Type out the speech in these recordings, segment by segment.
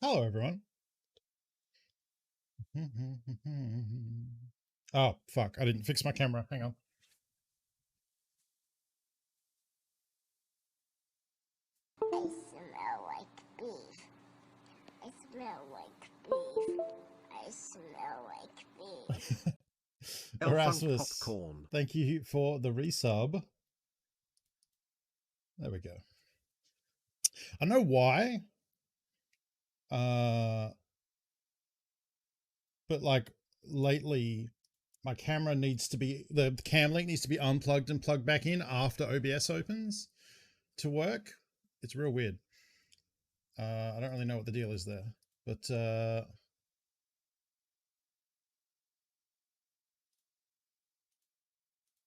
Hello, everyone. Oh, fuck. I didn't fix my camera. Hang on. I smell like beef. I smell like beef. I smell like beef. Erasmus, popcorn. thank you for the resub. There we go. I know why. But like lately, my camera needs to be, the cam link needs to be unplugged and plugged back in after OBS opens to work. It's real weird. I don't really know what the deal is there, but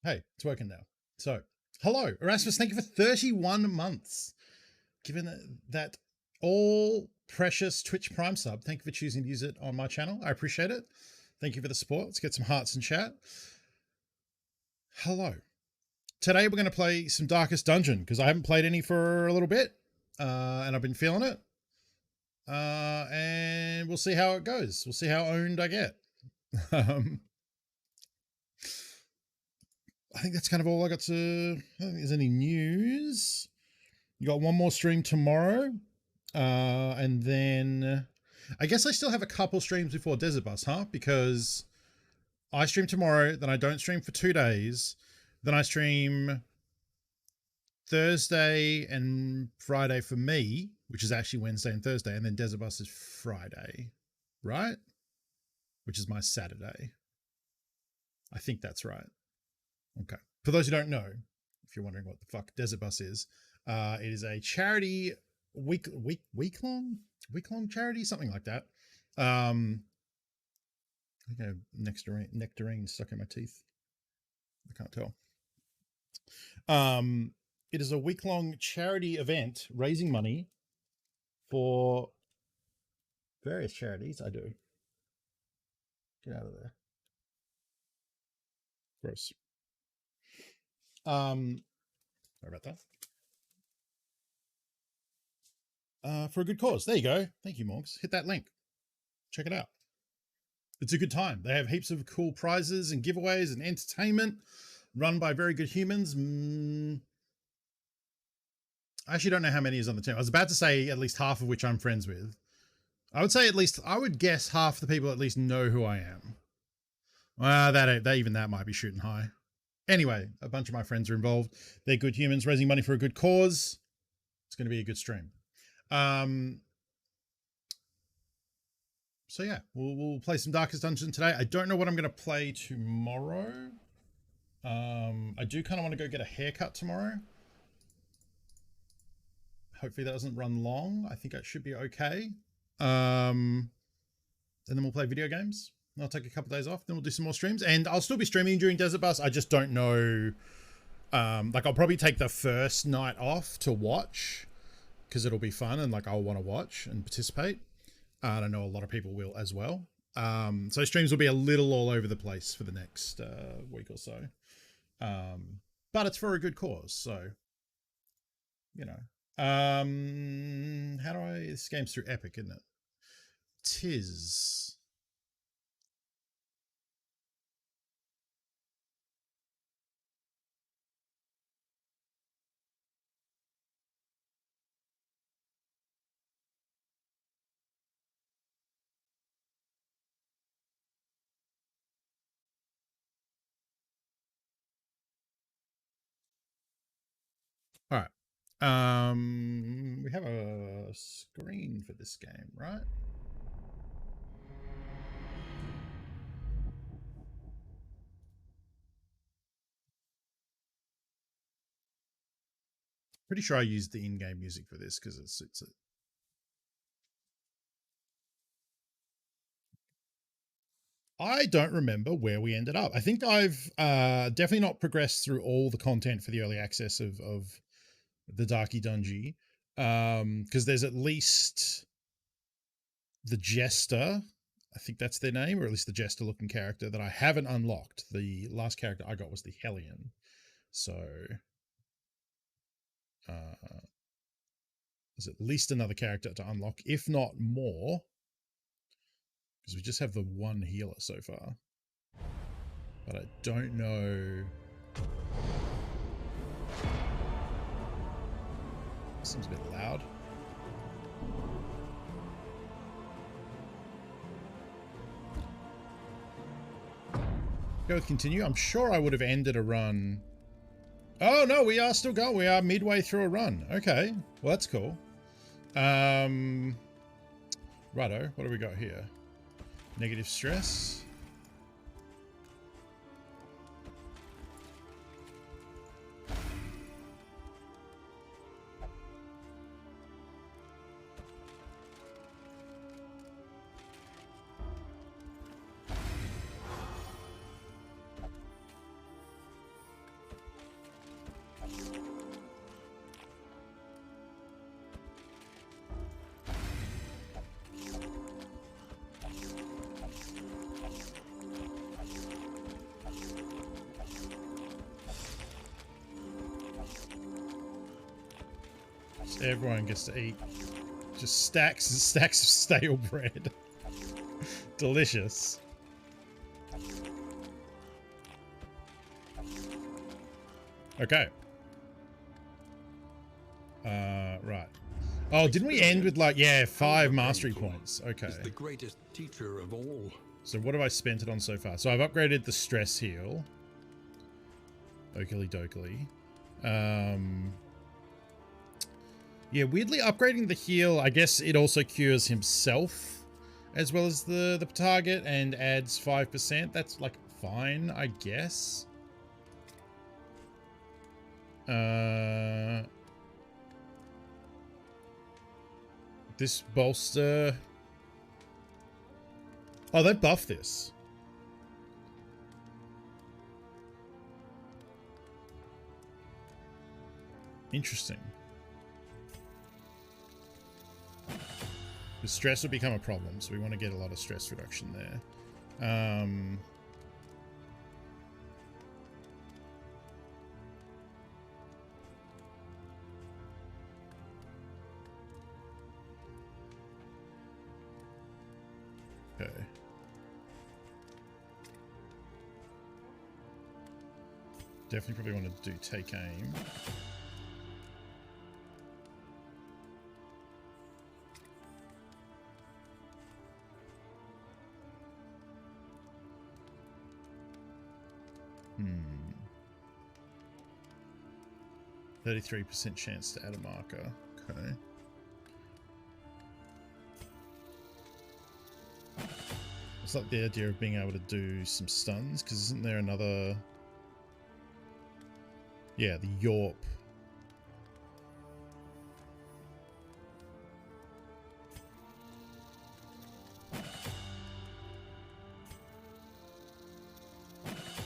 hey, it's working now. So, hello, Erasmus. Thank you for 31 months. Given that all precious Twitch Prime sub, thank you for choosing to use it on my channel. I appreciate it. Thank you for the support. Let's get some hearts in chat. Hello. Today we're going to play some Darkest Dungeon because I haven't played any for a little bit, and I've been feeling it. And we'll see how it goes. We'll see how owned I get. I think that's kind of all I got to. I don't think there's any news. You got one more stream tomorrow. And then I guess I still have a couple streams before Desert Bus, huh? Because I stream tomorrow, then I don't stream for 2 days. Then I stream Thursday and Friday for me, which is actually Wednesday and Thursday. And then Desert Bus is Friday, right? Which is my Saturday. I think that's right. Okay. For those who don't know, if you're wondering what the fuck Desert Bus is, it is a charity week-long charity, something like that. I think I have nectarine stuck in my teeth. I can't tell. It is a week-long charity event raising money for various charities. I do. Get out of there. Gross. Sorry about that. For a good cause. There you go. Thank you, Morgs. Hit that link. Check it out. It's a good time. They have heaps of cool prizes and giveaways and entertainment run by very good humans. I actually don't know how many is on the team. I was about to say at least half of which I'm friends with. I would say at least, I would guess half the people at least know who I am. Well, that might be shooting high. Anyway, a bunch of my friends are involved. They're good humans raising money for a good cause. It's going to be a good stream. So yeah, we'll play some Darkest Dungeon today. I don't know what I'm going to play tomorrow. I do kind of want to go get a haircut tomorrow. Hopefully that doesn't run long. I think it should be okay. And then we'll play video games. I'll take a couple of days off. Then we'll do some more streams. And I'll still be streaming during Desert Bus. I just don't know. Like I'll probably take the first night off to watch because it'll be fun and like I'll want to watch and participate. I don't know a lot of people will as well. So streams will be a little all over the place for the next week or so. But it's for a good cause, so you know. How do I? This game's through Epic, isn't it? Tis. All right. We have a screen for this game, right? Pretty sure I used the in-game music for this because it's a... I don't remember where we ended up. I think I've definitely not progressed through all the content for the early access of the Darky Dungy. Because there's at least the Jester. I think that's their name, or at least the Jester looking character that I haven't unlocked. The last character I got was the Hellion. So There's at least another character to unlock, if not more. Because we just have the one healer so far. But I don't know. Seems a bit loud. Go with continue. I'm sure I would have ended a run. Oh no, we are still going. We are midway through a run. Okay, well that's cool. Righto, what do we got here? Negative stress. Everyone gets to eat just stacks and stacks of stale bread. Delicious. Okay. Right. Oh, didn't we end with like, yeah, 5 mastery points? Okay. Is the greatest teacher of all. So what have I spent it on so far? So I've upgraded the stress heal. Oakley dokily. Yeah, weirdly upgrading the heal, I guess it also cures himself as well as the target and adds 5%. That's like fine, I guess. This bolster. Oh, they buffed this. Interesting. The stress will become a problem, so we want to get a lot of stress reduction there. Okay. Definitely probably want to do take aim. Hmm. 33% chance to add a marker. Okay. It's like the idea of being able to do some stuns, because isn't there another... Yeah, the Yorp.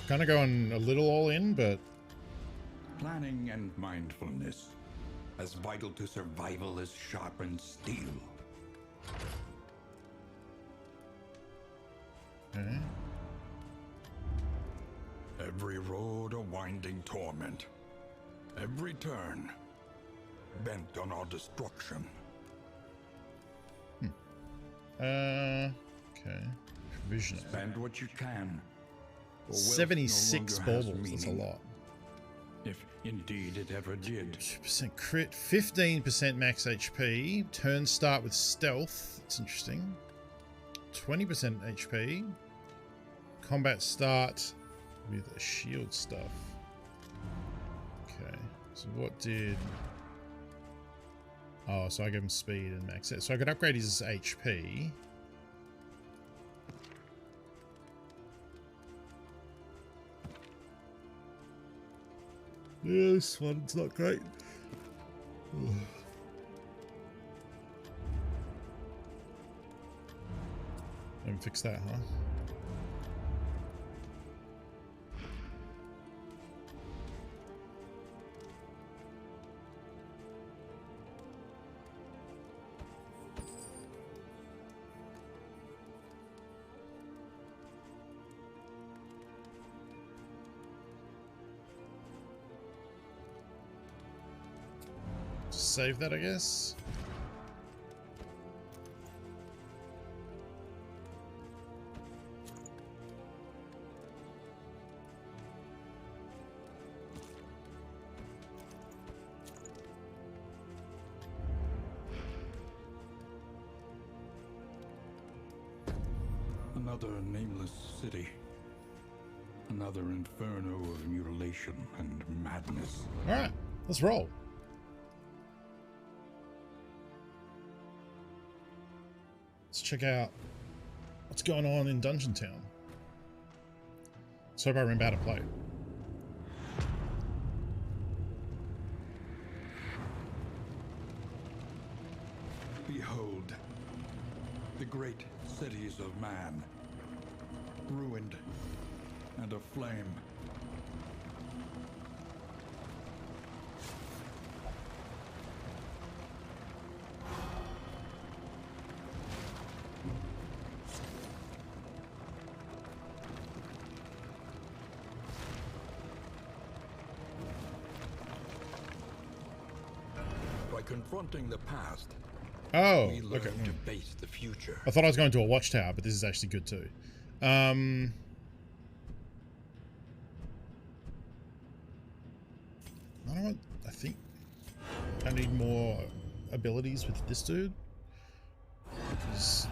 Kind of going a little all in, but... Planning and mindfulness, as vital to survival as sharpened steel. Okay. Every road a winding torment. Every turn bent on our destruction. Okay. Provisioning. Spend what you can. for wealth 76 no longer has baubles. That's a meaning, lot. if indeed it ever did. 2% crit, 15% max HP. Turn start with stealth. That's interesting. 20% HP. Combat start with a shield stuff. Okay. So what did... Oh, so I give him speed and max it. So I could upgrade his HP. Yeah, this one's not great. Don't fix that, huh? Just save that, I guess. Another nameless city. Another inferno of mutilation and madness. Alright, let's roll. Let's check out what's going on in Dungeon Town. Let's hope I remember how to play. Behold, the great cities of man, ruined and aflame. By confronting the past, Oh, we learn okay. to face the future. I thought I was going to a watchtower, but this is actually good too. I don't know what, I think I need more abilities with this dude. Because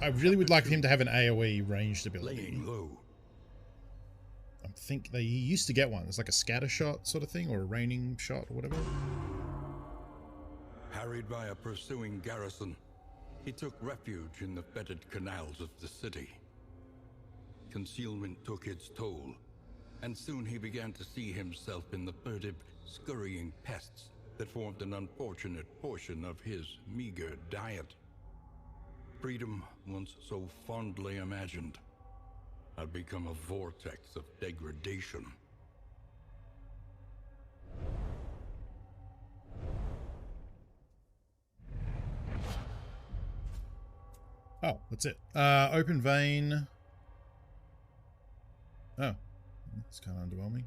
I really would like him to have an AoE ranged ability. Laying low. I think he used to get one. It's like a scatter shot sort of thing, or a raining shot, or whatever. Harried by a pursuing garrison, he took refuge in the fetid canals of the city. Concealment took its toll, and soon he began to see himself in the furtive, scurrying pests that formed an unfortunate portion of his meager diet. Freedom, once so fondly imagined, had become a vortex of degradation. Oh, that's it. Open vein. Oh, it's kind of underwhelming.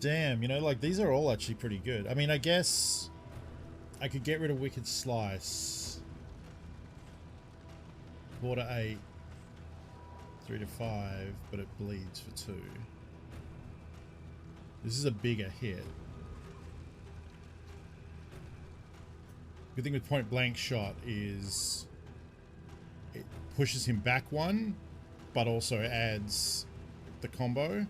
Damn, you know, like these are all actually pretty good. I mean, I guess I could get rid of Wicked Slice. 4 to 8. 3 to 5, but it bleeds for 2. This is a bigger hit. Good thing with point blank shot is it pushes him back 1, but also adds the combo.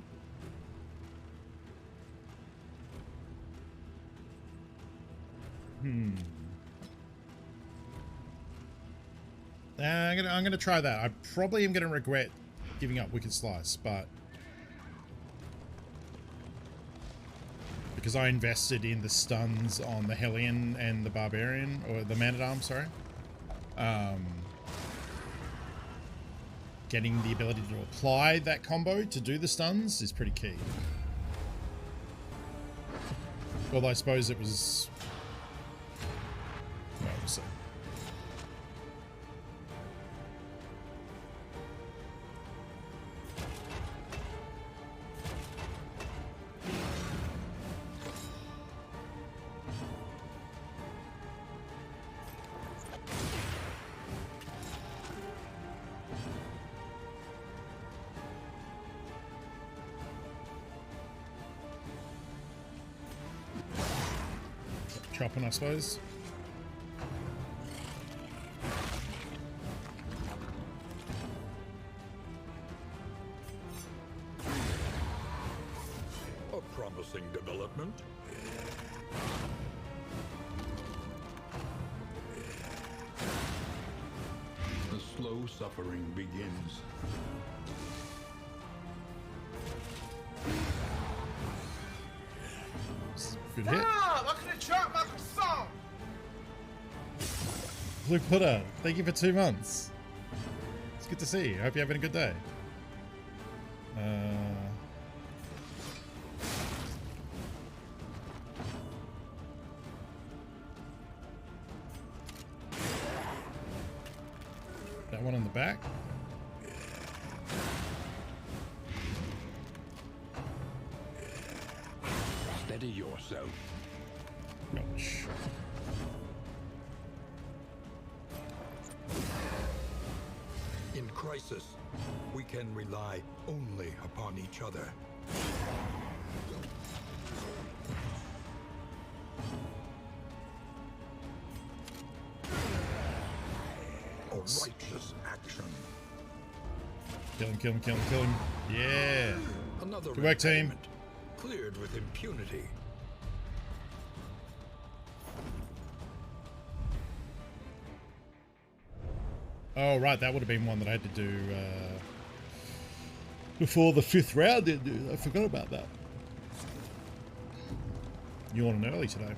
I'm gonna try that. I probably am gonna regret giving up Wicked Slice, but because I invested in the stuns on the Hellion and the Barbarian, or the Man-at-Arms, sorry. Getting the ability to apply that combo to do the stuns is pretty key. Although I suppose it was... well, we'll see. Chopping, I suppose. A promising development. The slow suffering begins. Good hit. I could have dropped my croissant. Blue Putter, thank you for 2 months. It's good to see you. I hope you're having a good day. That one on the back. Steady yourself. Ouch. In crisis, we can rely only upon each other. A righteous action. Kill him, kill him, kill him, kill him. Yeah. Another Good work, team. impediment, cleared with impunity. Oh, right. That would have been one that I had to do before the 5th round. I forgot about that. Yawning early today.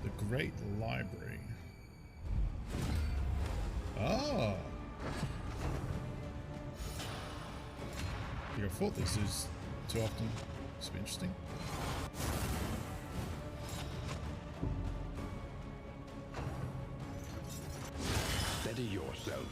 The Great Library. Oh. I thought this is too often. This will be interesting. Steady yourself.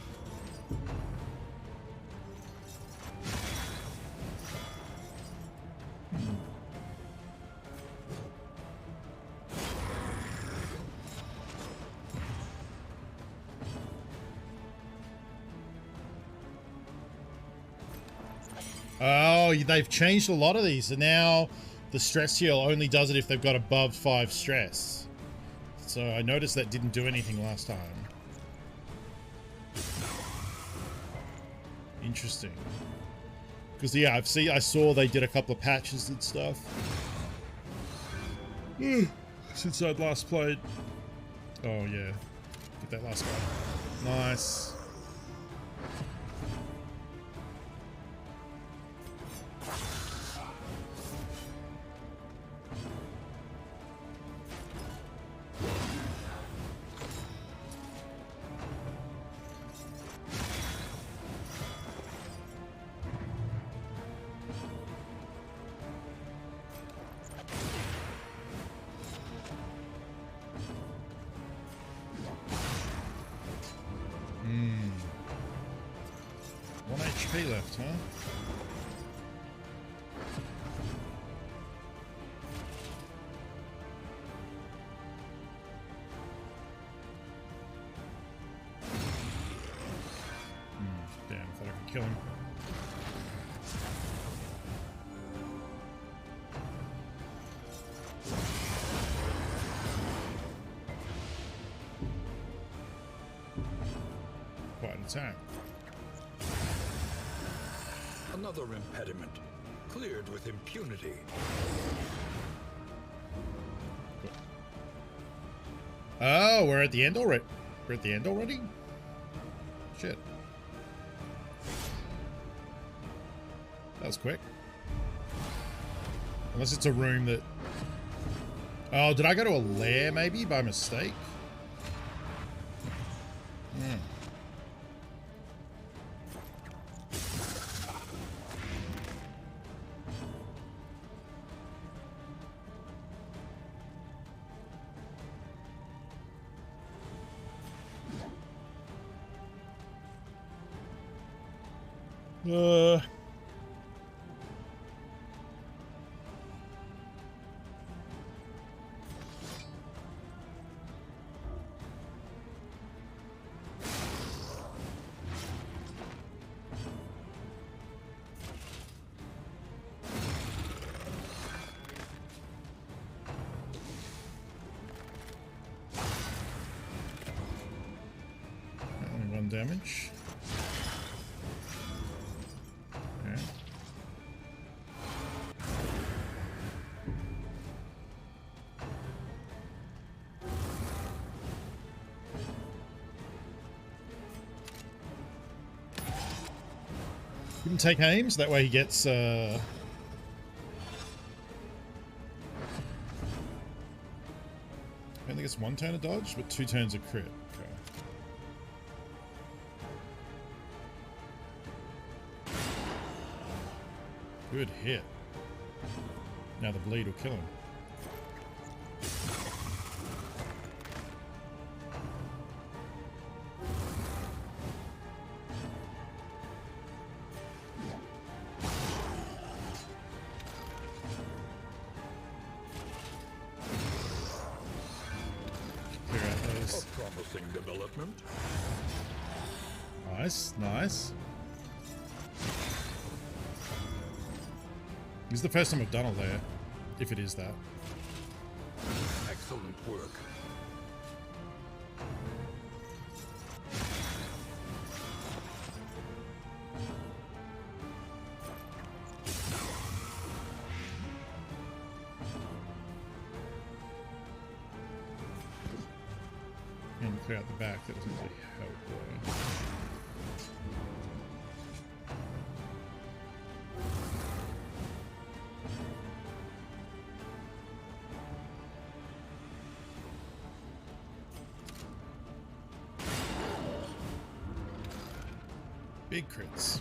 Oh, they've changed a lot of these. So now the stress heal only does it if they've got above 5 stress. So I noticed that didn't do anything last time. Interesting. Because yeah, I saw they did a couple of patches and stuff. Since I'd last played. Oh yeah. Get that last guy. Nice. Left, huh? Damn, I thought I could kill him. Quite an attack. Another impediment, cleared with impunity. Oh, we're at the end already. We're at the end already? Shit. That was quick. Unless it's a room that... Oh, did I go to a lair maybe by mistake? Hmm. Only 1 damage. Okay. You can take aims, that way he gets I think it's 1 turn of dodge, but 2 turns of crit. Okay. Good hit. Now the bleed will kill him. Promising development. Nice, nice. This is the first time I've done all there, if it is that. Excellent work. And clear out the back, that doesn't really help though. Big crits.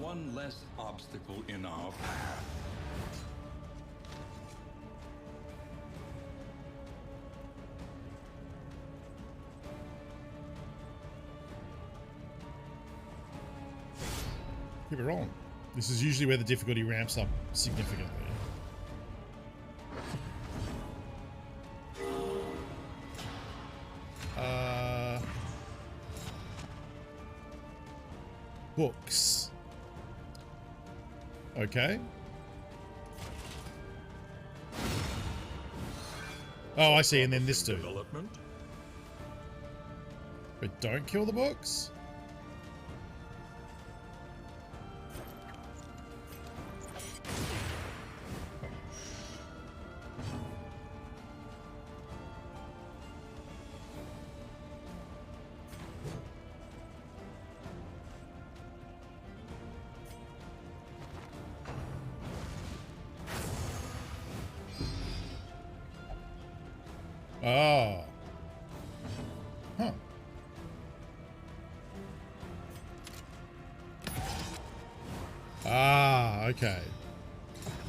One less obstacle in our path. Keep it rolling. This is usually where the difficulty ramps up significantly. Books. Okay. Oh, I see, and then this too. Development. But don't kill the books? Oh. Huh. Ah, okay.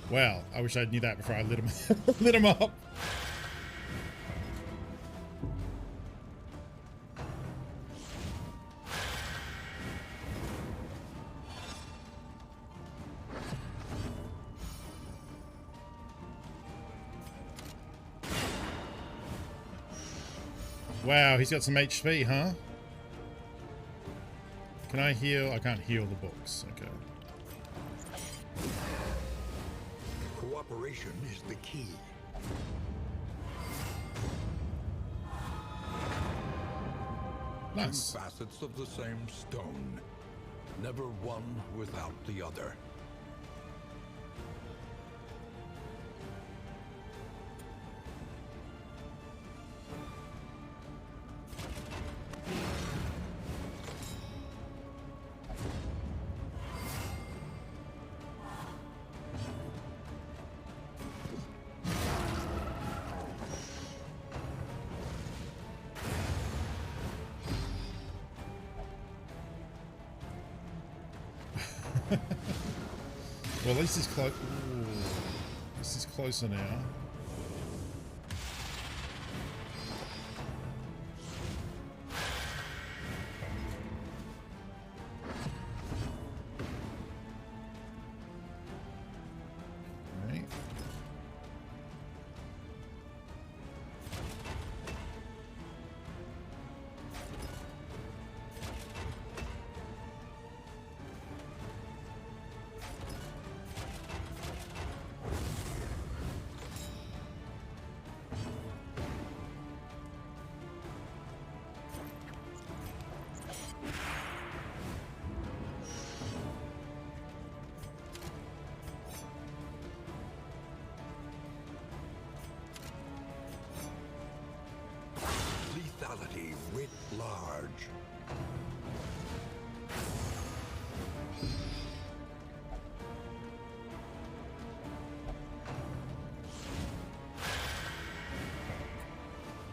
Well, I wish I knew that before I lit him, lit him up. Wow, he's got some HP, huh? Can I heal? I can't heal the books. Okay. Cooperation is the key. Nice. Two facets of the same stone. Never one without the other. Well, at least it's close. This is closer now. Right. Lethality writ large.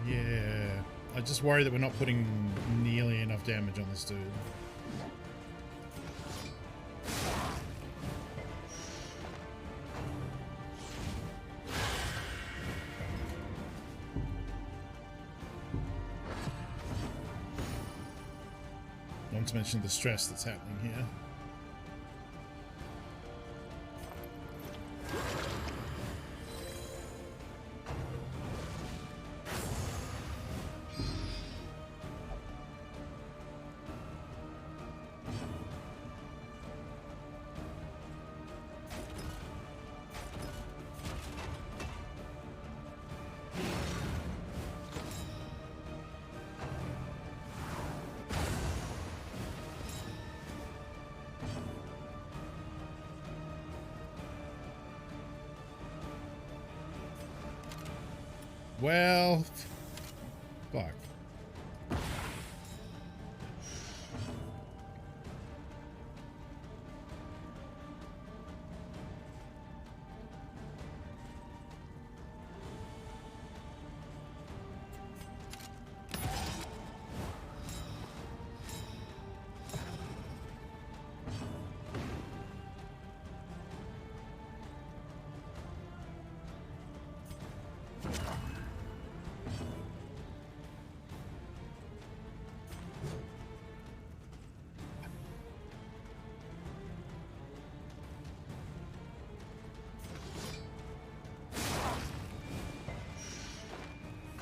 Yeah. I just worry that we're not putting nearly enough damage on this dude. Not to mention the stress that's happening here. Well, fuck.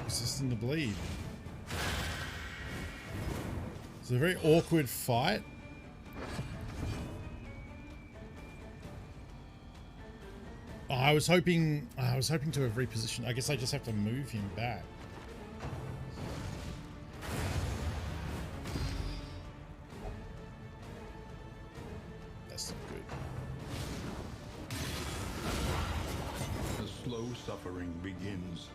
Resisting the bleed. It's a very awkward fight. Oh, I was hoping to have repositioned. I guess I just have to move him back. That's not good. The slow suffering begins.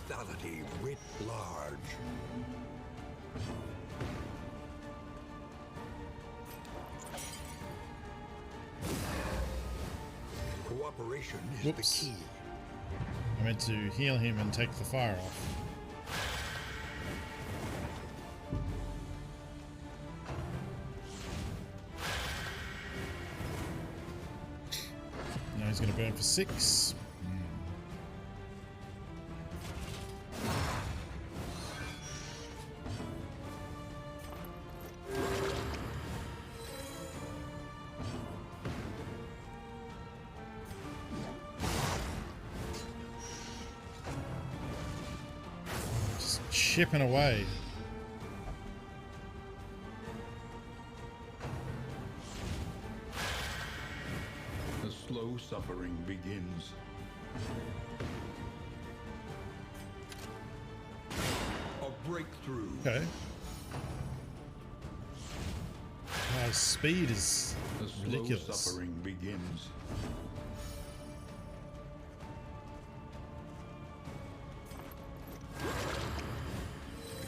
Lethality writ large. Cooperation is Whoops. the key. I meant to heal him and take the fire off. Now he's going to burn for 6. Chipping away. The slow suffering begins. A breakthrough. Okay. His speed is The slow ridiculous. suffering begins.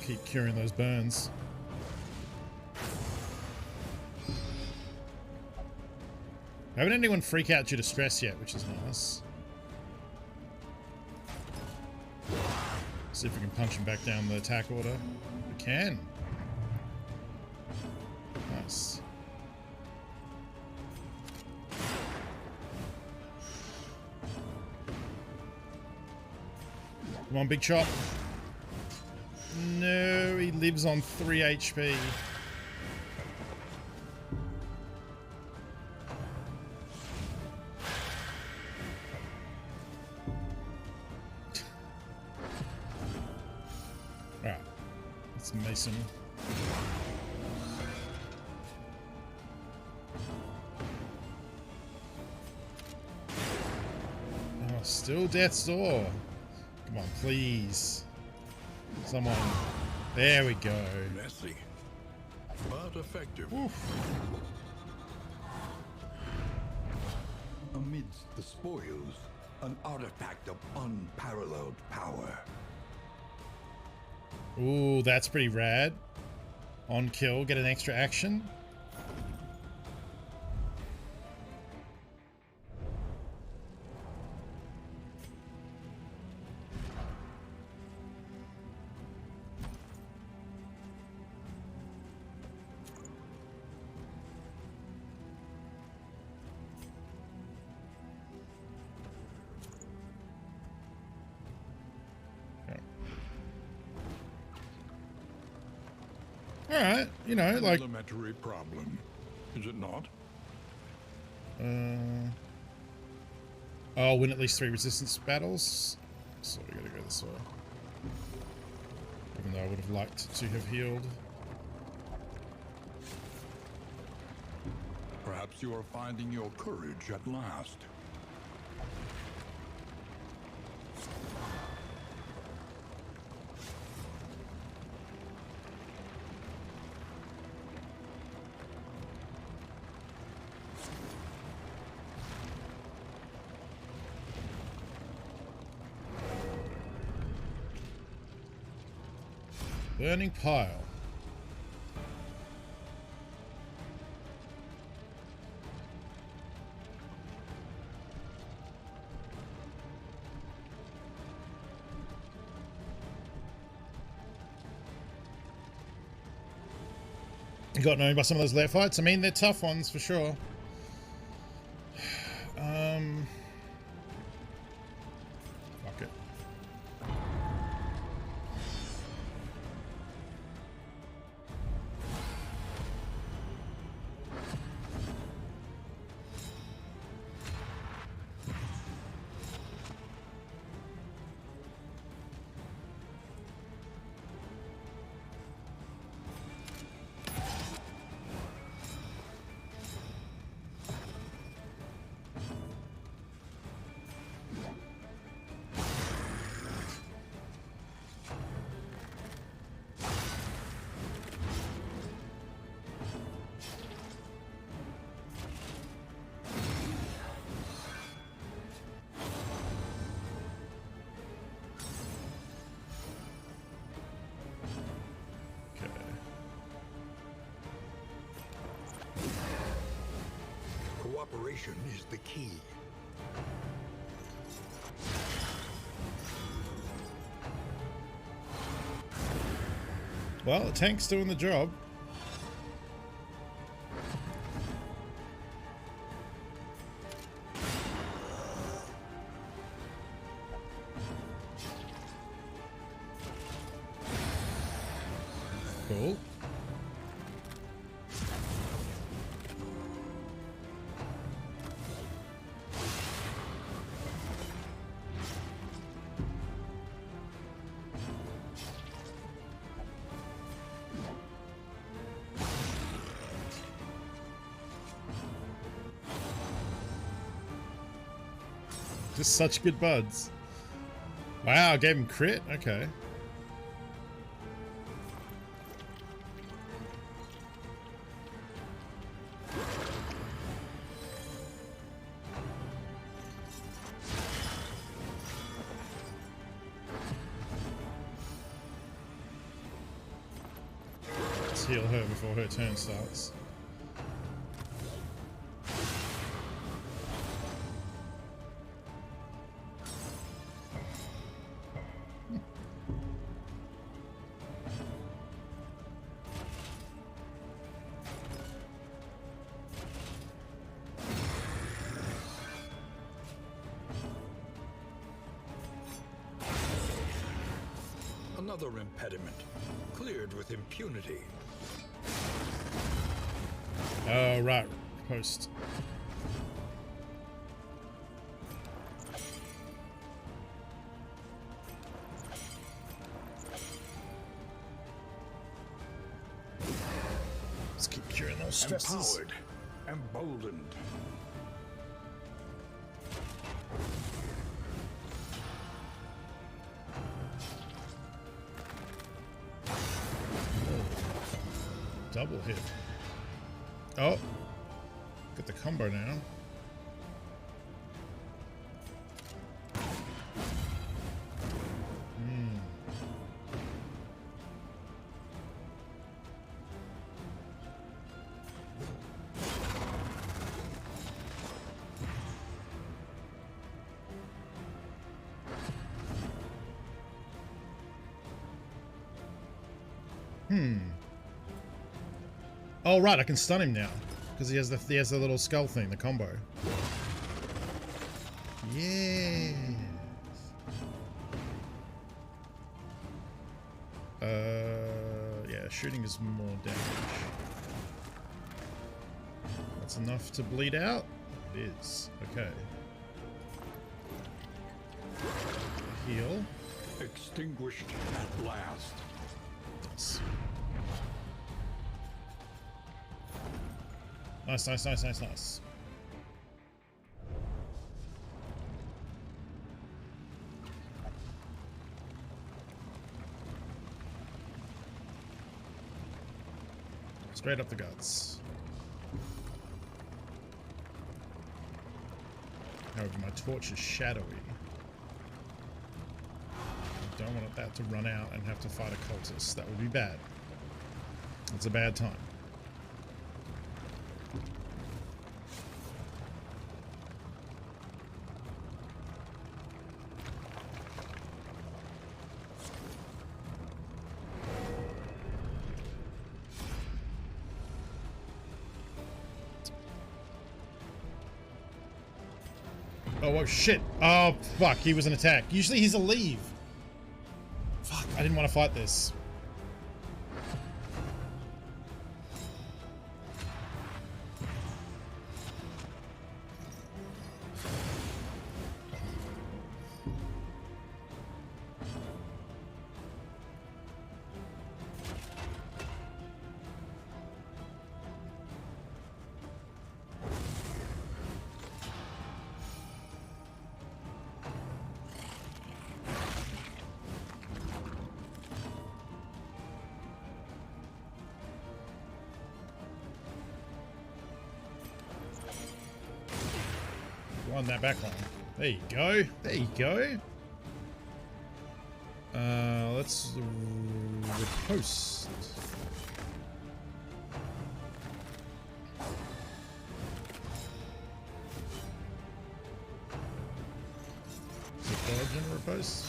Keep curing those burns. Haven't anyone freak out due to stress yet, which is nice. See if we can punch him back down the attack order. We can. Nice. Come on, big chop. No, he lives on 3 HP. Alright. Let's mace him. Oh, still death's door. Come on, please. Someone. There we go. Messy, but effective. Oof. Amidst the spoils, an artifact of unparalleled power. Ooh, that's pretty rad. On kill, get an extra action. Alright, you know, like... Elementary problem, is it not? Oh, win at least 3 resistance battles. So we gotta go this way. Even though I would have liked to have healed. Perhaps you are finding your courage at last. Burning pile. You got known by some of those lair fights. I mean, they're tough ones for sure. Fuck it. Cooperation is the key. Well, the tank's doing the job. Cool. Just such good buds. Wow, I gave him crit? Okay. Let's heal her before her turn starts. Another impediment, cleared with impunity. Oh, right. Post. Let's keep curing those stresses. Empowered, emboldened. Double hit. Oh, got the combo now. Oh right, I can stun him now because he has the little skull thing, the combo. Yes. Yeah, shooting is more damage. That's enough to bleed out. It is. Okay. Heal. Extinguished at last. Nice. Nice, nice, nice, nice, nice. Straight up the guts. However, my torch is shadowy. Don't want that to run out and have to fight occultists. That would be bad. It's a bad time. Oh, shit. Oh, fuck. He was an attack. Usually he's a leave. Fuck. I didn't want to fight this. On that back line. There you go. There you go. Let's riposte. Dodge and riposte.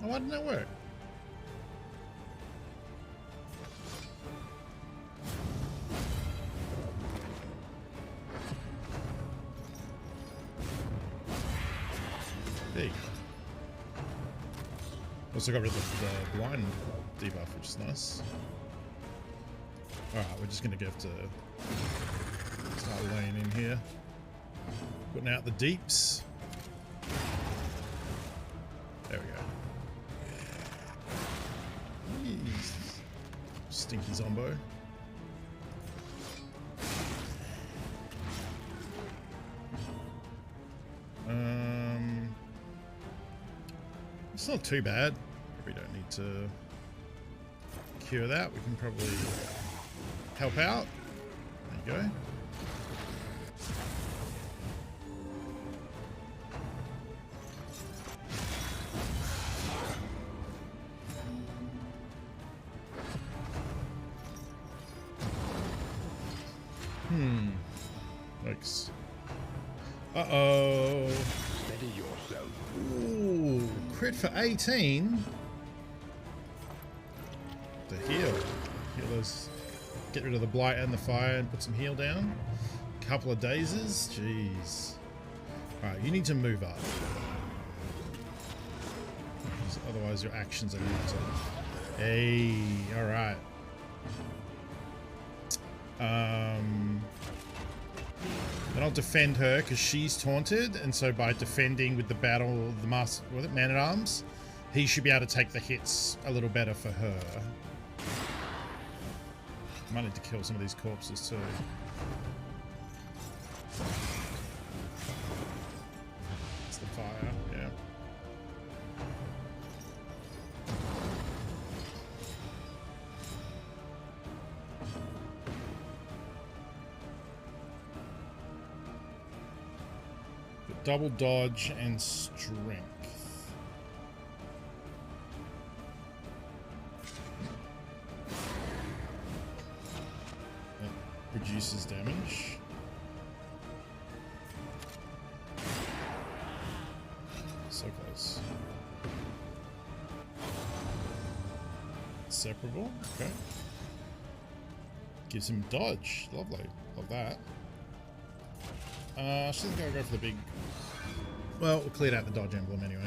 Oh, why didn't that work? There you go. Also got rid of the blind debuff, which is nice. Alright, we're just going to have to start laying in here. Putting out the deeps. There we go. Jeez. Stinky zombo. It's not too bad. We don't need to cure that. We can probably help out. There you go. Yikes. Uh-oh. Steady yourself. Ooh, crit for 18. The heal. Healers. Get rid of the blight and the fire and put some heal down. Couple of dazes. Jeez. Alright, you need to move up. Otherwise your actions are limited. Hey, alright. Then I'll defend her because she's taunted, and so by defending with the battle, the master, what was it, Man-at-Arms, he should be able to take the hits a little better for her. Might need to kill some of these corpses too. It's the fire, yeah. Double dodge and strength. That reduces damage. So close. Separable. Okay. Gives him dodge. Lovely. Love that. I think I'll go for the big... Well, we'll clear out the dodge emblem anyway.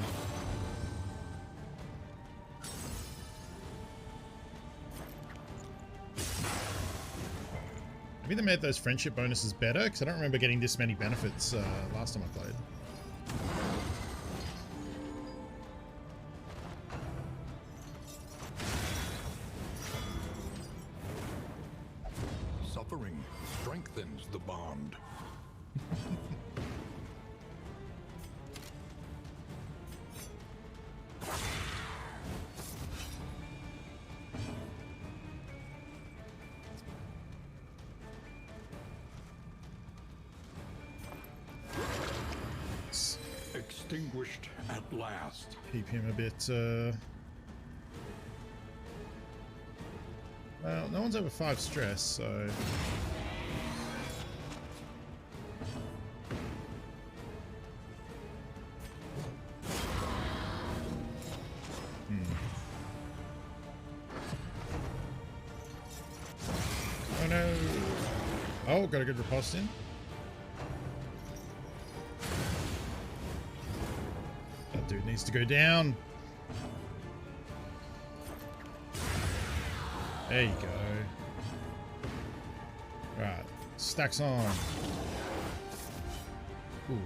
Maybe they made those friendship bonuses better, because I don't remember getting this many benefits last time I played. Suffering strengthens the bond. Extinguished at At last. Keep him a bit. Well, no one's over 5 stress, so. Oh no! Oh, got a good riposte in. That dude needs to go down. There you go. Right, stacks on. Ooh,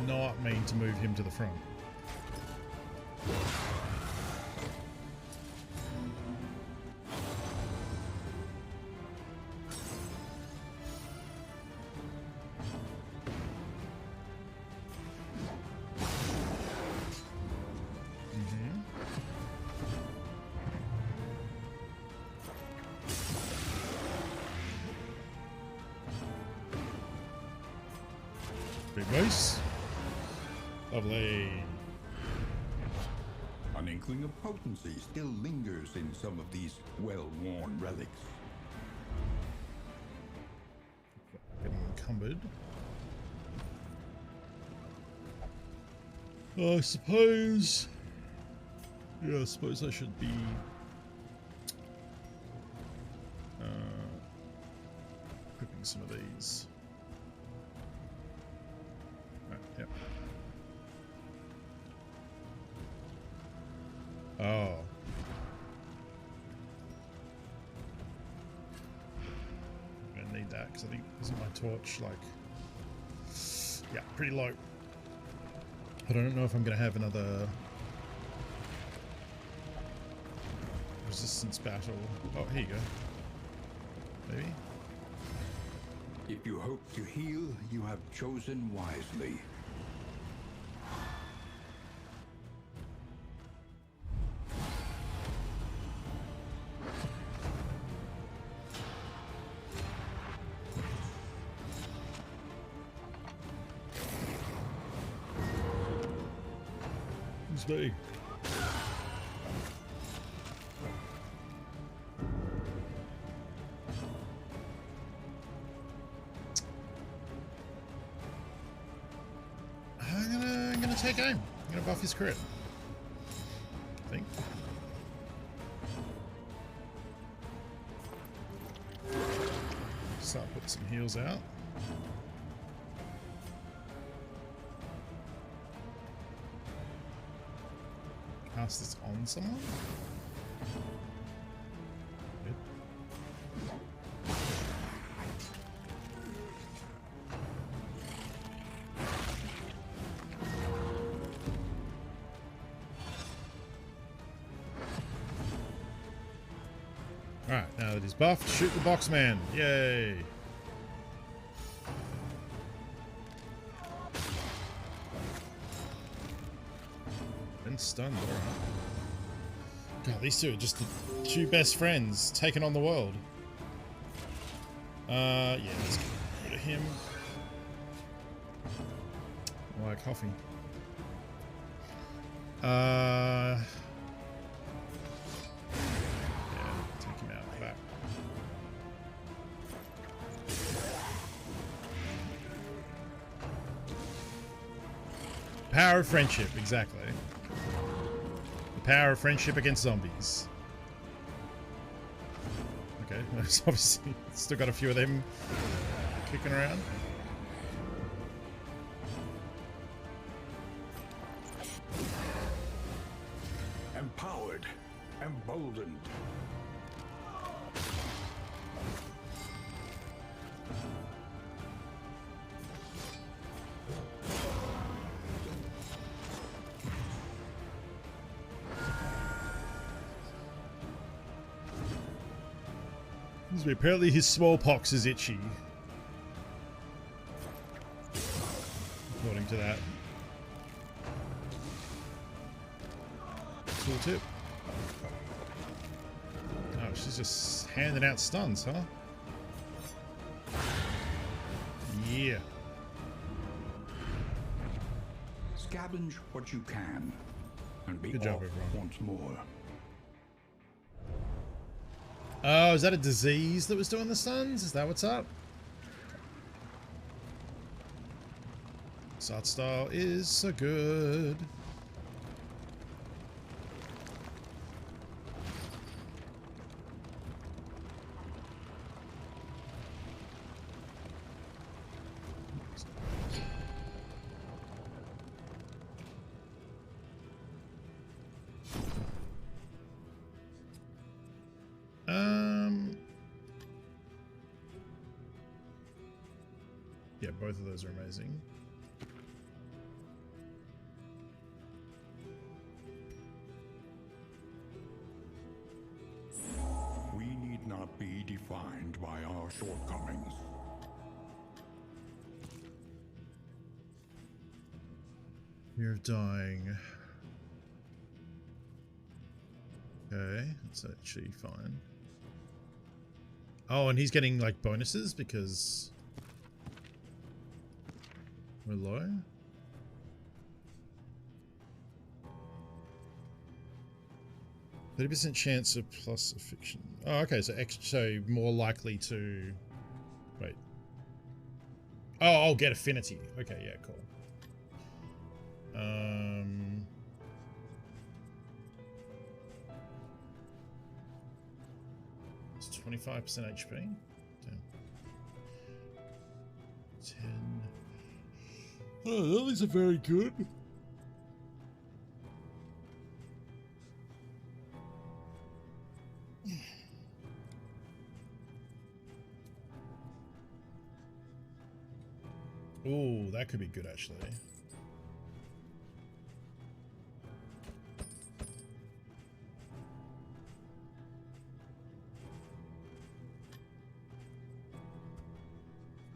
not mean to move him to the front. Big moose. Lovely. An inkling of potency still lingers in some of these well-worn relics. Getting encumbered. I suppose. Yeah, I suppose I should be. Equipping some of these. Yep. Oh. I'm gonna need that because I think isn't my torch like yeah, pretty low. I don't know if I'm gonna have another resistance battle. Oh, here you go. Maybe. If you hope to heal, you have chosen wisely. It's me. I'm gonna take aim. I'm gonna buff his crit. I think. Start putting some heals out. Cast this on someone? Good. Alright, now that he's buffed, shoot the box man. Yay! Been stunned, alright. God, these two are just the two best friends taking on the world. Yeah, let's get rid of him. I like coffee. Yeah, take him out back. Power of friendship, exactly. The power of friendship against zombies. Okay, there's obviously still got a few of them kicking around. Empowered, emboldened. Apparently his smallpox is itchy. According to that. Cool tip. Oh, she's just handing out stuns, huh? Yeah. Scavenge what you can, and be Good job, off everyone. once more. Oh, is that a disease that was doing the stuns? Is that what's up? This art style is so good. Yeah, both of those are amazing. We need not be defined by our shortcomings. Fear of dying. Okay, that's actually fine. Oh, and he's getting like bonuses because we're low. 30% chance of plus affliction. Oh, okay, so so more likely to wait. Oh, I'll get affinity. Okay, yeah, cool. It's 25% HP. Damn. 10. Oh, these are very good. Oh, that could be good actually.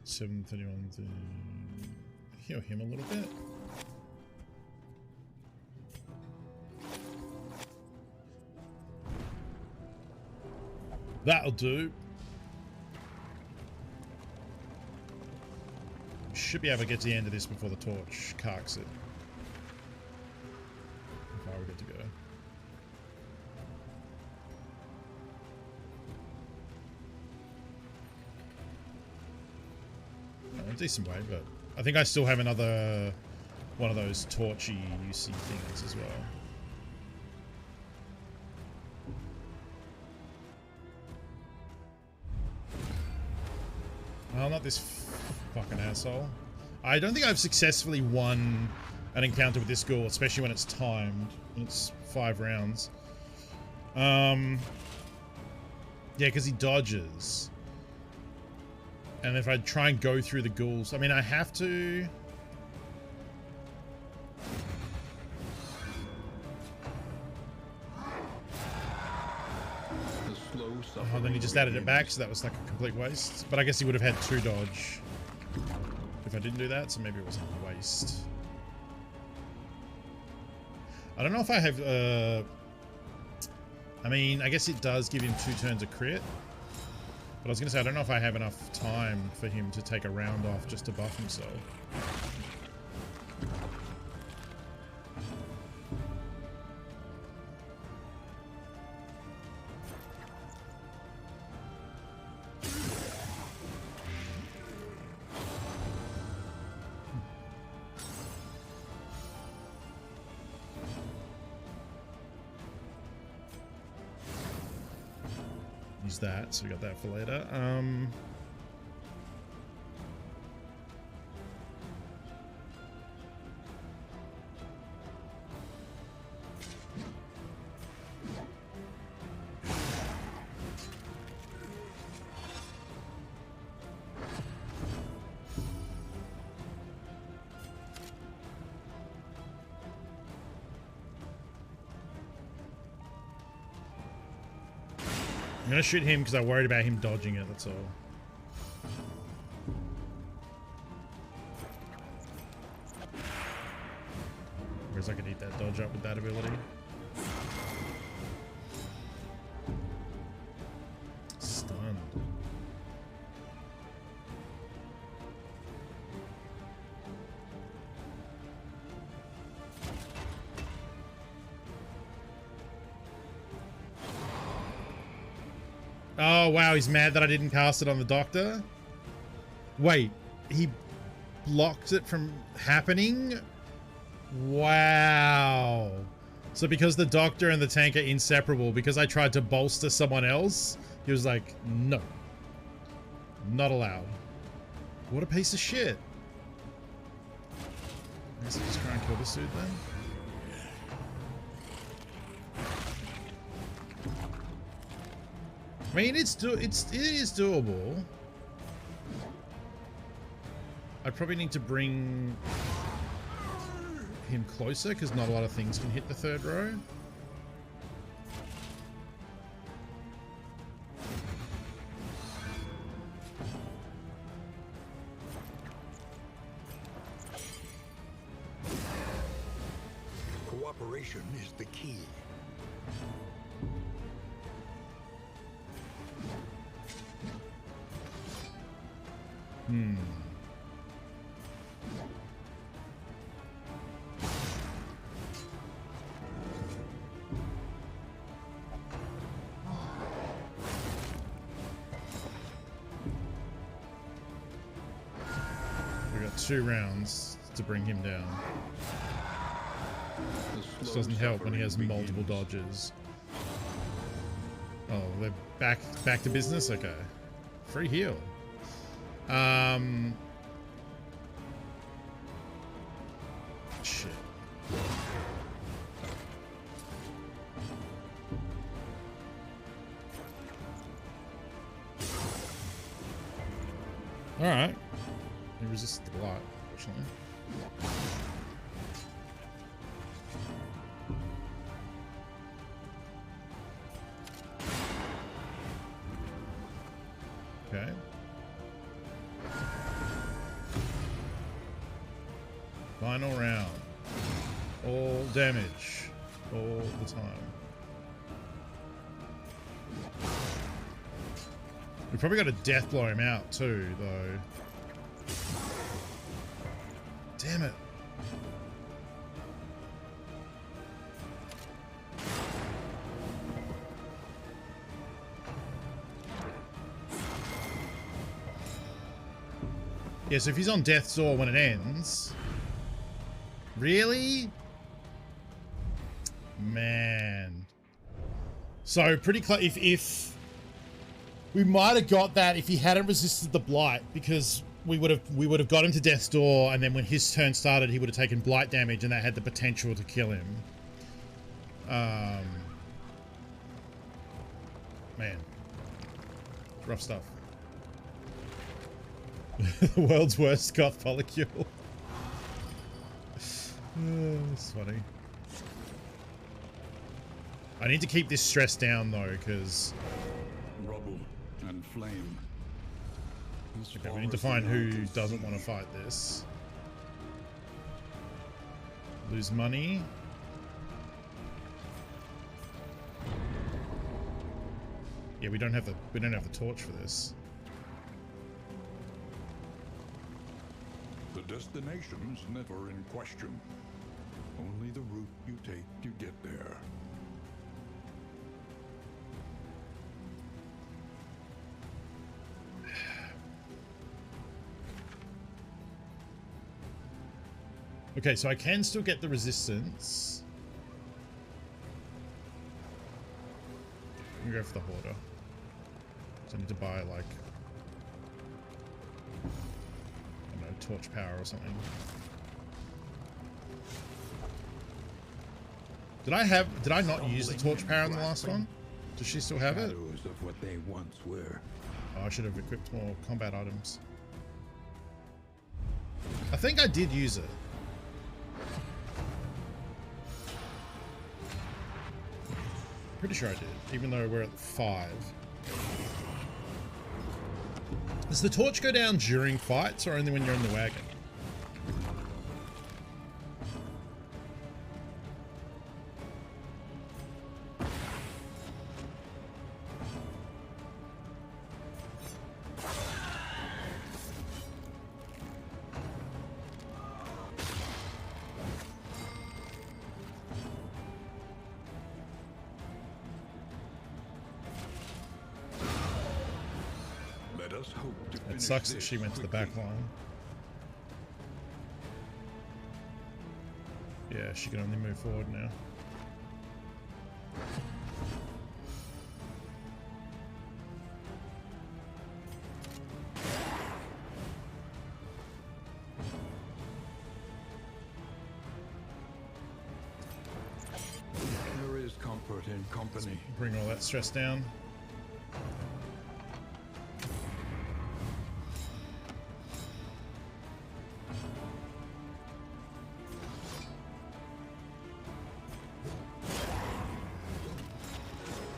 $731 to heal him a little bit. That'll do. Should be able to get to the end of this before the torch carks it. If I were good to go. A decent way, but I think I still have another one of those torchy UC things as well. Oh, not this fucking asshole. I don't think I've successfully won an encounter with this ghoul, especially when it's timed and it's 5 rounds. Yeah, because he dodges. And if I try and go through the ghouls, I mean, I have to. Oh, then he just added it back, so that was like a complete waste. But I guess he would have had 2 dodge if I didn't do that, so maybe it wasn't a waste. I don't know if I have, I mean, I guess it does give him 2 turns of crit. But I was going to say, I don't know if I have enough time for him to take a round off just to buff himself. Use that, so we got that for later. I'm gonna shoot him because I worried about him dodging it, that's all. Whereas I could eat that dodge up with that ability. Stunned. Oh, wow, he's mad that I didn't cast it on the doctor. Wait, he blocked it from happening? Wow. So because the doctor and the tank are inseparable, because I tried to bolster someone else, he was like, no. Not allowed. What a piece of shit. I guess I'll just try and kill this dude then. I mean, it is doable. I probably need to bring him closer because not a lot of things can hit the third row. Cooperation is the key. We got 2 rounds to bring him down. This doesn't help when he has multiple dodges. Oh, they're back to business? Okay. Free heal. Shit. Alright. He resists the blight, fortunately. Okay. Final round. All damage. All the time. We probably got to death blow him out too, though. Damn it. Yeah, so if he's on death's door when it ends... Really? Man. So, pretty close. If... We might have got that if he hadn't resisted the blight, because we would have got him to death's door, and then when his turn started, he would have taken blight damage, and that had the potential to kill him. Man. Rough stuff. The world's worst goth polycule. That's funny. I need to keep this stress down though, because Rubble and flame. okay, we need to find who doesn't want to fight this. Lose money. Yeah, we don't have the torch for this. The destination's never in question. Only the route you take to get there. Okay, so I can still get the resistance. I'm gonna go for the hoarder. So I need to buy like, I don't know, torch power or something. Did I not use the torch power in the last one? Does she still have it? Shadows of what they once were. Oh, I should have equipped more combat items. I think I did use it. Pretty sure I did, even though we're at 5. Does the torch go down during fights or only when you're in the wagon? us hope to It finish sucks that this she went to the quickly. back line. Yeah, she can only move forward now. There is comfort in company. Bring all that stress down.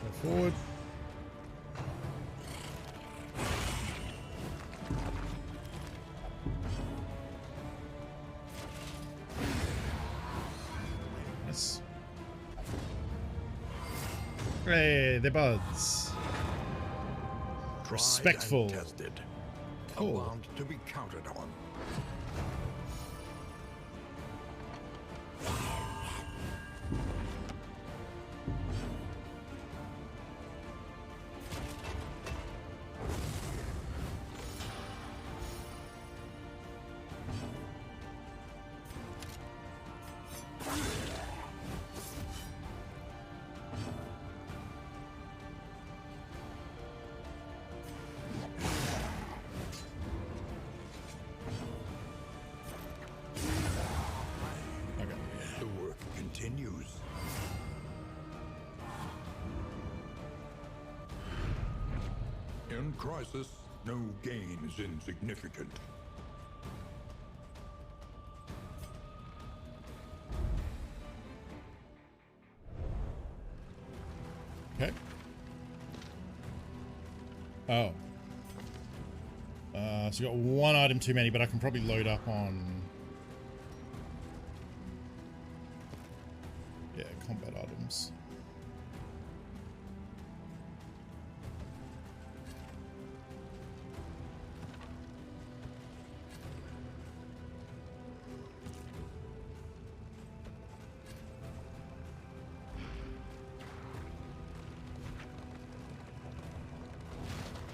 Go forward. Yes. Hey, they're buds. Tried Respectful. and tested. Cool. A bond to be counted on. Okay. The work continues. In crisis, no gain is insignificant. Okay. Oh. So you got one item too many, but I can probably load up on... Yeah, combat items.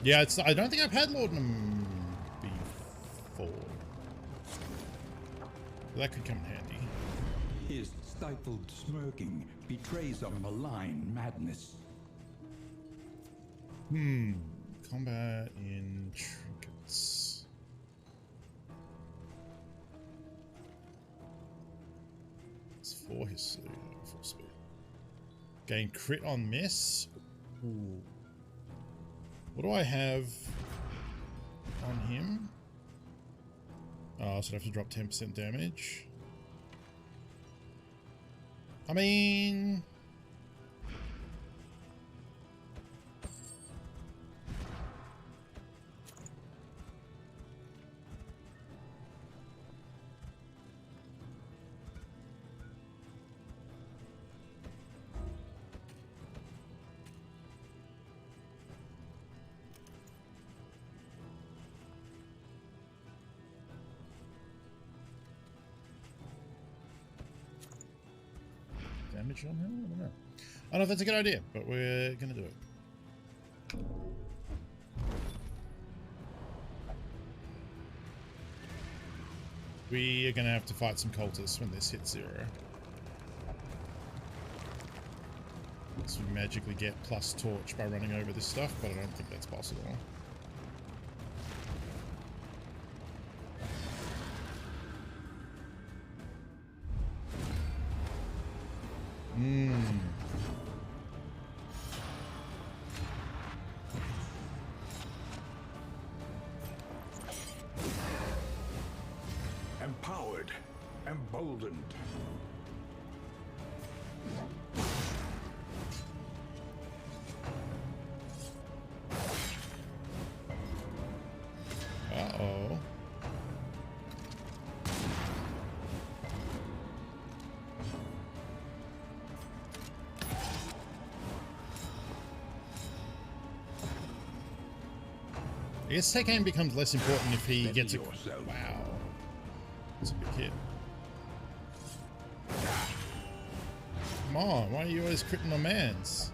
Yeah, it's. I don't think I've had laudanum before. That could come in handy. His stifled smirking betrays a malign madness. Combat in trinkets. It's 4 his 4 speed. Gain crit on miss. Ooh. What do I have on him? Oh, so I have to drop 10% damage. I mean... damage on him? I don't know. I don't know if that's a good idea, but we're gonna do it. We are gonna have to fight some cultists when this hits 0. So we magically get plus torch by running over this stuff, but I don't think that's possible. Empowered, emboldened. Uh-oh. I guess take aim becomes less important if he gets a... yourself. Wow. That's a big hit. Come on, why are you always critting on mans?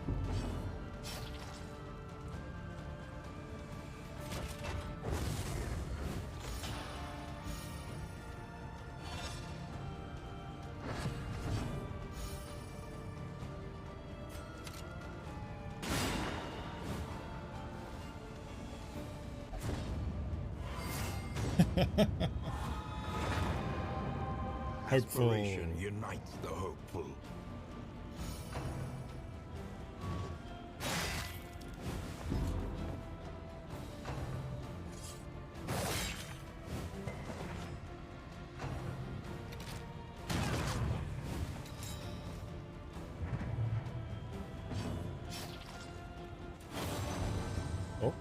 Hopeful. Aspiration unites the hopeful. Oh.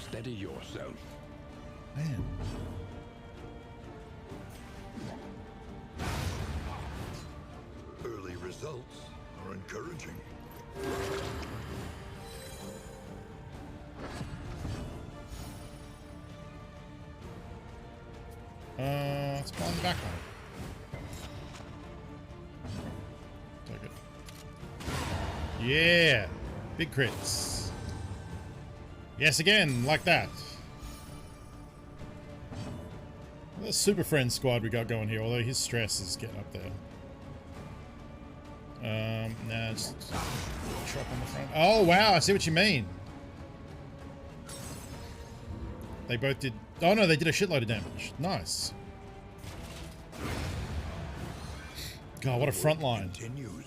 Steady yourself. Man. Early results are encouraging. Let's climb the back one. Take it. Yeah! Big crits. Yes, again, like that. The Super Friend squad we got going here, although his stress is getting up there. Nah, just chop on the front. Oh, wow, I see what you mean. They both did... Oh, no, they did a shitload of damage. Nice. God, what a front line. Continues.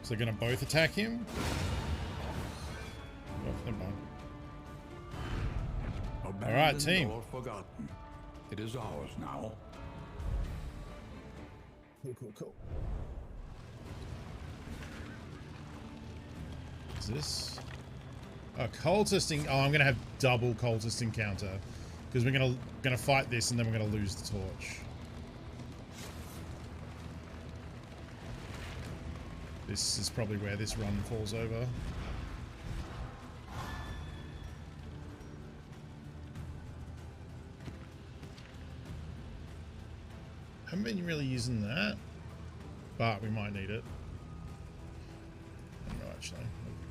So they're going to both attack him? Oh, never mind. Alright, team. Or forgotten. It is ours now. Cool. What's this? Oh, cultisting. Oh, I'm going to have double cultist encounter. Because we're going to fight this and then we're going to lose the torch. This is probably where this run falls over. Haven't been really using that, but we might need it. I don't know, actually. What have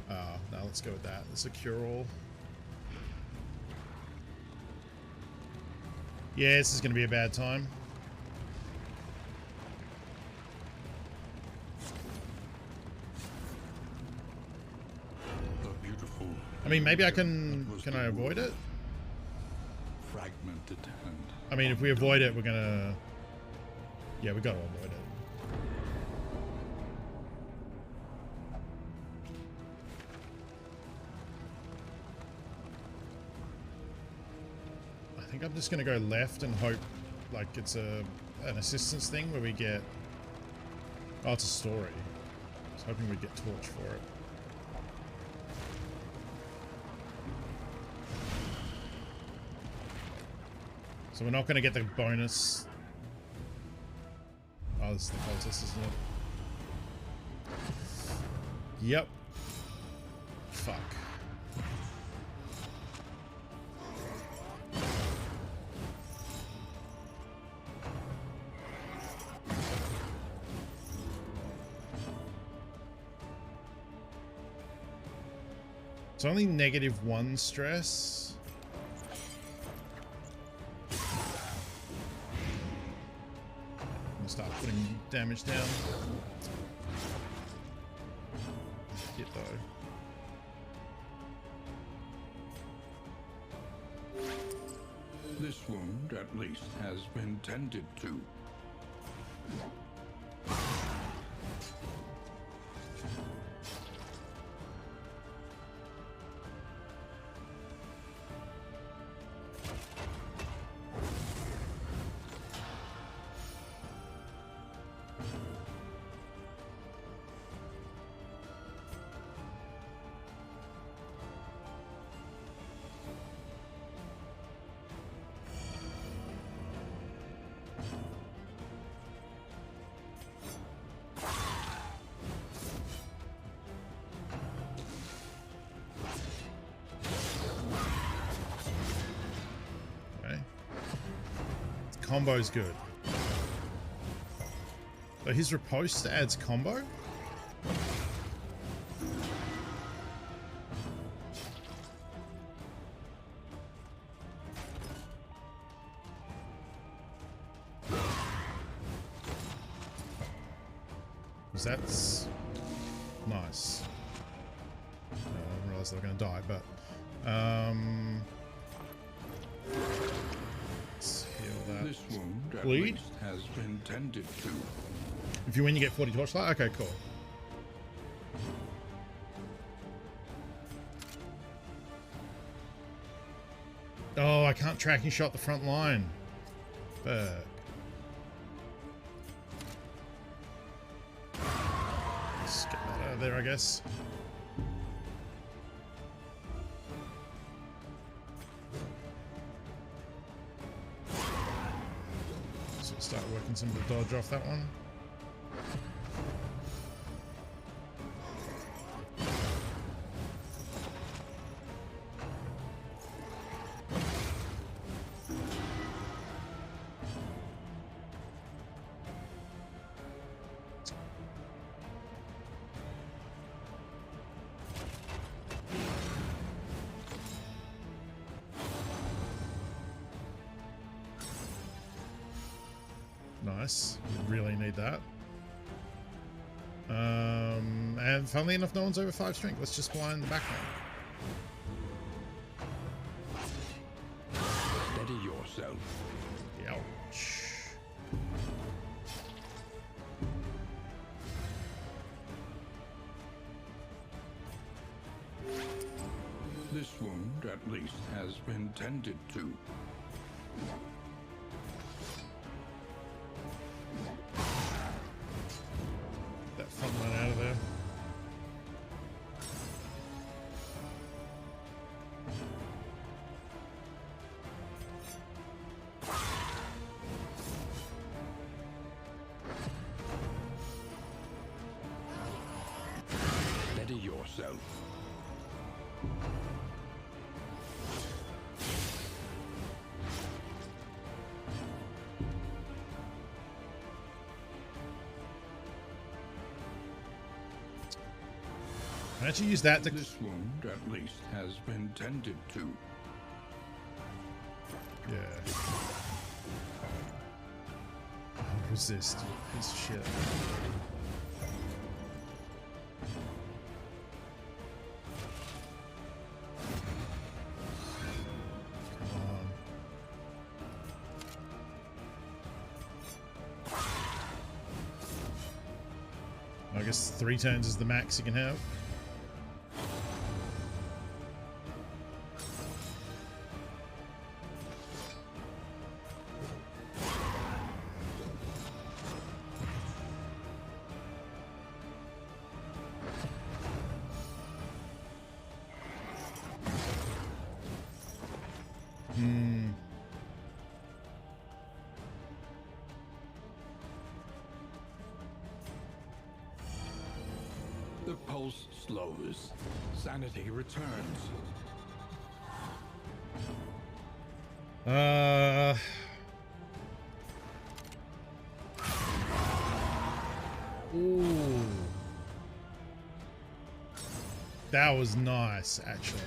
we got? No, let's go with that. It's a cure-all. Yeah, this is going to be a bad time. I mean, maybe I can I avoid it? Fragmented and I mean, if we avoid it, we're gonna... Yeah, we gotta avoid it. I think I'm just gonna go left and hope, like, it's an assistance thing where we get... Oh, it's a story. I was hoping we'd get torch for it. So we're not going to get the bonus. Oh, this is the cultist, isn't it? Yep. Fuck. It's only -1 stress. Start putting damage down. Hit though. this wound at least has been tended to. combo's good. But his riposte adds combo? Because that's nice. I didn't realize they were going to die, but let's heal that. This wound at Bleed? least has been tended to. If you win, you get 40 torchlight. Okay, cool. Oh, I can't tracking shot the front line. But let's get that out of there, I guess. So start working some of the dodge off that one. Nice. We really need that. And funnily enough, no one's over 5 strength. Let's just blind the back line. Steady yourself. Ouch. This wound at least has been tended to. That front line out of there. Steady yourself. I actually use that to. This wound at least has been tended to. Yeah. Oh, resist, you piece of shit. Come on. I guess 3 turns is the max you can have. The pulse slows. Sanity returns. Ooh. That was nice, actually.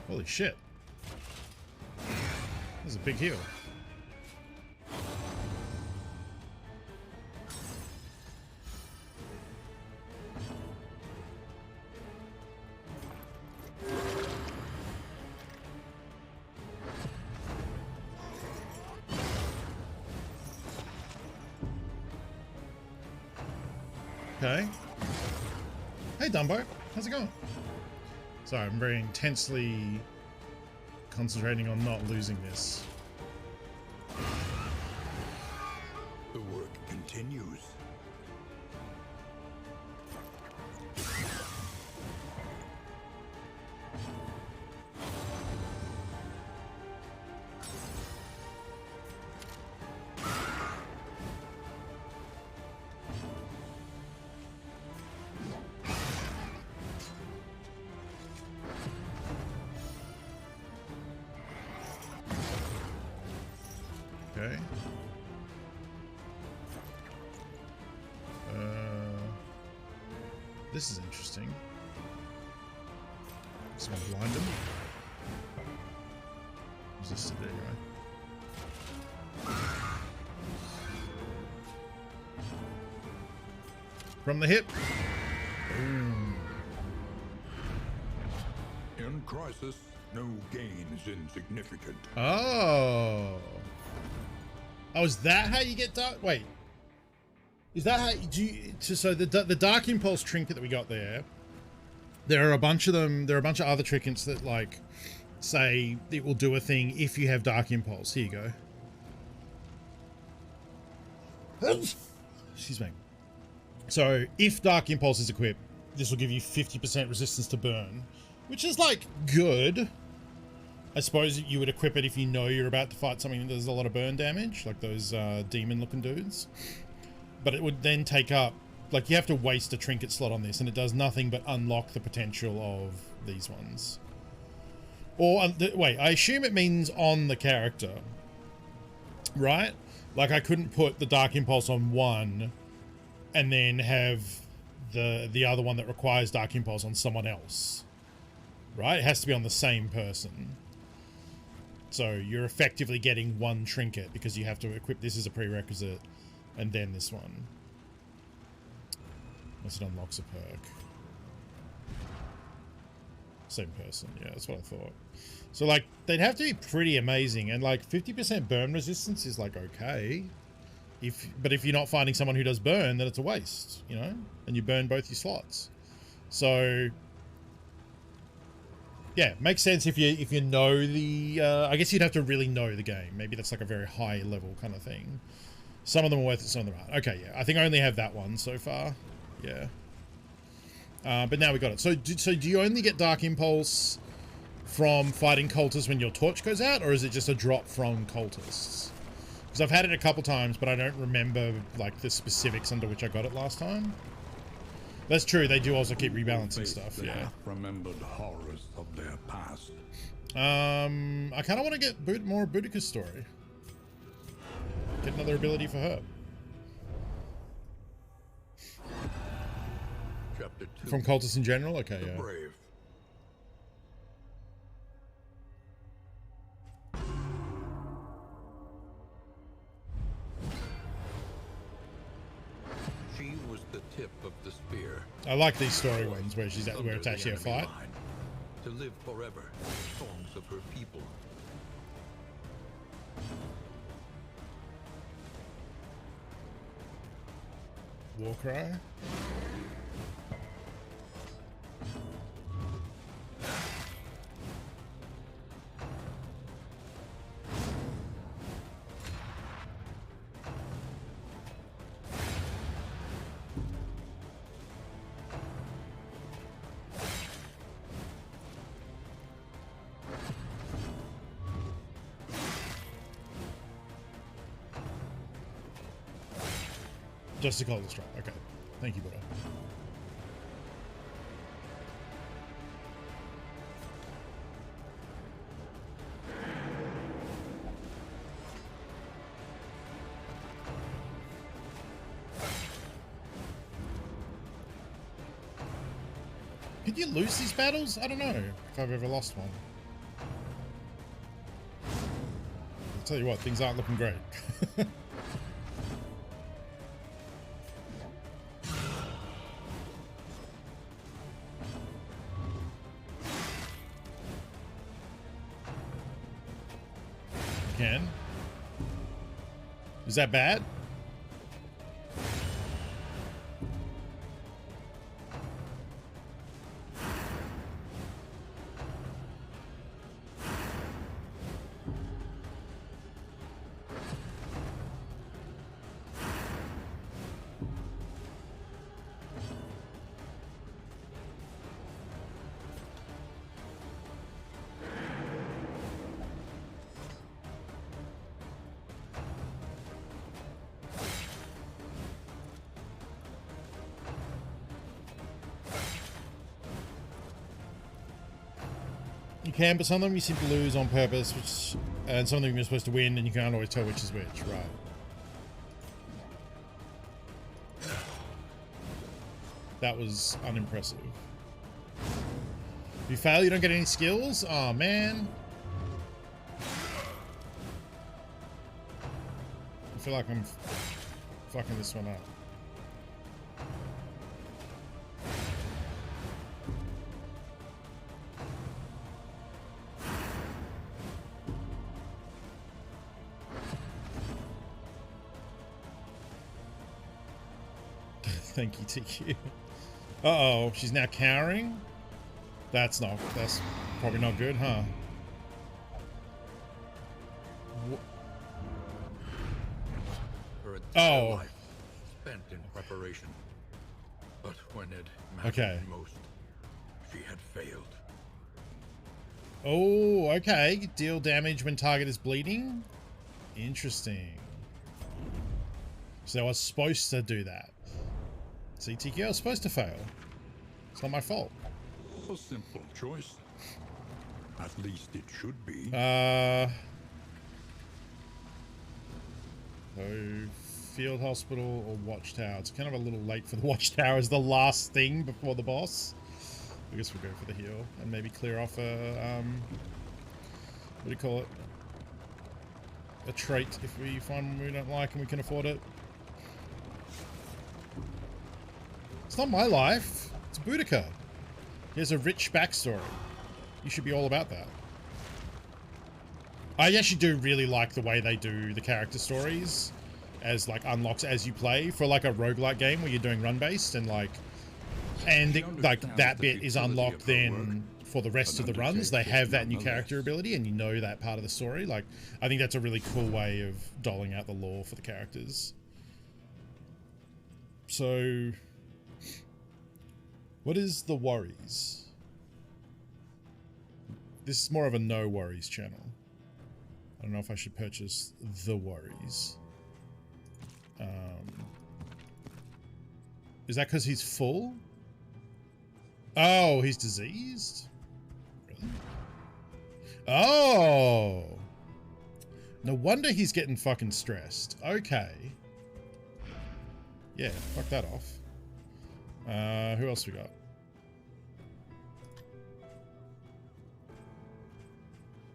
Holy shit. This is a big heal. Okay. Hey Dumbo, how's it going? Sorry, I'm very intensely concentrating on not losing this. The work continues. Okay. This is interesting. Just gonna blind him. Resisted anyway. From the hip. Boom. In crisis, no gain is insignificant. Oh. Oh, is that how you get dark? Wait. Is that how do you, so the Dark Impulse trinket that we got there, there are a bunch of them, there are a bunch of other trinkets that like say it will do a thing if you have Dark Impulse. Here you go. Excuse me. So if Dark Impulse is equipped, this will give you 50% resistance to burn, which is like good. I suppose you would equip it if you know you're about to fight something that does a lot of burn damage, like those demon looking dudes. But it would then take up, like you have to waste a trinket slot on this, and it does nothing but unlock the potential of these ones. Or, wait, I assume it means on the character, right? Like I couldn't put the Dark Impulse on one and then have the other one that requires Dark Impulse on someone else, right? It has to be on the same person. So you're effectively getting one trinket because you have to equip this as a prerequisite and then this one. Unless it unlocks a perk. Same person, yeah, that's what I thought. So like, they'd have to be pretty amazing, and like 50% burn resistance is like okay. But if you're not finding someone who does burn, then it's a waste, you know? And you burn both your slots. So yeah, makes sense if you know the I guess you'd have to really know the game. Maybe that's like a very high level kind of thing. Some of them are worth it, some of them aren't. Okay, yeah. I think I only have that one so far. Yeah. But now we got it. So do you only get Dark Impulse from fighting cultists when your torch goes out, or is it just a drop from cultists? Because I've had it a couple times, but I don't remember like the specifics under which I got it last time. That's true. They do also keep rebalancing stuff. Yeah. Remembered horrors of their past. I kind of want to get more Boudica's story. Get another ability for her. Chapter 2. From cultists in general? Okay, The yeah. Brave. She was the tip of the spear. I like these story ones where where it's actually a fight. To live forever in the songs of her people. Warcry. Just to call this drop. Okay. Thank you, Buddha. Could you lose these battles? I don't know if I've ever lost one. I'll tell you what, things aren't looking great. Can. Is that bad? You can, but some of them you seem to lose on purpose, and some of them you're supposed to win, and you can't always tell which is which, right? That was unimpressive. If you fail, you don't get any skills? Oh, man. I feel like I'm fucking this one up. Thank you, TQ. Uh-oh, she's now cowering? That's probably not good, huh? Her entire life spent in preparation. But when it mattered most, she had failed. Oh, okay. Deal damage when target is bleeding? Interesting. So I was supposed to do that. CTQ, I was supposed to fail. It's not my fault. A simple choice. At least it should be. So field hospital or watchtower. It's kind of a little late for the watchtower as the last thing before the boss. I guess we'll go for the heal and maybe clear off a what do you call it? A trait if we find one we don't like and we can afford it. It's not my life. It's Boudica. He has a rich backstory. You should be all about that. I actually do really like the way they do the character stories as like unlocks as you play for like a roguelike game where you're doing run based and like that bit is unlocked then for the rest of the runs. They have that new character ability and you know that part of the story. Like I think that's a really cool way of doling out the lore for the characters. So what is the worries? This is more of a no worries channel. I don't know if I should purchase the worries. Is that because he's full? Oh, he's diseased? Really? Oh! No wonder he's getting fucking stressed. Okay. Yeah, fuck that off. Who else we got?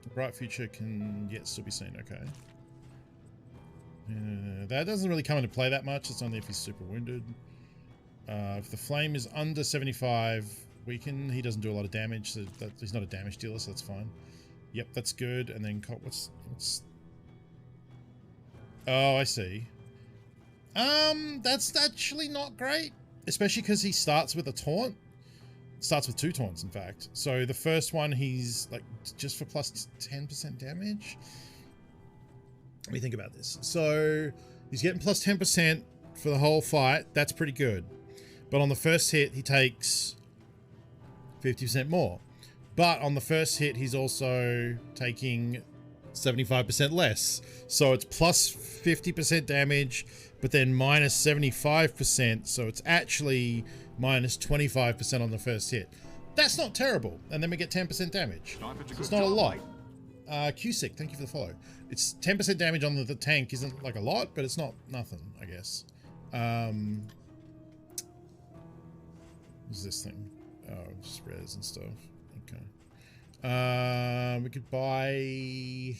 The bright future can yet still be seen, okay. That doesn't really come into play that much. It's only if he's super wounded. If the flame is under 75 weaken, he doesn't do a lot of damage, so he's not a damage dealer, so that's fine. Yep, that's good. And then what's oh, I see. That's actually not great, especially because he starts with a taunt. Starts with 2 taunts, in fact. So the first one, he's like just for plus 10% damage. Let me think about this. So he's getting plus 10% for the whole fight. That's pretty good. But on the first hit, he takes 50% more. But on the first hit, he's also taking 75% less. So it's plus 50% damage, but then minus 75%. So it's actually minus 25% on the first hit. That's not terrible. And then we get 10% damage. So it's not a lot. Cusick, thank you for the follow. It's 10% damage on the tank isn't like a lot, but it's not nothing, I guess. What's this thing? Oh, just res and stuff. Okay. We could buy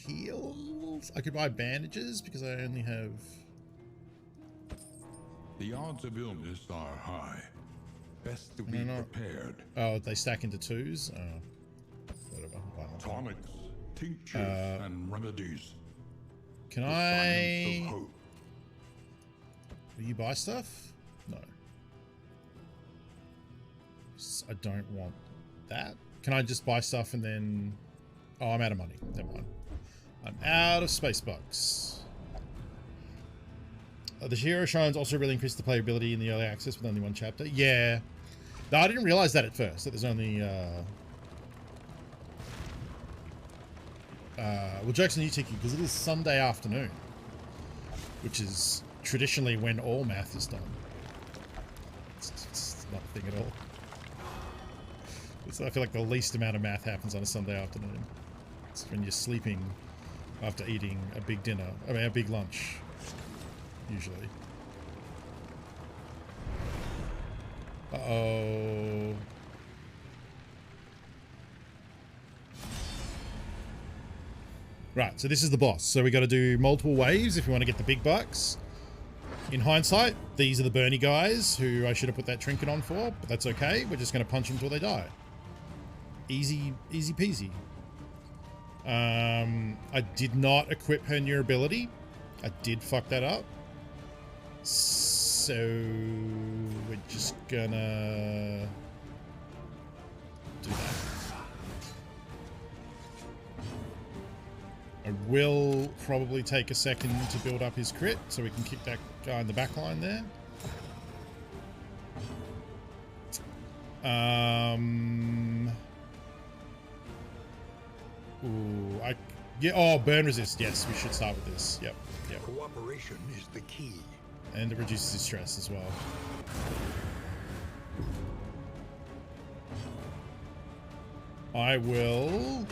heals. I could buy bandages because I only have... The odds of illness are high. Best to be prepared. Oh, they stack into 2s? Oh, whatever. Tonics, tinctures, and remedies. Can I... Will you buy stuff? No. I don't want that. Can I just buy stuff and then... Oh, I'm out of money. Never mind. I'm out of space bucks. The hero shrines also really increased the playability in the early access with only 1 chapter. Yeah. No, I didn't realize that at first, that there's only... well, joke's on you, Tiki, because it is Sunday afternoon, which is traditionally when all math is done. It's not a thing at all. So I feel like the least amount of math happens on a Sunday afternoon. It's when you're sleeping after eating a big dinner. I mean, a big lunch, usually. Uh-oh. Right, so this is the boss. So we got to do multiple waves if we want to get the big bucks. In hindsight, these are the Bernie guys who I should have put that trinket on for, but that's okay. We're just going to punch them until they die. Easy, easy peasy. I did not equip her new ability. I did fuck that up. So we're just gonna do that. I will probably take a second to build up his crit so we can kick that guy in the back line there. Ooh, yeah, oh, burn resist. Yes, we should start with this. Yep. Cooperation is the key. And it reduces his stress as well. I will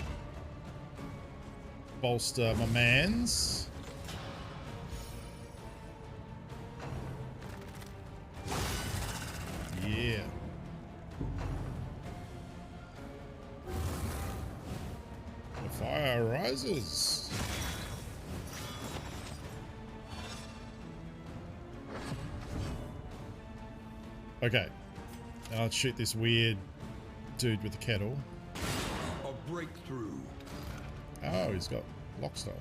bolster my mans. Yeah. The fire rises. Okay. Now let's shoot this weird dude with the kettle. A breakthrough. Oh, he's got lock stuff.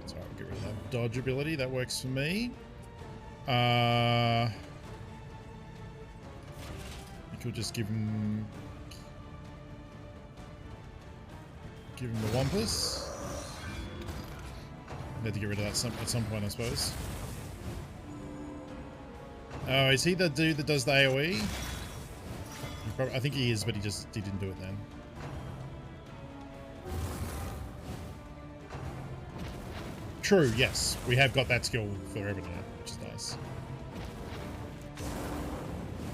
So I'll get rid of that dodge ability. That works for me. You could just give him the wampus. Need to get rid of that at some point, I suppose. Oh, is he the dude that does the AoE? I think he is, but he didn't do it then. True, yes. We have got that skill forever now, which is nice.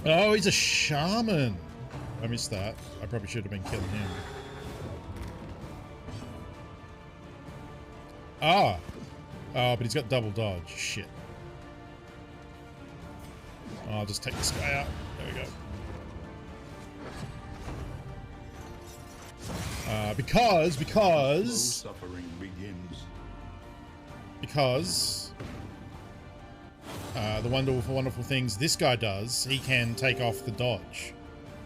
Oh, he's a shaman. I missed that. I probably should have been killing him. Ah. Oh, but he's got double dodge. Shit. I'll just take this guy out. There we go. Because Suffering begins. The wonderful things this guy does, he can take off the dodge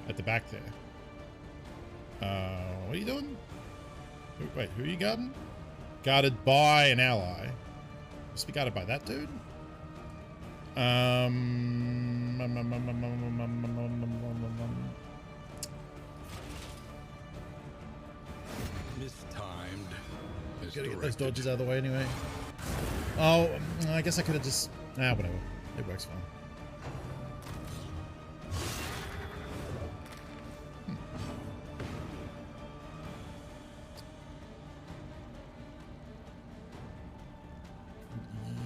at the back there. What are you doing? Wait, who are you guarding? Guarded by an ally. Must be guarded by that dude? Mistimed. Gotta get those dodges out of the way anyway. Oh, I guess I could have just... whatever. It works fine.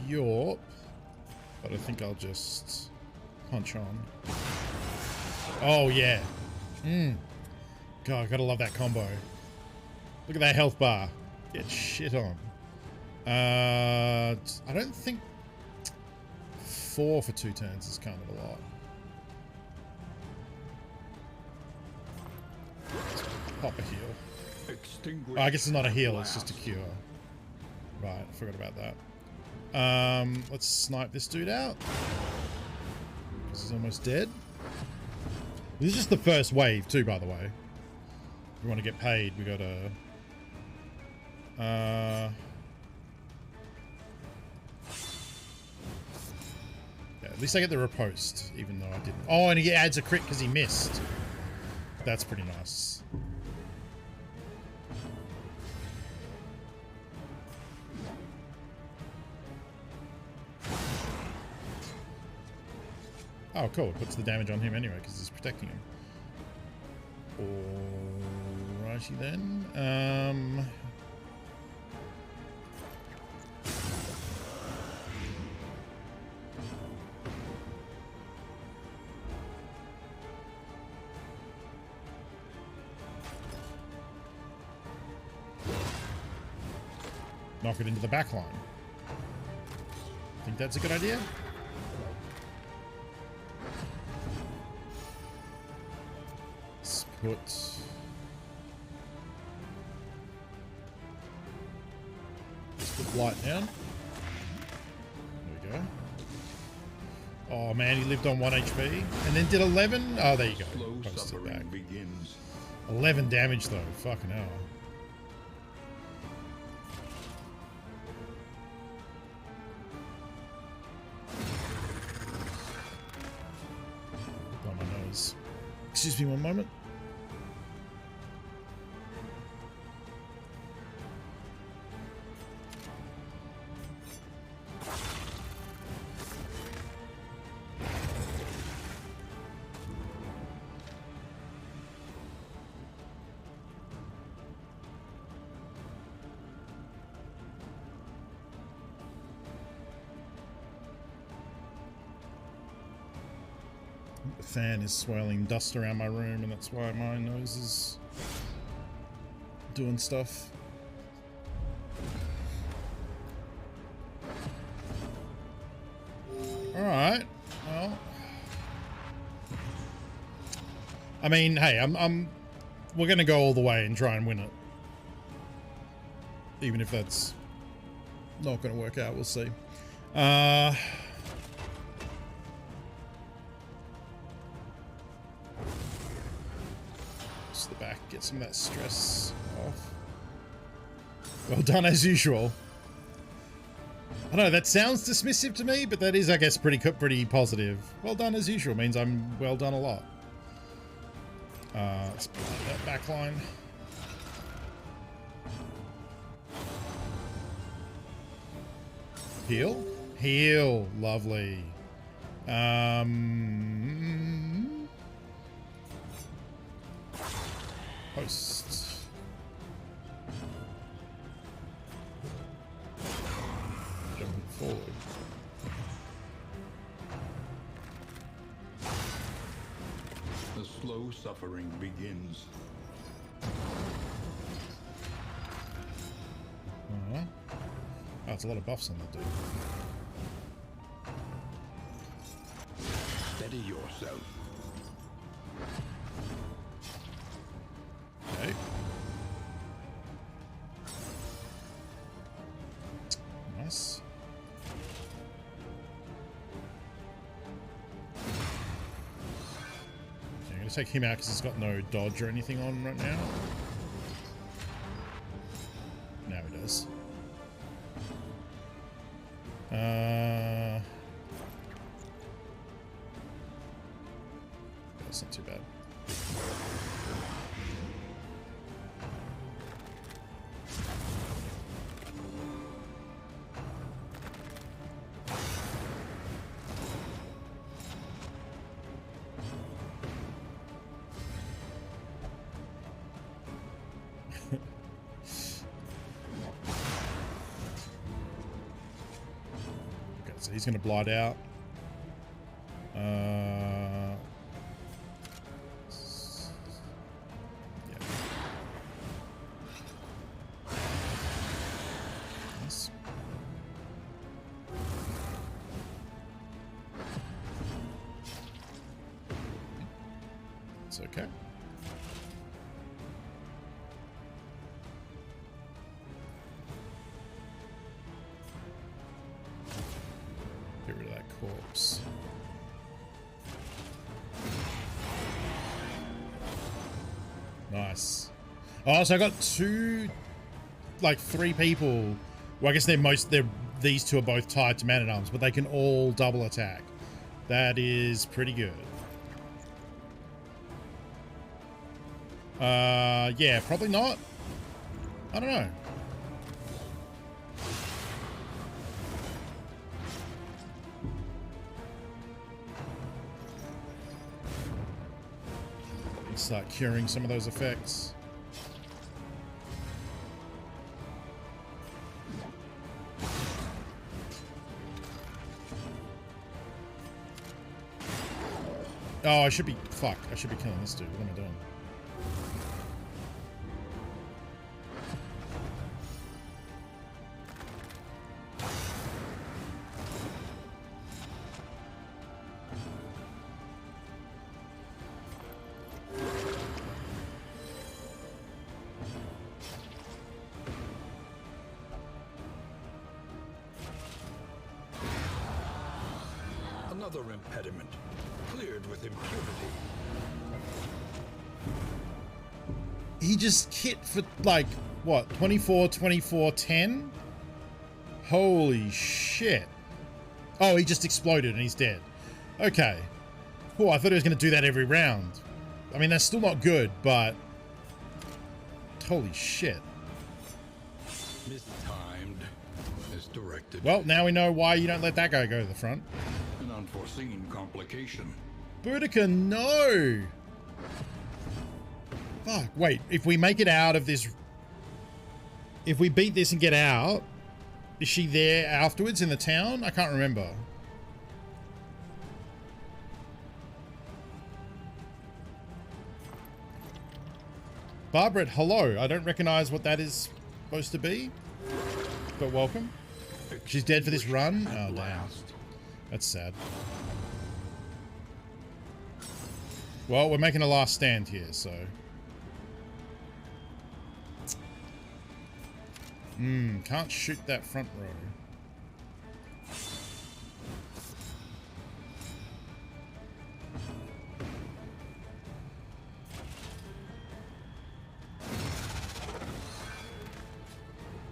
Yup. But I think I'll just punch on. Oh, yeah. God, I gotta love that combo. Look at that health bar. Get shit on. I don't think 4 for 2 turns is kind of a lot. Let's pop a heal. Oh, I guess it's not a heal, it's just a cure. Right, I forgot about that. Let's snipe this dude out. This is almost dead. This is just the first wave too, by the way. If we want to get paid, we gotta... yeah, at least I get the riposte, even though I didn't. Oh, and he adds a crit because he missed. That's pretty nice. Oh, cool. It puts the damage on him anyway because he's protecting him. Alrighty then. knock it into the back line. Think that's a good idea? Let's put light down. There we go. Oh man, he lived on 1 HP and then did 11. Oh, there you go. Slow Posted suffering back. begins. 11 damage though. Fucking hell. On my nose. Excuse me one moment. The fan is swirling dust around my room, and that's why my nose is doing stuff. Alright, well. I mean, hey, we're gonna go all the way and try and win it. Even if that's not gonna work out, we'll see. The back, get some of that stress off. Well done as usual. I don't know, that sounds dismissive to me, but that is, I guess, pretty positive. Well done as usual means I'm well done a lot. Let's put that back line. Heal? Heal. Lovely. Post. Jumping forward. The slow suffering begins. Oh, it's a lot of buffs on that dude. Steady yourself. Okay. Nice. Okay, I'm going to take him out because he's got no dodge or anything on right now. Now he does. That's not too bad. So he's going to blot out. Yeah. Nice. It's okay. Get rid of that corpse. Nice. Oh, so I got three people. Well, I guess these two are both tied to man-at-arms, but they can all double attack. That is pretty good. Yeah, probably not. I don't know. Start curing some of those effects. Oh, I should be killing this dude. What am I doing? Another impediment, cleared with impunity. He just hit for like, what, 24, 24, 10? Holy shit. Oh, he just exploded and he's dead. Okay. Oh, I thought he was going to do that every round. I mean, that's still not good, but... Holy shit. Mistimed, misdirected. Well, now we know why you don't let that guy go to the front. An unforeseen complication. Boudica, no! Fuck, wait, if we make it out of this... If we beat this and get out, is she there afterwards in the town? I can't remember. Barbara, hello. I don't recognize what that is supposed to be, but welcome. She's dead for this run? Oh, damn. That's sad. Well, we're making a last stand here, so... Can't shoot that front row.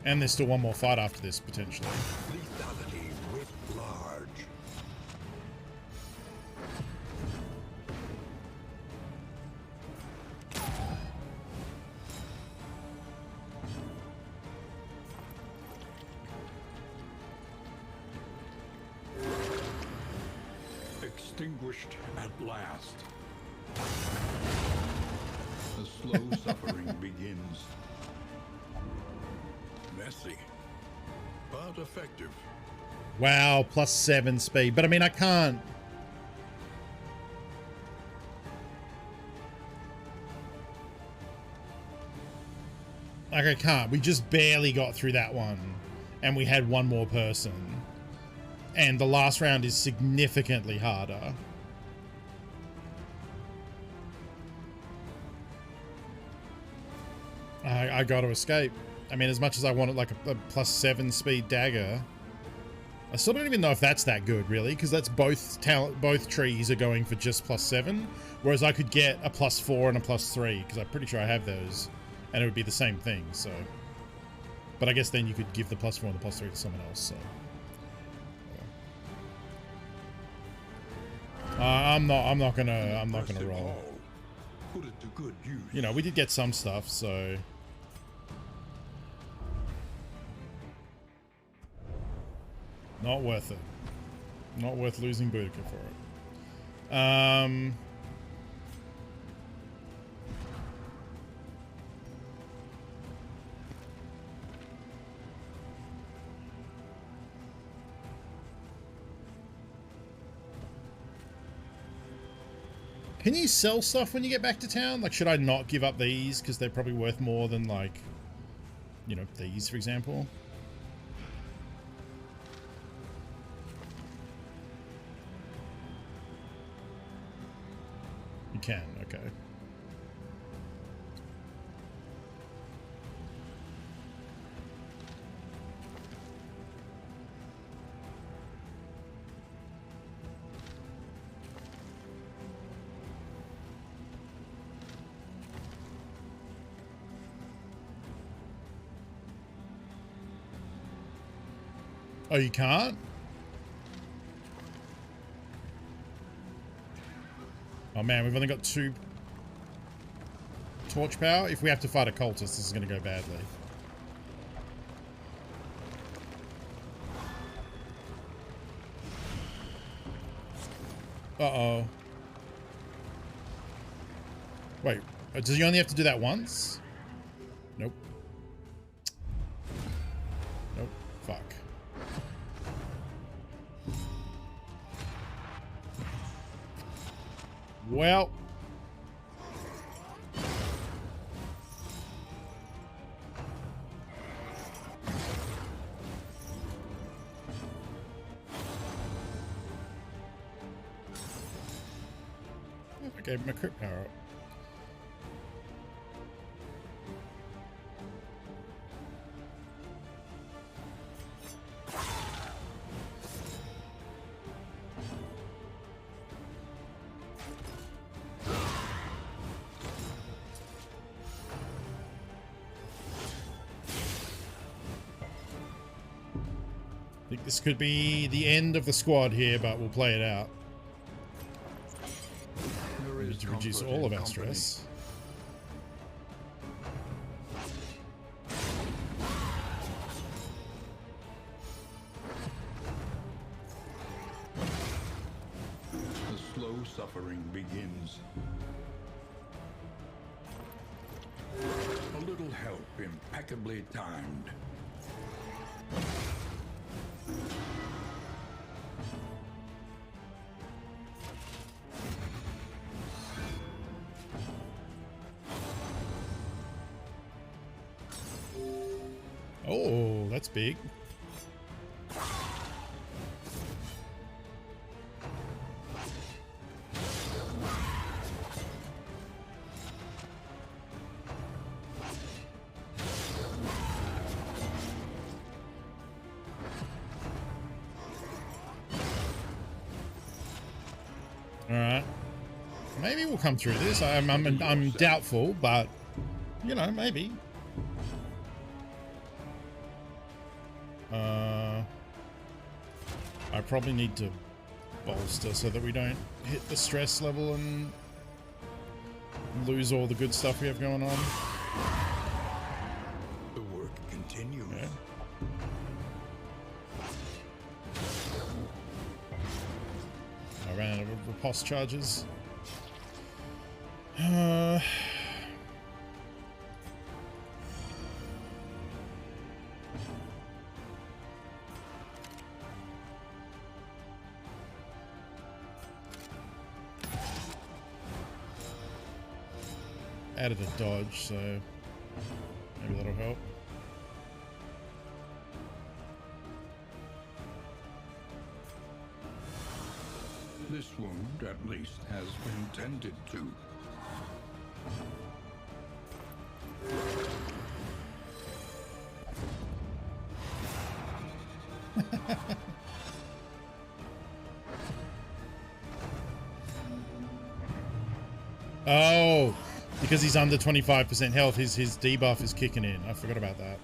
And there's still one more fight after this, potentially. Lethality writ large. Extinguished at last. The slow suffering begins. Messy, but effective. Wow, +7 speed. But I mean, I can't... Like, I can't. We just barely got through that one. And we had one more person. And the last round is significantly harder. I got to escape. I mean, as much as I wanted like a +7 speed dagger, I still don't even know if that's that good, really, because that's both trees are going for just +7, whereas I could get a +4 and a +3, because I'm pretty sure I have those, and it would be the same thing. So, but I guess then you could give the +4 and the +3 to someone else. So, I'm not gonna roll. Put it to good use. You know, we did get some stuff, so. Not worth it. Not worth losing Boudica for it. Can you sell stuff when you get back to town? Like, should I not give up these because they're probably worth more than, like, you know, these, for example? You can, okay. Oh, you can't? Oh man, we've only got 2 torch power. If we have to fight occultists, this is going to go badly. Uh-oh. Wait, does he only have to do that once? Nope. Nope. Fuck. Well. I gave him a crit power up. think this could be the end of the squad here, but we'll play it out. There We is need to reduce comfort all of in our company. stress. The slow suffering begins. A little help impeccably timed. Oh, that's big. All right, maybe we'll come through this. I'm doubtful, but you know, maybe. I probably need to bolster so that we don't hit the stress level and lose all the good stuff we have going on. The work continues. Yeah. I ran out of riposte charges. Added a dodge, so maybe that'll help. This wound, at least, has been tended to. Oh, because he's under 25% health, his debuff is kicking in. I forgot about that.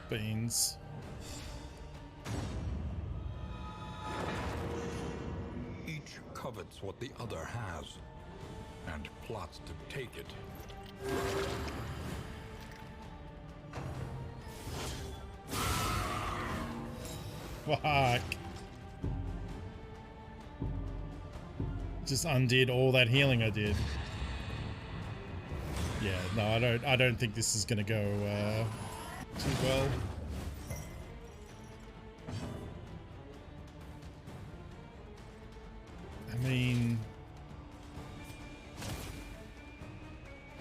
Beans. Each covets what the other has, and plots to take it. Fuck. Just undid all that healing I did. Yeah, no, I don't think this is gonna go too well. I mean,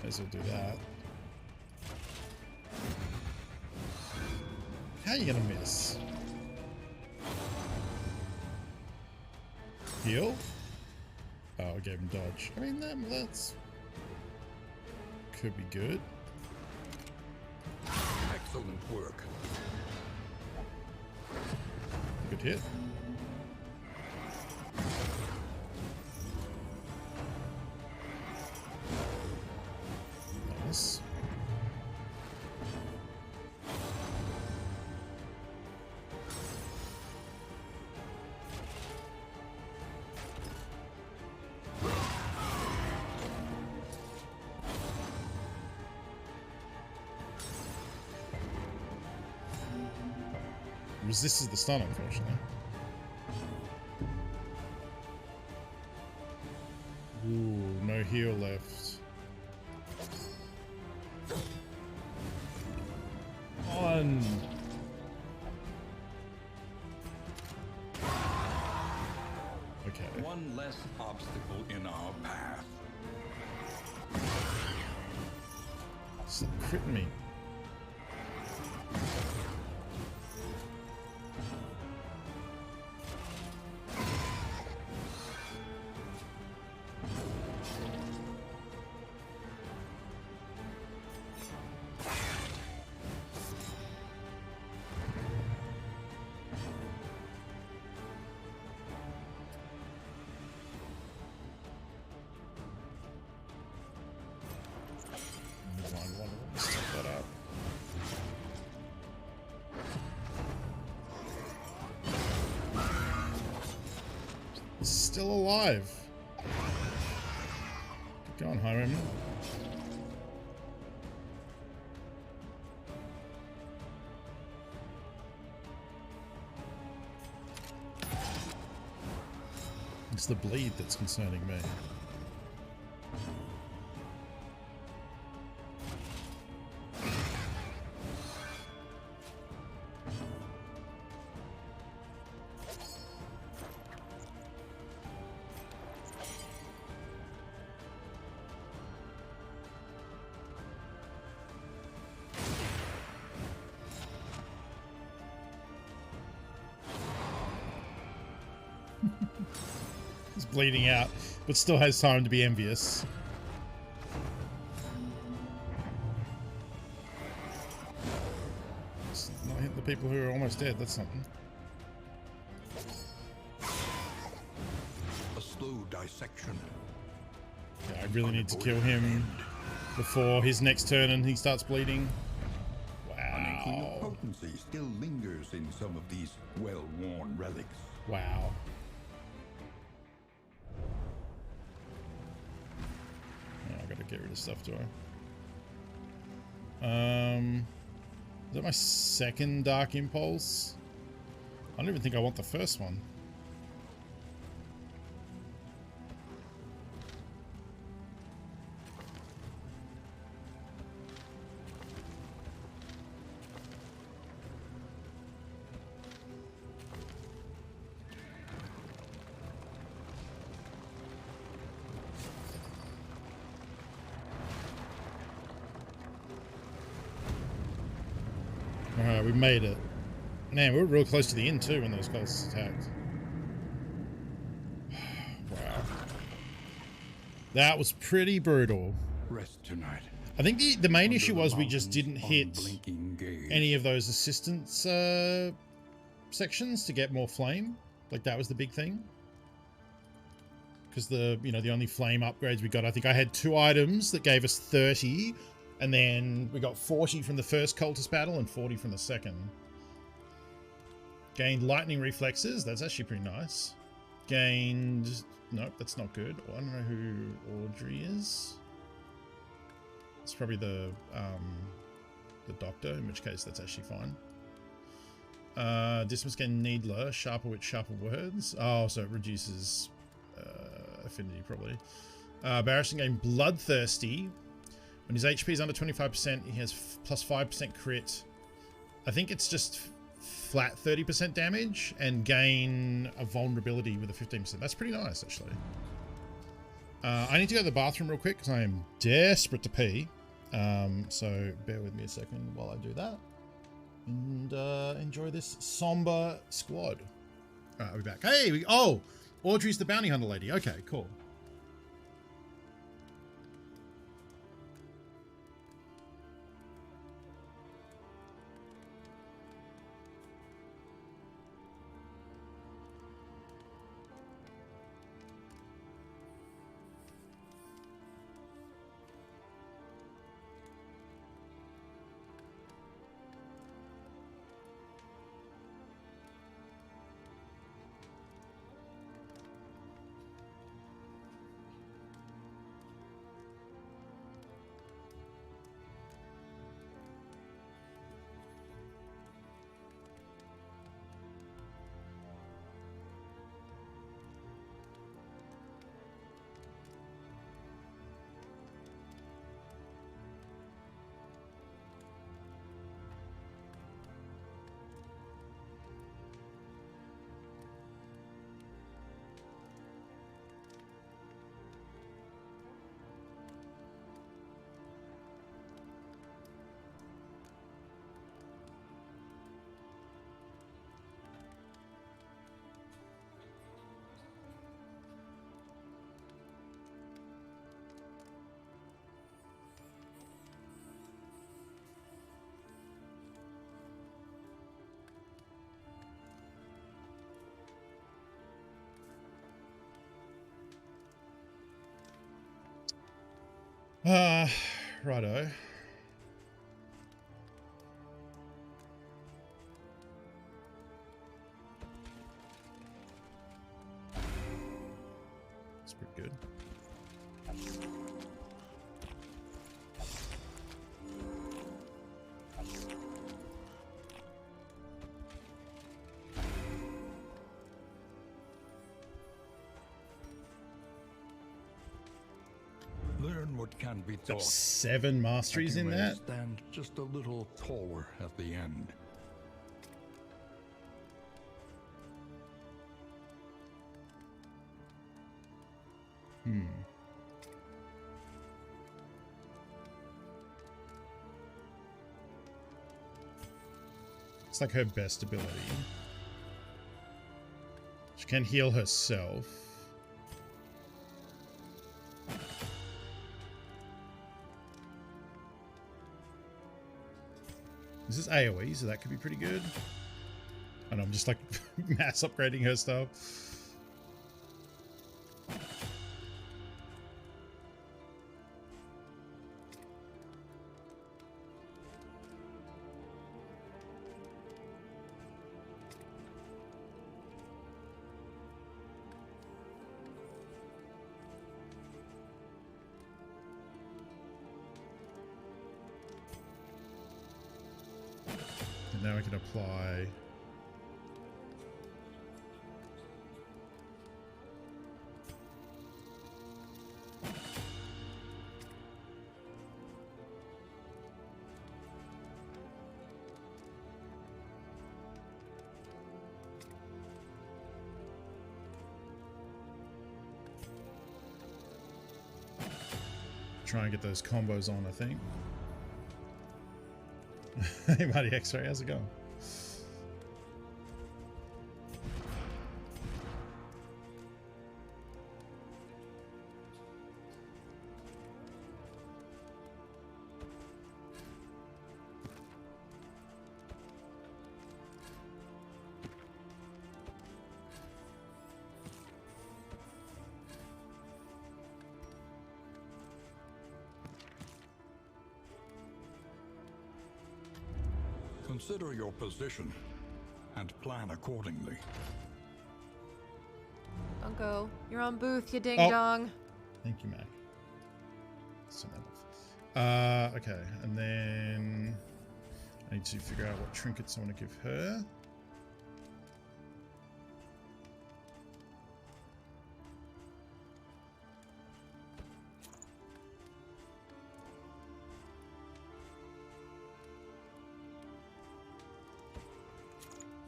may as well do that. How are you gonna miss? Heal? Oh, I gave him dodge. I mean, that's could be good. Excellent work. Good hit. Nice. Resists the stun, unfortunately. Ooh, no heal left. On. Okay. One less obstacle in our path. Stop critting me. Step that still alive. Go on, Highwayman. It's the bleed that's concerning me. He's bleeding out, but still has time to be envious. It's not hitting the people who are almost dead, that's something. A slow dissection. Yeah, I really need to kill him before his next turn and he starts bleeding. An inkling of Wow. potency still lingers in some of these well-worn relics. Wow. Oh, I gotta get rid of stuff, do I? Is that my second Dark Impulse? I don't even think I want the first one. Alright, we made it. Man, we were real close to the end too when those cultists attacked. Wow. That was pretty brutal. Rest tonight. I think the main Under issue the was we just mountain's didn't hit unblinking gaze. any of those assistance sections to get more flame. Like that was the big thing. Because the only flame upgrades we got, I think I had 2 items that gave us 30, and then we got 40 from the first cultist battle and 40 from the second. Gained lightning reflexes, that's actually pretty nice. Gained, nope, that's not good. I don't know who Audrey is. It's probably the doctor, in which case that's actually fine. Dismiss gain Needler, sharper with sharper words. Oh, so it reduces affinity probably. Barristan gain Bloodthirsty. When his HP is under 25%, he has plus 5% crit. I think it's just flat 30% damage and gain a vulnerability with a 15%. That's pretty nice, actually. I need to go to the bathroom real quick because I am desperate to pee. So bear with me a second while I do that. And enjoy this somber squad. All right, I'll be back. Hey, oh, Audrey's the bounty hunter lady. Okay, cool. Righto. pretty good. Learn what can be Got taught. 7 masteries That you in may that. stand just a little taller at the end. It's like her best ability. She can heal herself. This is AoE, so that could be pretty good. And I'm just like mass upgrading her stuff. And now we can apply. Try and get those combos on, I think. Hey, buddy, X-Ray, how's it going? Consider your position and plan accordingly. Don't go. You're on booth, you ding Oh. dong. Thank you, Mac. Send that off. Okay, and then I need to figure out what trinkets I want to give her.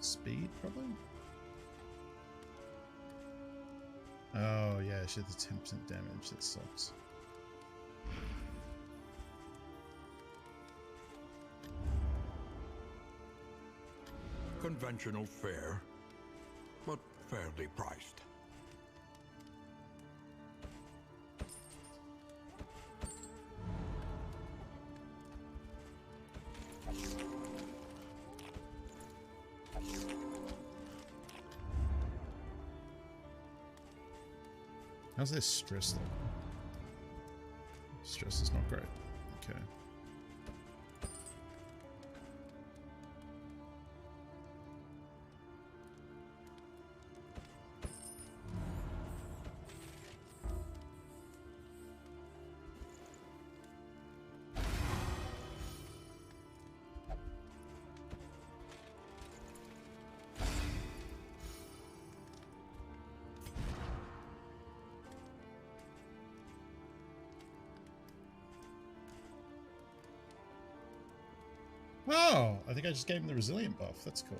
Speed, probably? Oh, yeah, she had the 10% damage. That sucks. Conventional fare, but fairly priced. How's their stress though? Stress is not great. Okay. Oh, I think I just gave him the resilient buff. That's cool.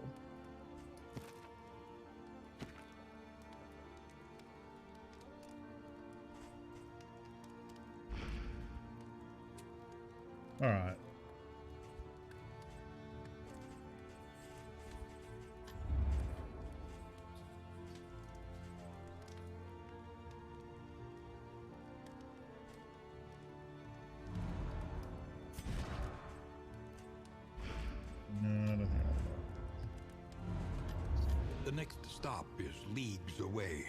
All right. No, I don't think The next stop is leagues away.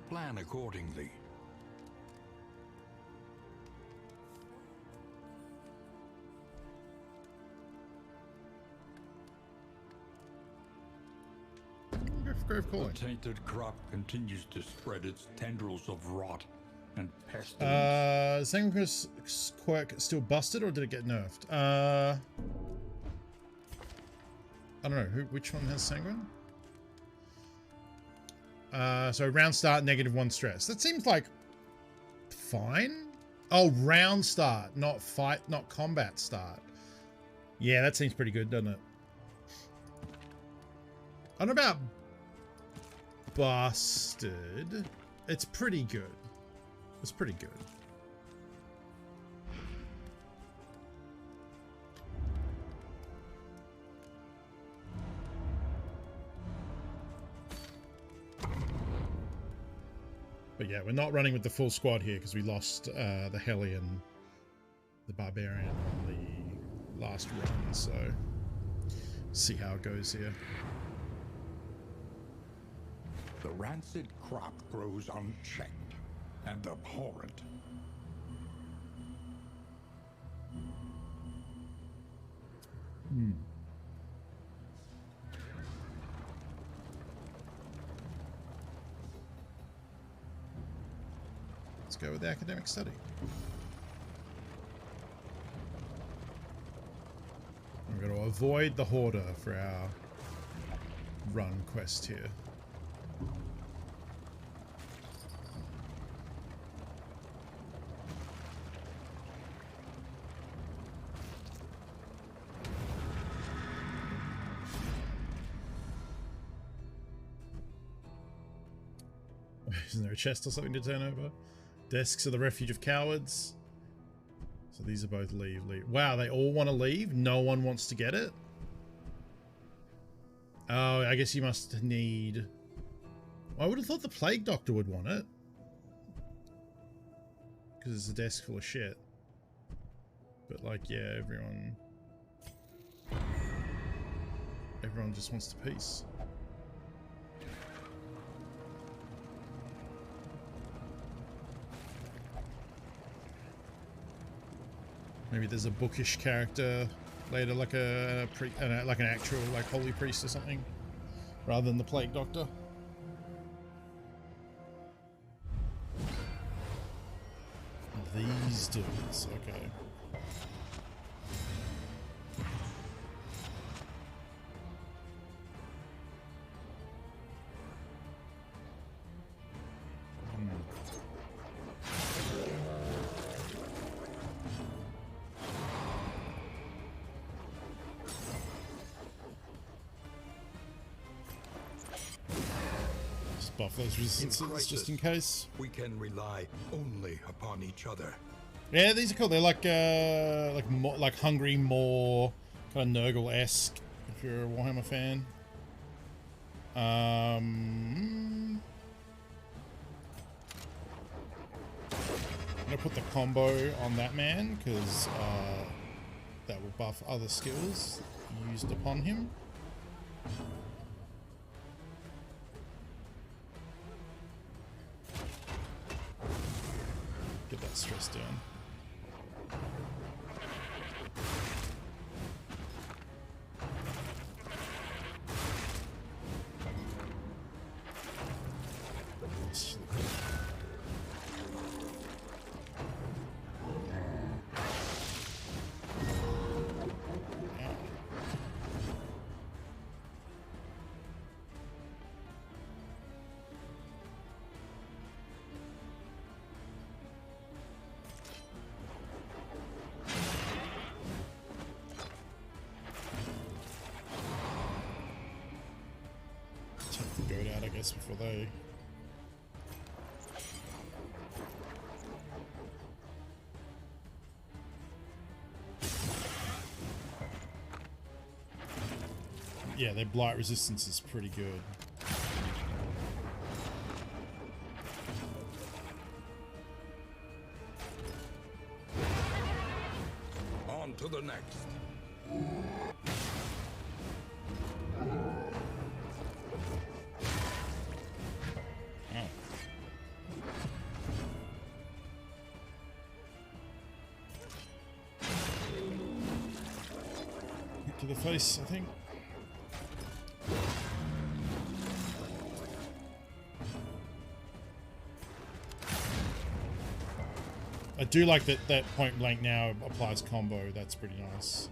Plan accordingly. I'll go for Grove The calling? tainted crop continues to spread its tendrils of rot and pestilence. Sanguine's quirk still busted, or did it get nerfed? I don't know. Which one has Sanguine? So round start, -1 stress. That seems like fine. Oh, round start, not fight, not combat start. Yeah, that seems pretty good, doesn't it? I don't know about busted. It's pretty good. It's pretty good. But yeah, we're not running with the full squad here because we lost the Hellion, the Barbarian on the last run, so see how it goes here. The rancid crop grows unchecked and abhorrent. Let's go with the academic study. We're going to avoid the Hoarder for our run quest here. Isn't there a chest or something to turn over? Desks are the refuge of cowards. So these are both leave. Wow, they all want to leave? No one wants to get it? Oh, I guess you must need... I would have thought the Plague Doctor would want it. Because it's a desk full of shit. But like, yeah, everyone just wants to piece. Maybe there's a bookish character later, like like an actual like holy priest or something, rather than the Plague Doctor. These dudes, okay. Buff those resistances just in case. We can rely only upon each other. Yeah, these are cool. They're like Hungry Maw, kind of Nurgle-esque, if you're a Warhammer fan. I'm gonna put the combo on that man because that will buff other skills used upon him. Get that stress down. Before they... Yeah, their blight resistance is pretty good. On to the next. To the face, I think. I do like that point blank now applies combo. That's pretty nice.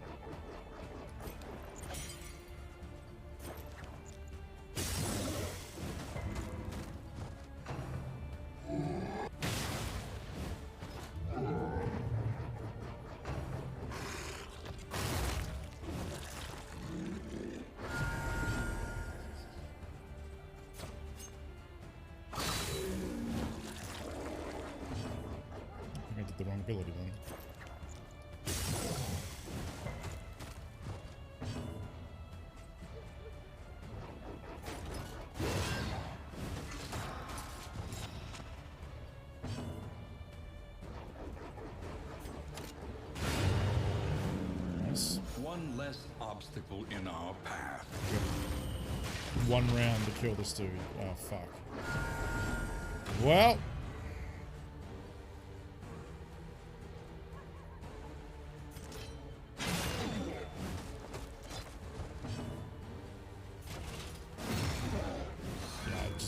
The wrong ability then. Nice. One less obstacle in our path. One round to kill this dude. Oh fuck. Well.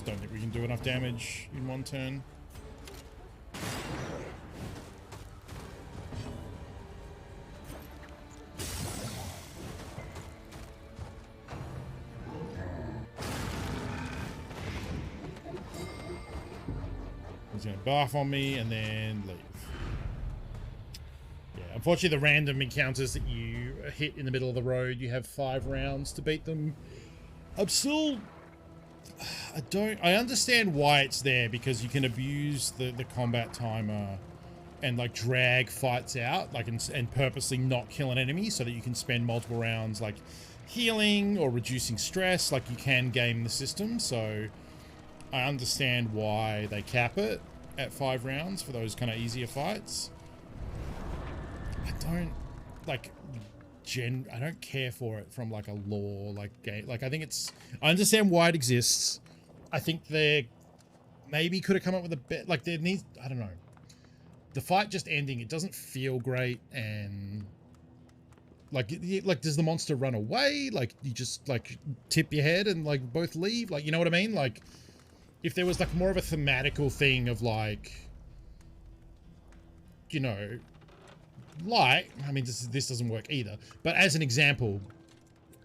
Don't think we can do enough damage in one turn. He's going to buff on me and then leave. Yeah, unfortunately the random encounters that you hit in the middle of the road, you have 5 rounds to beat them. I understand why it's there, because you can abuse the combat timer and like drag fights out, like and purposely not kill an enemy so that you can spend multiple rounds like healing or reducing stress. Like you can game the system, so I understand why they cap it at 5 rounds for those kind of easier fights. I don't like I don't care for it from like a lore like game. Like I understand why it exists. I think they maybe could have come up with a bit, like there needs, I don't know. The fight just ending, it doesn't feel great, and like does the monster run away? Like you just like tip your head and like both leave? Like, you know what I mean? Like if there was like more of a thematical thing of like, you know, like, I mean, this doesn't work either, but as an example,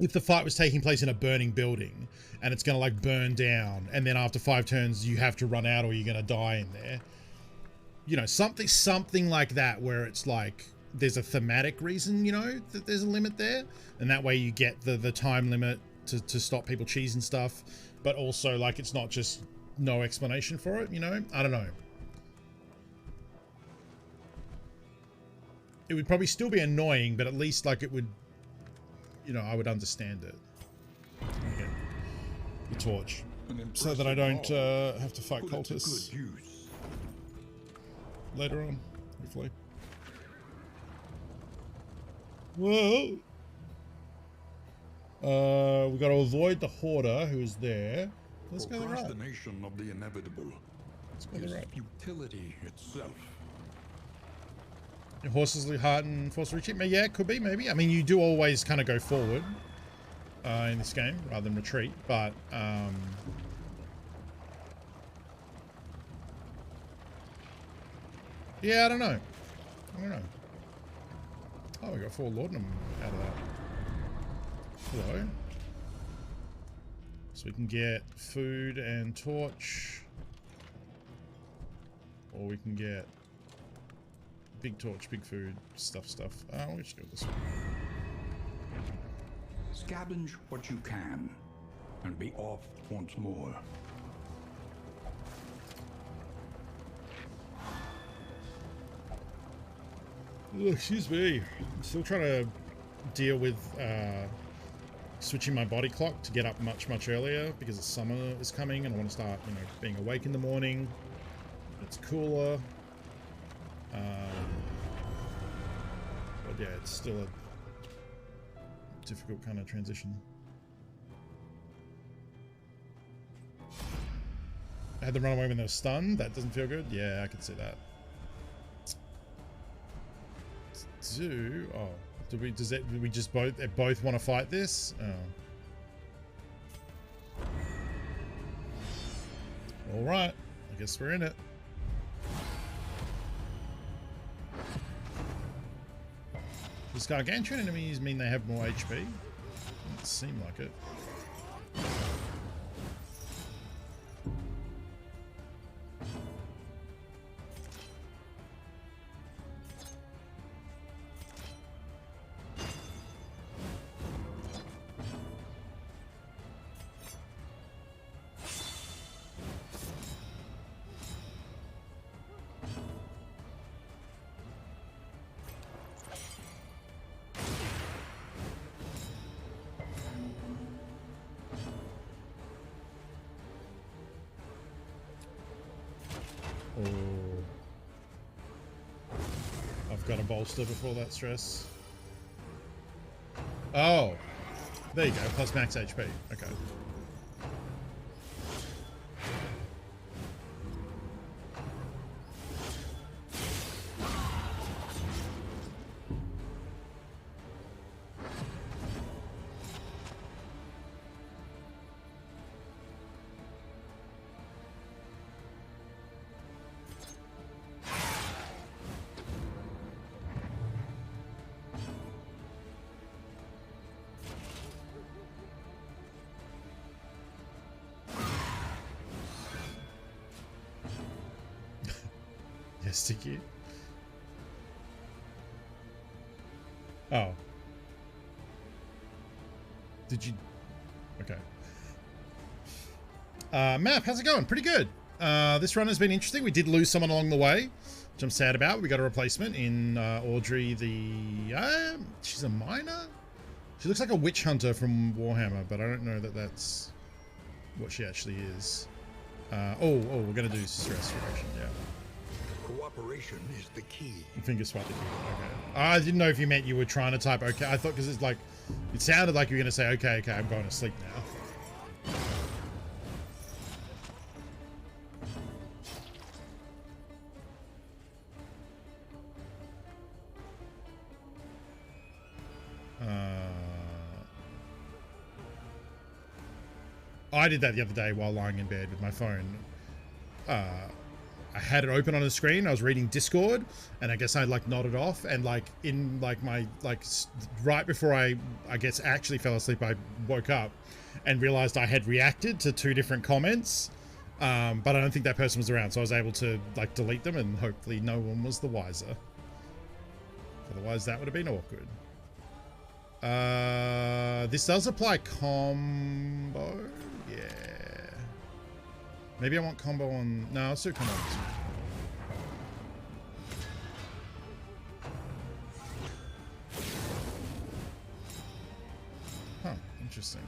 if the fight was taking place in a burning building and it's going to like burn down, and then after 5 turns you have to run out or you're going to die in there, you know, something like that, where it's like there's a thematic reason, you know, that there's a limit there, and that way you get the time limit to stop people cheesing stuff, but also like it's not just no explanation for it, you know. I don't know. It would probably still be annoying, but at least like it would, you know, I would understand it. Okay. The torch, so that I don't have to fight cultists later on, hopefully. Well, we got to avoid the hoarder who is there. Let's go to the right. Procrastination of the inevitable. Let's go to the right. Futility itself. Your horses look hard and force retreat. Yeah, it could be, maybe. I mean, you do always kind of go forward in this game rather than retreat, but yeah, I don't know. Oh, we got 4 laudanum out of that. Hello. So we can get food and torch, or we can get big torch, big food, stuff. We'll just go this way. Scavenge what you can, and be off once more. Oh, excuse me. I'm still trying to deal with switching my body clock to get up much earlier, because the summer is coming and I want to start, you know, being awake in the morning. It's cooler. But yeah, it's still a difficult kind of transition. I had them run away when they were stunned. That doesn't feel good. Yeah, I can see that. Oh, do we just both want to fight this? Oh. All right, I guess we're in it. Does gargantuan enemies mean they have more HP? Doesn't seem like it. I've got a bolster before that stress. Oh, there you go. Plus max HP. Okay. Sticky. Oh. Did you? Okay. Map, how's it going? Pretty good. This run has been interesting. We did lose someone along the way, which I'm sad about. We got a replacement in Audrey the... she's a miner? She looks like a witch hunter from Warhammer, but I don't know that that's what she actually is. We're going to do Sister Restoration, yeah. Cooperation is the key. Finger swipe the key. Okay. I didn't know if you meant you were trying to type okay. I thought because it's like, it sounded like you were going to say, okay, I'm going to sleep now. I did that the other day while lying in bed with my phone. I had it open on the screen. I was reading Discord, and I guess I like nodded off, and like in like my right before I guess actually fell asleep, I woke up and realized I had reacted to 2 different comments, but I don't think that person was around, so I was able to like delete them, and hopefully no one was the wiser. Otherwise, that would have been awkward. This does apply combo. Yeah. Maybe I want combo on... No, let's do combo on this one. Huh, interesting.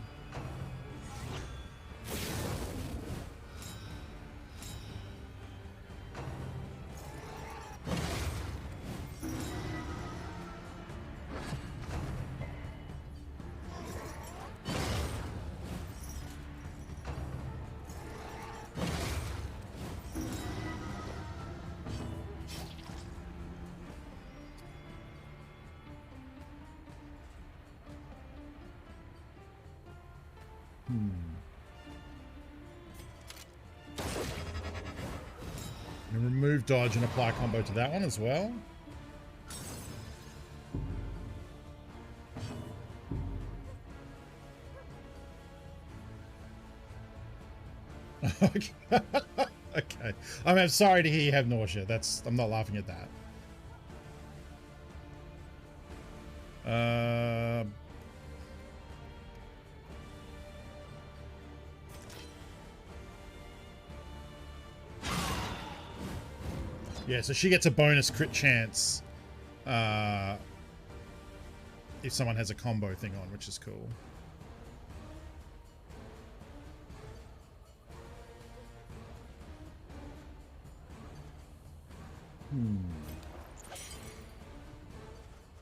And remove dodge and apply combo to that one as well. Okay. Okay. I'm sorry to hear you have nausea. I'm not laughing at that. Yeah, so she gets a bonus crit chance if someone has a combo thing on, which is cool.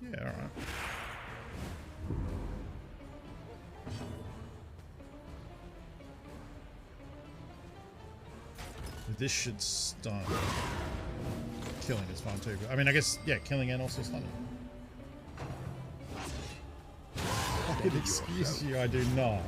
Yeah, all right. This should stun. Killing is fine too, but I mean, I guess, yeah, killing and also stunning. I can excuse you, I do not.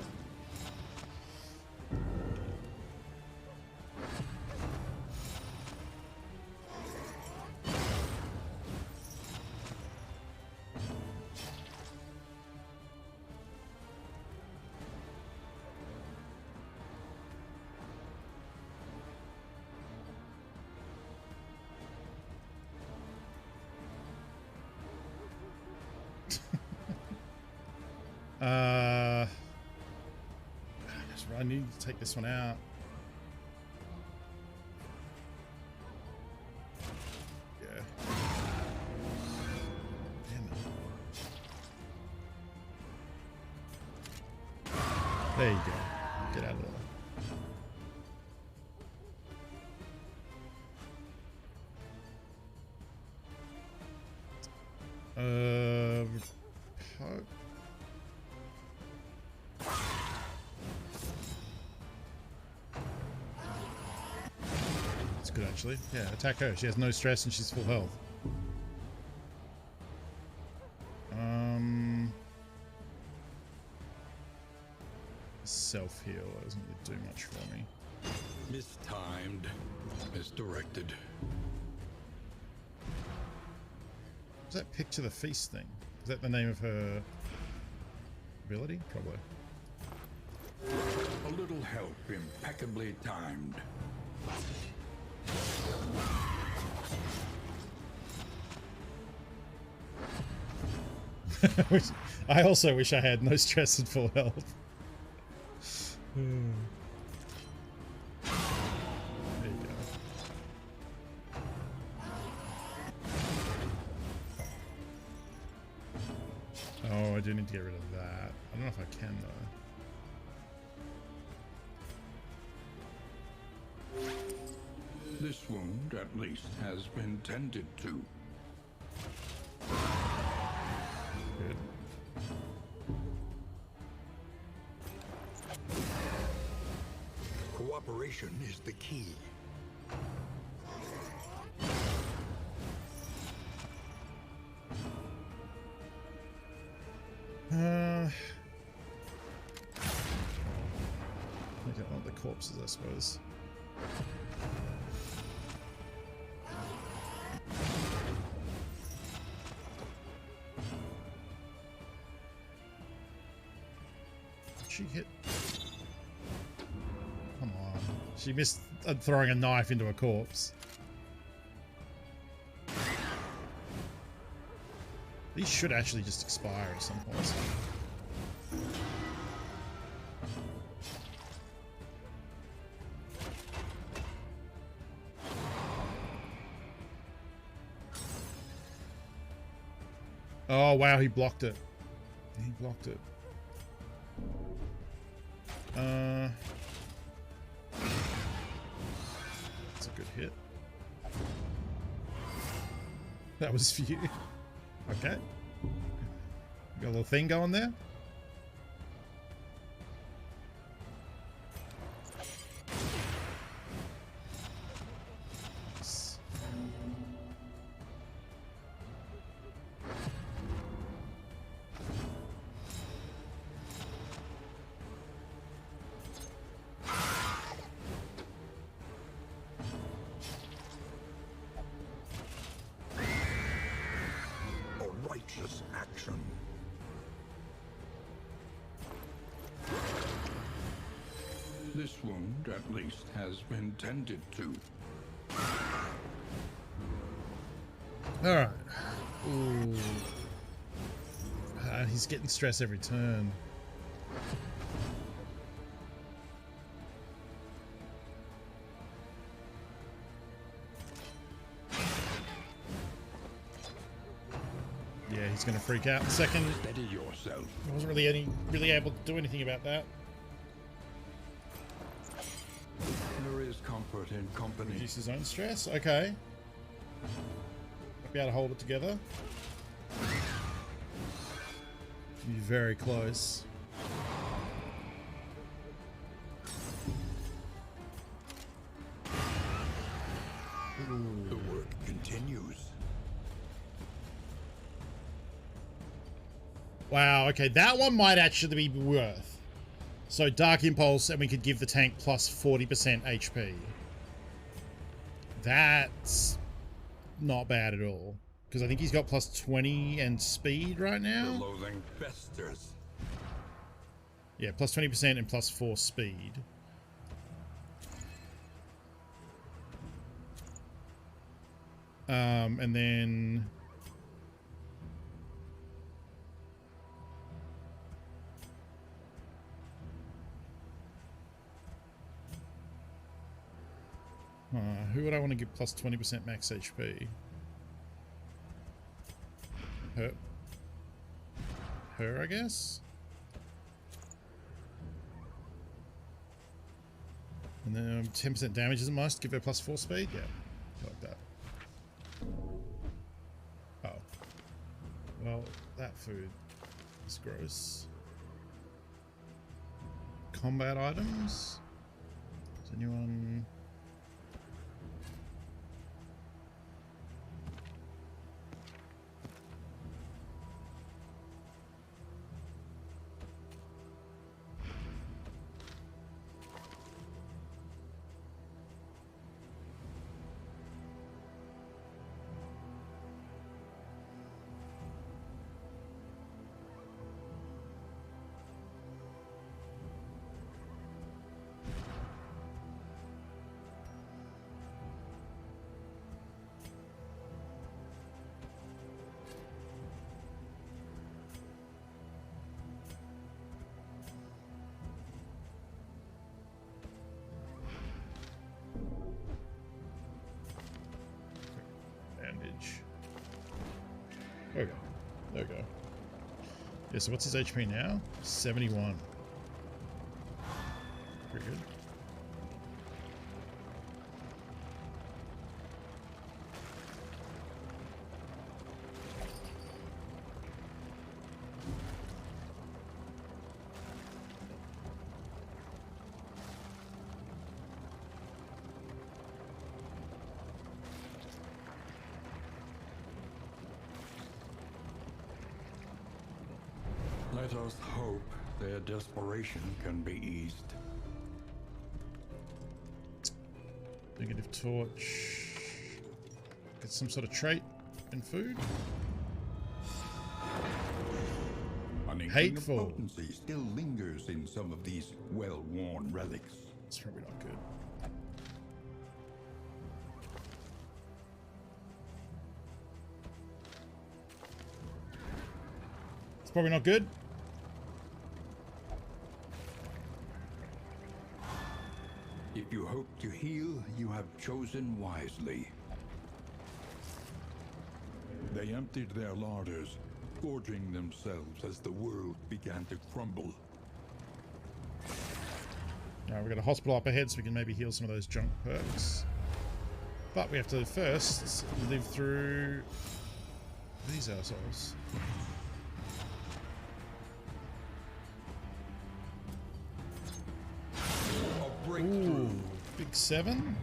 I need to take this one out. Yeah. Damn it. There you go. Get out of there. That's good actually. Yeah, attack her. She has no stress and she's full health. Self heal doesn't really do much for me. Mistimed. Misdirected. Is that Picture the Feast thing? Is that the name of her ability? Probably. A little help impeccably timed. I also wish I had no stress and full health. There you go. Oh, I do need to get rid of that. I don't know if I can though. This wound, at least, has been tended to. Good. Cooperation is the key. I don't want the corpses, I suppose. Did she hit? Come on. She missed throwing a knife into a corpse. These should actually just expire at some point. Oh wow, he blocked it. He blocked it. That's a good hit. That was for you. Okay. Got a little thing going there. Nice. A righteous action. This wound, at least, has been tended to. Alright. Ooh. He's getting stress every turn. Yeah, he's gonna freak out in a second. Steady yourself. I wasn't really able to do anything about that. There is comfort in company. Reduce his own stress. Okay. Might be able to hold it together. Be very close. Ooh. The work continues. Wow, okay, that one might actually be worth. So Dark Impulse, and we could give the tank plus 40% HP. That's not bad at all. Because I think he's got plus 20 and speed right The now. loathing festers. Yeah, plus 20% and plus 4 speed. And then... Who would I want to give plus 20% max HP? Her. Her, I guess? And then 10% damage is a must. Give her plus 4 speed? Yeah, like that. Oh. Well, that food is gross. Combat items? Does anyone... Bandage. Okay, there we go. Yeah, so what's his HP now? 71. Pretty good. Let us hope their desperation can be eased. Negative torch. Get some sort of trait and food. An inkling of Hateful. potency still lingers in some of these well-worn relics. It's probably not good. It's probably not good. If you hope to heal, you have chosen wisely. They emptied their larders, gorging themselves as the world began to crumble. Now we've got a hospital up ahead, so we can maybe heal some of those junk perks. But we have to first live through these assholes. Ooh, big 7.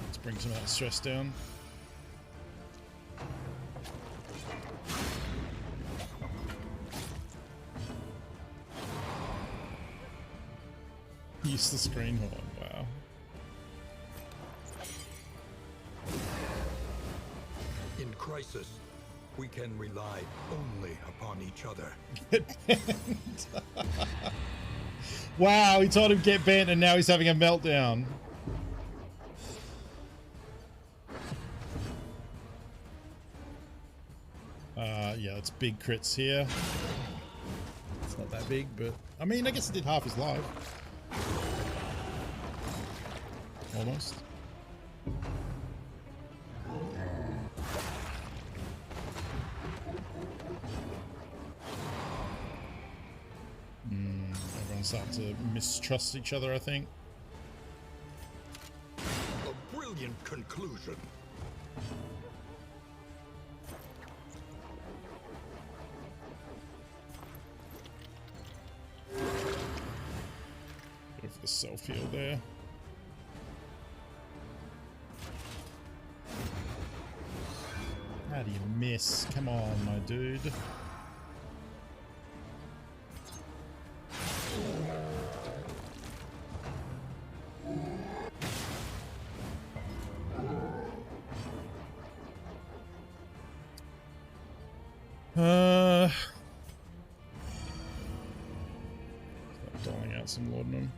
Let's bring some of that stress down. Useless greenhorn, wow. In crisis, we can rely only upon each other. Wow, he told him get bent and now he's having a meltdown. Yeah, it's big crits here. It's not that big, but I mean, I guess it did half his life. Almost. Everyone's starting to mistrust each other, I think. A brilliant conclusion. Go for the self-heal there. How do you miss? Come on, my dude. doling out some laudanum.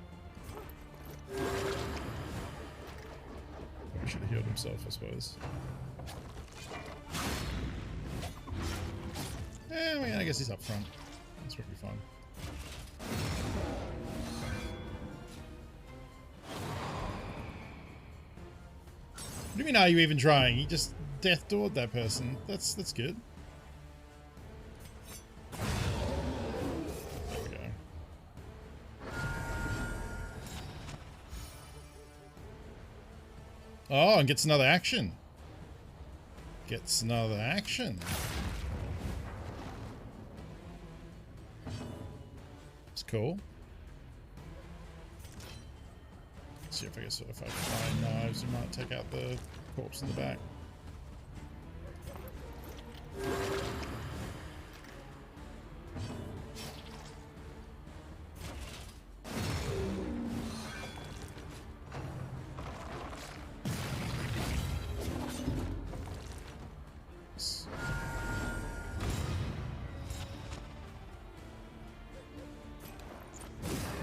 He should have healed himself, I suppose. I mean, I guess he's up front. That's pretty fun. What do you mean, are you even trying? You just death doored that person. That's good. There we go. Oh, and gets another action. Gets another action. It's cool. Let's see if I find knives, we might take out the corpse in the back.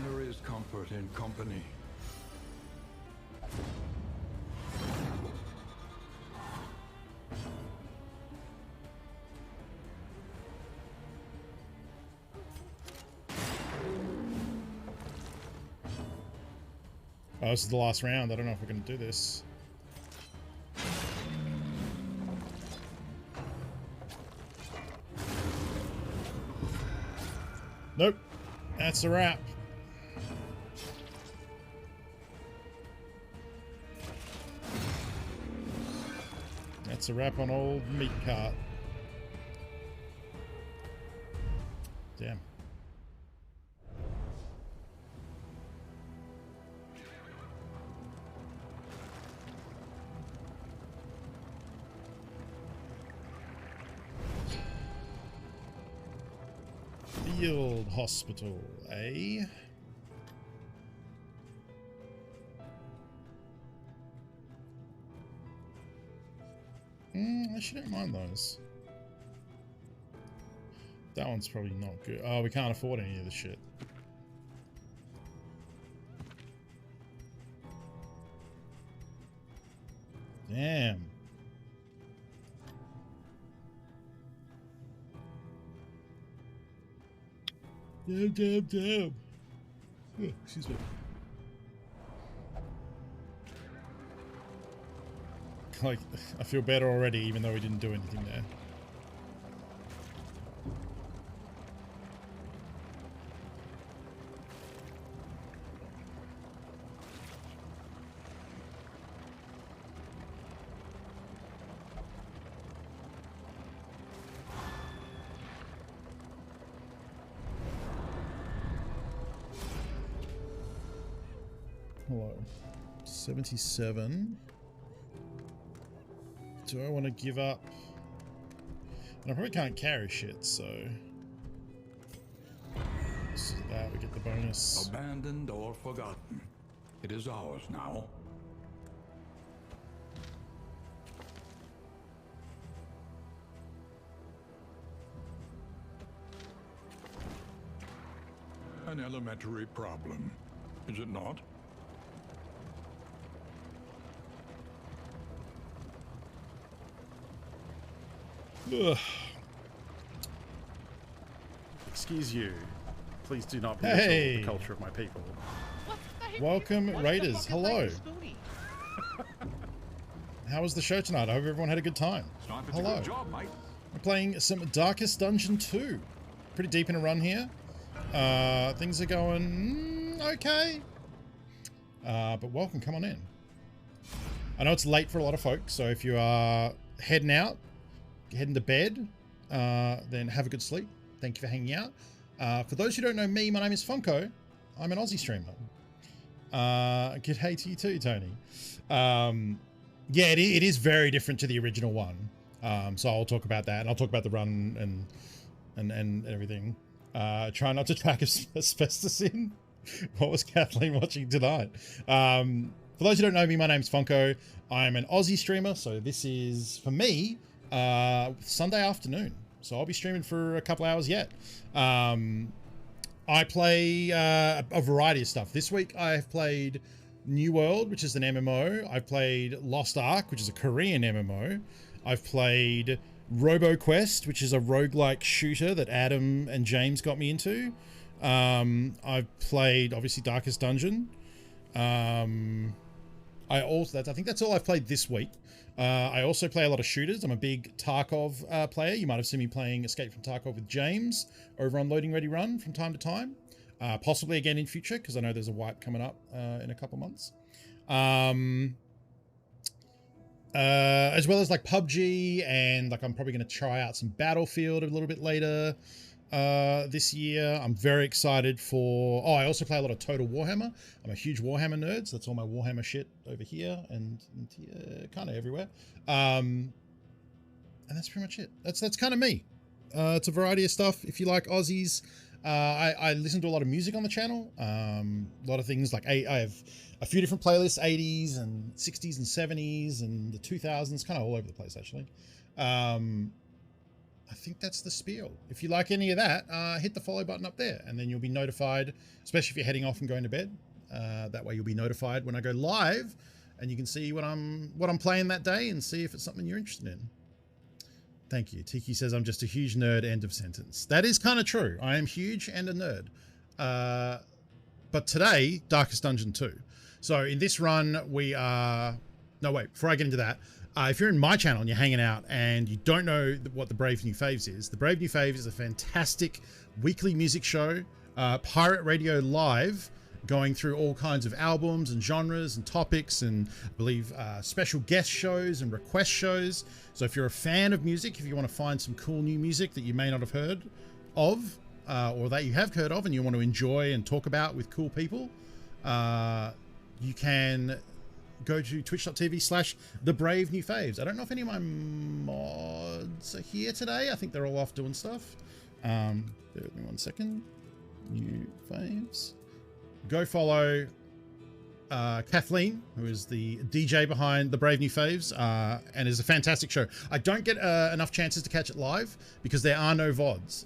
There is comfort in company. Oh, this is the last round. I don't know if we're going to do this. Nope. That's a wrap. That's a wrap on old meat cart. Damn. Field hospital, eh? Actually, don't mind those. That one's probably not good. Oh, we can't afford any of this shit. Damn. Damn. Oh, excuse me. Like, I feel better already, even though we didn't do anything there. Hello. 77. Do I want to give up? And I probably can't carry shit, so... This is that, we get the bonus. Abandoned or forgotten. It is ours now. An elementary problem, is it not? Ugh. Excuse you. Please do not Hey. belittle the culture of my people. Welcome, Raiders. Hello. How was the show tonight? I hope everyone had a good time. Hello. Good job, mate. We're playing some Darkest Dungeon 2. Pretty deep in a run here. Things are going okay. But welcome, come on in. I know it's late for a lot of folks, so if you are heading out, heading to bed, then have a good sleep. Thank you for hanging out. For those who don't know me, my name is Funko. I'm an Aussie streamer. G'day to you too, Tony. Yeah, it is very different to the original one. So I'll talk about that, and I'll talk about the run and everything. Try not to track asbestos in. What was Kathleen watching tonight? For those who don't know me, my name's Funko. I'm an Aussie streamer, so this is, for me, Sunday afternoon. So I'll be streaming for a couple hours yet. I I play a variety of stuff. This week I have played New World, which is an MMO. I've played Lost Ark, which is a Korean MMO. I've played RoboQuest, which is a roguelike shooter that Adam and James got me into. I've played, obviously, Darkest Dungeon. I think that's all I've played this week. I also play a lot of shooters. I'm a big Tarkov player. You might have seen me playing Escape from Tarkov with James over on Loading Ready Run from time to time. Possibly again in future, because I know there's a wipe coming up in a couple months. As well as like PUBG, and like I'm probably going to try out some Battlefield a little bit later this year. I'm very excited for... Oh, I also play a lot of Total Warhammer. I'm a huge Warhammer nerd, so that's all my Warhammer shit over here and kind of everywhere. And that's pretty much it. That's kind of me. It's a variety of stuff. If you like Aussies, I listen to a lot of music on the channel. A lot of things like I have a few different playlists, 80s and 60s and 70s and the 2000s, kind of all over the place actually. I think that's the spiel. If you like any of that, hit the follow button up there, and then you'll be notified, especially if you're heading off and going to bed. That way you'll be notified when I go live, and you can see what I'm playing that day and see if it's something you're interested in. Thank you. Tiki says I'm just a huge nerd, end of sentence. That is kind of true. I am huge and a nerd. But today, Darkest Dungeon 2. So in this run, we are... No, wait, before I get into that, if you're in my channel and you're hanging out and you don't know what the Brave New Faves is, the Brave New Faves is a fantastic weekly music show, pirate radio live, going through all kinds of albums and genres and topics, and I believe special guest shows and request shows. So if you're a fan of music, if you want to find some cool new music that you may not have heard of, or that you have heard of and you want to enjoy and talk about with cool people, you can go to twitch.tv/thebravenewfaves. I don't know if any of my mods are here today. I think they're all off doing stuff. Bear with me 1 second. New faves. Go follow Kathleen, who is the DJ behind the Brave New Faves, and is a fantastic show. I don't get enough chances to catch it live because there are no VODs.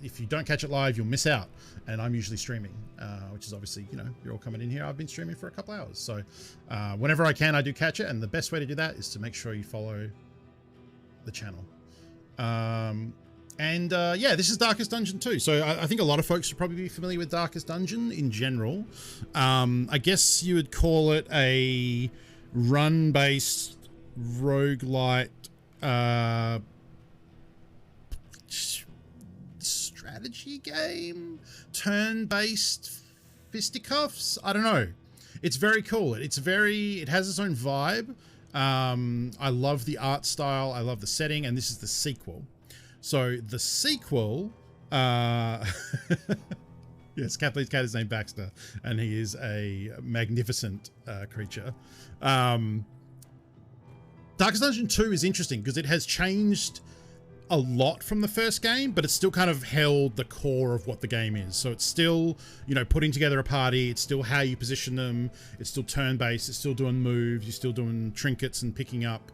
If you don't catch it live, you'll miss out. And I'm usually streaming, which is obviously, you know, you're all coming in here. I've been streaming for a couple hours. So whenever I can, I do catch it. And the best way to do that is to make sure you follow the channel. Yeah, this is Darkest Dungeon 2. So I think a lot of folks should probably be familiar with Darkest Dungeon in general. I guess you would call it a run-based roguelite strategy game, turn-based fisticuffs. I don't know. It's very cool. It has its own vibe. I love the art style. I love the setting, and this is the sequel. So the sequel, yes, Kathleen's cat is named Baxter, and he is a magnificent creature. Darkest Dungeon 2 is interesting because it has changed a lot from the first game, but it's still kind of held the core of what the game is. So it's still, you know, putting together a party. It's still how you position them. It's still turn-based. It's still doing moves. You're still doing trinkets and picking up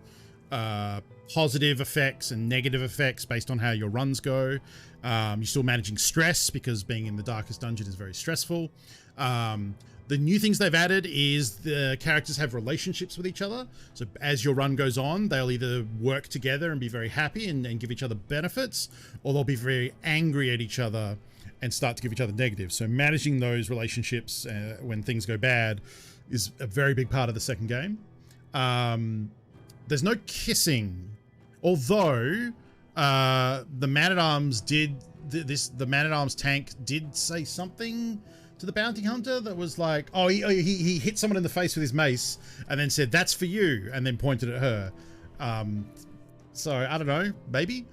positive effects and negative effects based on how your runs go. You're still managing stress because being in the Darkest Dungeon is very stressful. The new things they've added is the characters have relationships with each other. So as your run goes on, they'll either work together and be very happy and give each other benefits, or they'll be very angry at each other and start to give each other negatives. So managing those relationships when things go bad is a very big part of the second game. There's no kissing, although the Man-at-Arms did the Man-at-Arms tank did say something to the bounty hunter that was like, oh, he hit someone in the face with his mace and then said, "That's for you," and then pointed at her. So I don't know, maybe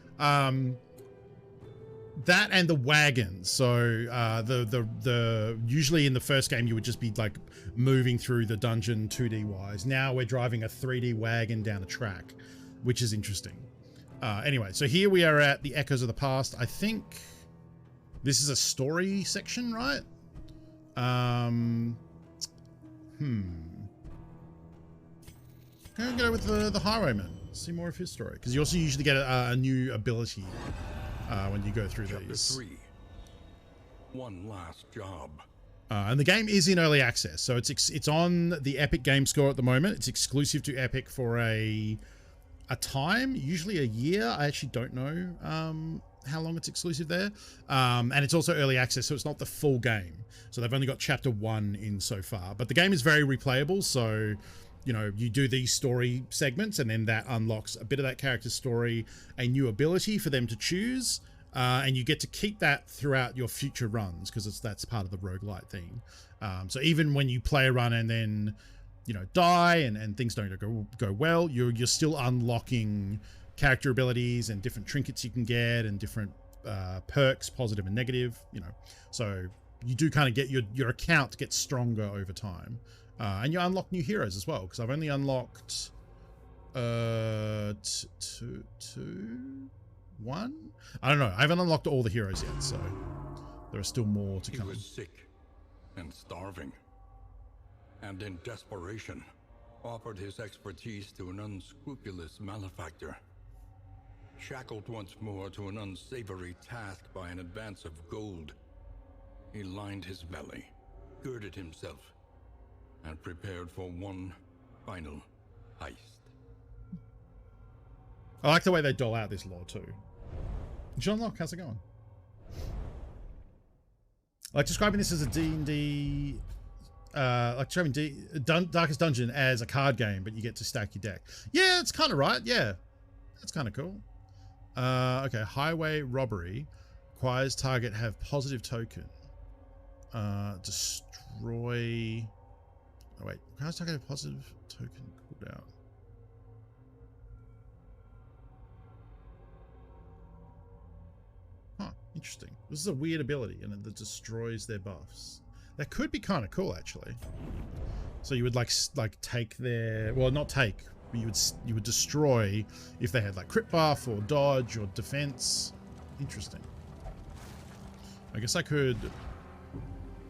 that and the wagons. So the usually in the first game you would just be like moving through the dungeon 2D wise. Now we're driving a 3D wagon down a track, which is interesting. Anyway, so here we are at the Echoes of the Past. I think this is a story section, right? Can I go with the Highwayman? See more of his story, because you also usually get a new ability when you go through Chapter these. 3. one last job. And the game is in early access, so it's on the Epic Game Store at the moment. It's exclusive to Epic for a time, usually a year. I actually don't know how long it's exclusive there. And it's also early access, so it's not the full game. So they've only got chapter 1 in so far. But the game is very replayable, so you know, you do these story segments and then that unlocks a bit of that character's story, a new ability for them to choose, and you get to keep that throughout your future runs because that's part of the roguelite thing. So even when you play a run and then, you know, die and things don't go well, you're still unlocking character abilities and different trinkets you can get and different perks, positive and negative, you know. So you do kind of get your account gets stronger over time. And you unlock new heroes as well, because I've only unlocked one? I don't know. I haven't unlocked all the heroes yet, so there are still more to come. He was sick and starving, and in desperation, offered his expertise to an unscrupulous malefactor. Shackled once more to an unsavory task by an advance of gold, he lined his belly, girded himself, and prepared for one final heist. I like the way they dole out this lore too. John Locke, how's it going? I like describing this as a D&D, like describing Darkest Dungeon as a card game, but you get to stack your deck. Yeah, it's kind of right. Yeah, that's kind of cool. Okay, highway robbery. Requires target have positive token. Destroy... Oh wait, requires target have positive token cooldown. Huh, interesting. This is a weird ability, and it destroys their buffs. That could be kind of cool, actually. So you would like take their, well, not take, but you would destroy if they had like crit buff or dodge or defense. Interesting. I guess I could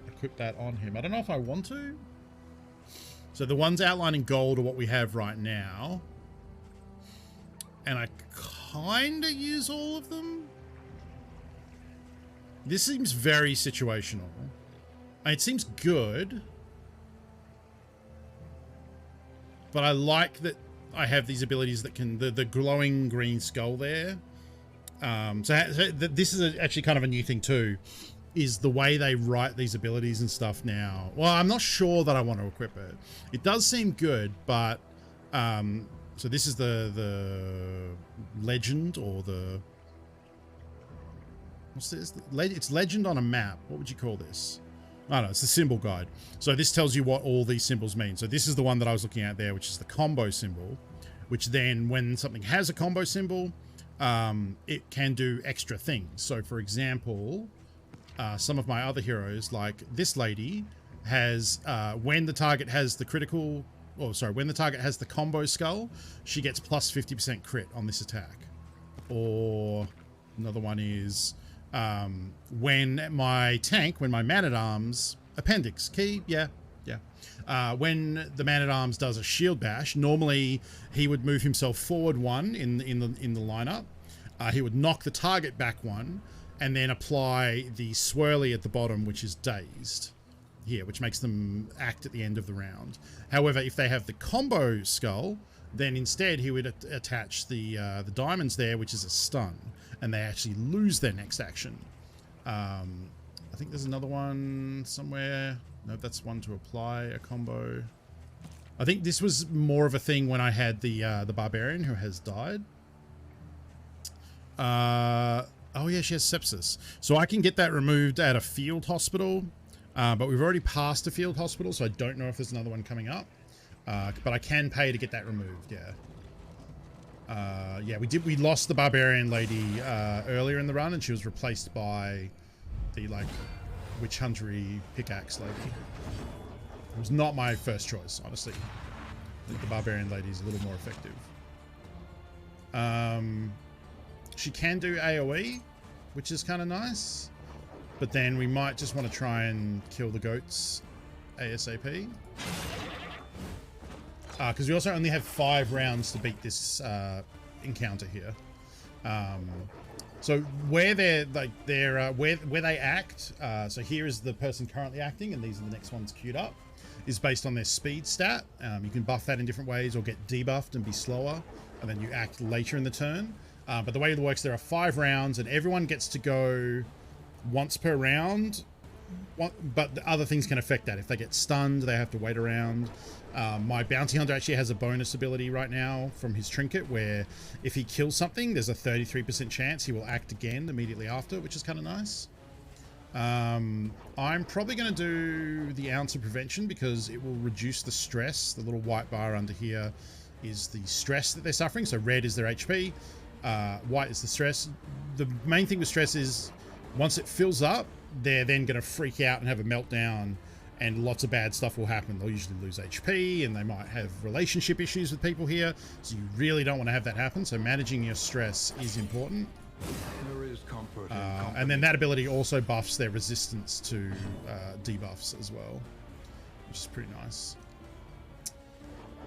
equip that on him. I don't know if I want to. So the ones outlined in gold are what we have right now, and I kind of use all of them. This seems very situational. It seems good, but I like that I have these abilities that can, the glowing green skull there. So this is actually kind of a new thing too, is the way they write these abilities and stuff now. Well, I'm not sure that I want to equip it. It does seem good, but so this is the legend, or the, what's this? It's legend on a map. What would you call this? I don't know, it's the symbol guide. So this tells you what all these symbols mean. So this is the one that I was looking at there, which is the combo symbol, which then when something has a combo symbol, it can do extra things. So for example, some of my other heroes, like this lady, has, when the target has the critical, oh sorry, when the target has the combo skull, she gets plus 50% crit on this attack. Or another one is, when my man-at-arms, appendix key, when the man-at-arms does a shield bash, normally he would move himself forward one in the lineup. He would knock the target back one, and then apply the swirly at the bottom, which is dazed here, which makes them act at the end of the round. However, if they have the combo skull, then instead he would attach the diamonds there, which is a stun, and they actually lose their next action. I think there's another one somewhere. No, that's one to apply a combo. I think this was more of a thing when I had the barbarian who has died. Oh yeah, she has sepsis, so I can get that removed at a field hospital, but we've already passed a field hospital, so I don't know if there's another one coming up. But I can pay to get that removed. Yeah, we lost the barbarian lady earlier in the run, and she was replaced by the like witch huntery pickaxe lady. It was not my first choice, honestly. I think the barbarian lady is a little more effective. She can do AoE, which is kind of nice, but then we might just want to try and kill the goats ASAP. Because we also only have 5 rounds to beat this encounter here. So where they're like where they act. So here is the person currently acting, and these are the next ones queued up. Is based on their speed stat. You can buff that in different ways, or get debuffed and be slower, and then you act later in the turn. But the way it works, there are 5 rounds, and everyone gets to go once per round. But the other things can affect that. If they get stunned, they have to wait around. My bounty hunter actually has a bonus ability right now from his trinket, where if he kills something, there's a 33% chance he will act again immediately after, which is kind of nice. I'm probably going to do the ounce of prevention because it will reduce the stress. The little white bar under here is the stress that they're suffering. So red is their HP, white is the stress. The main thing with stress is once it fills up, they're then going to freak out and have a meltdown, and lots of bad stuff will happen. They'll usually lose HP, and they might have relationship issues with people here. So you really don't want to have that happen. So managing your stress is important. There is comfort And then that ability also buffs their resistance to debuffs as well, which is pretty nice.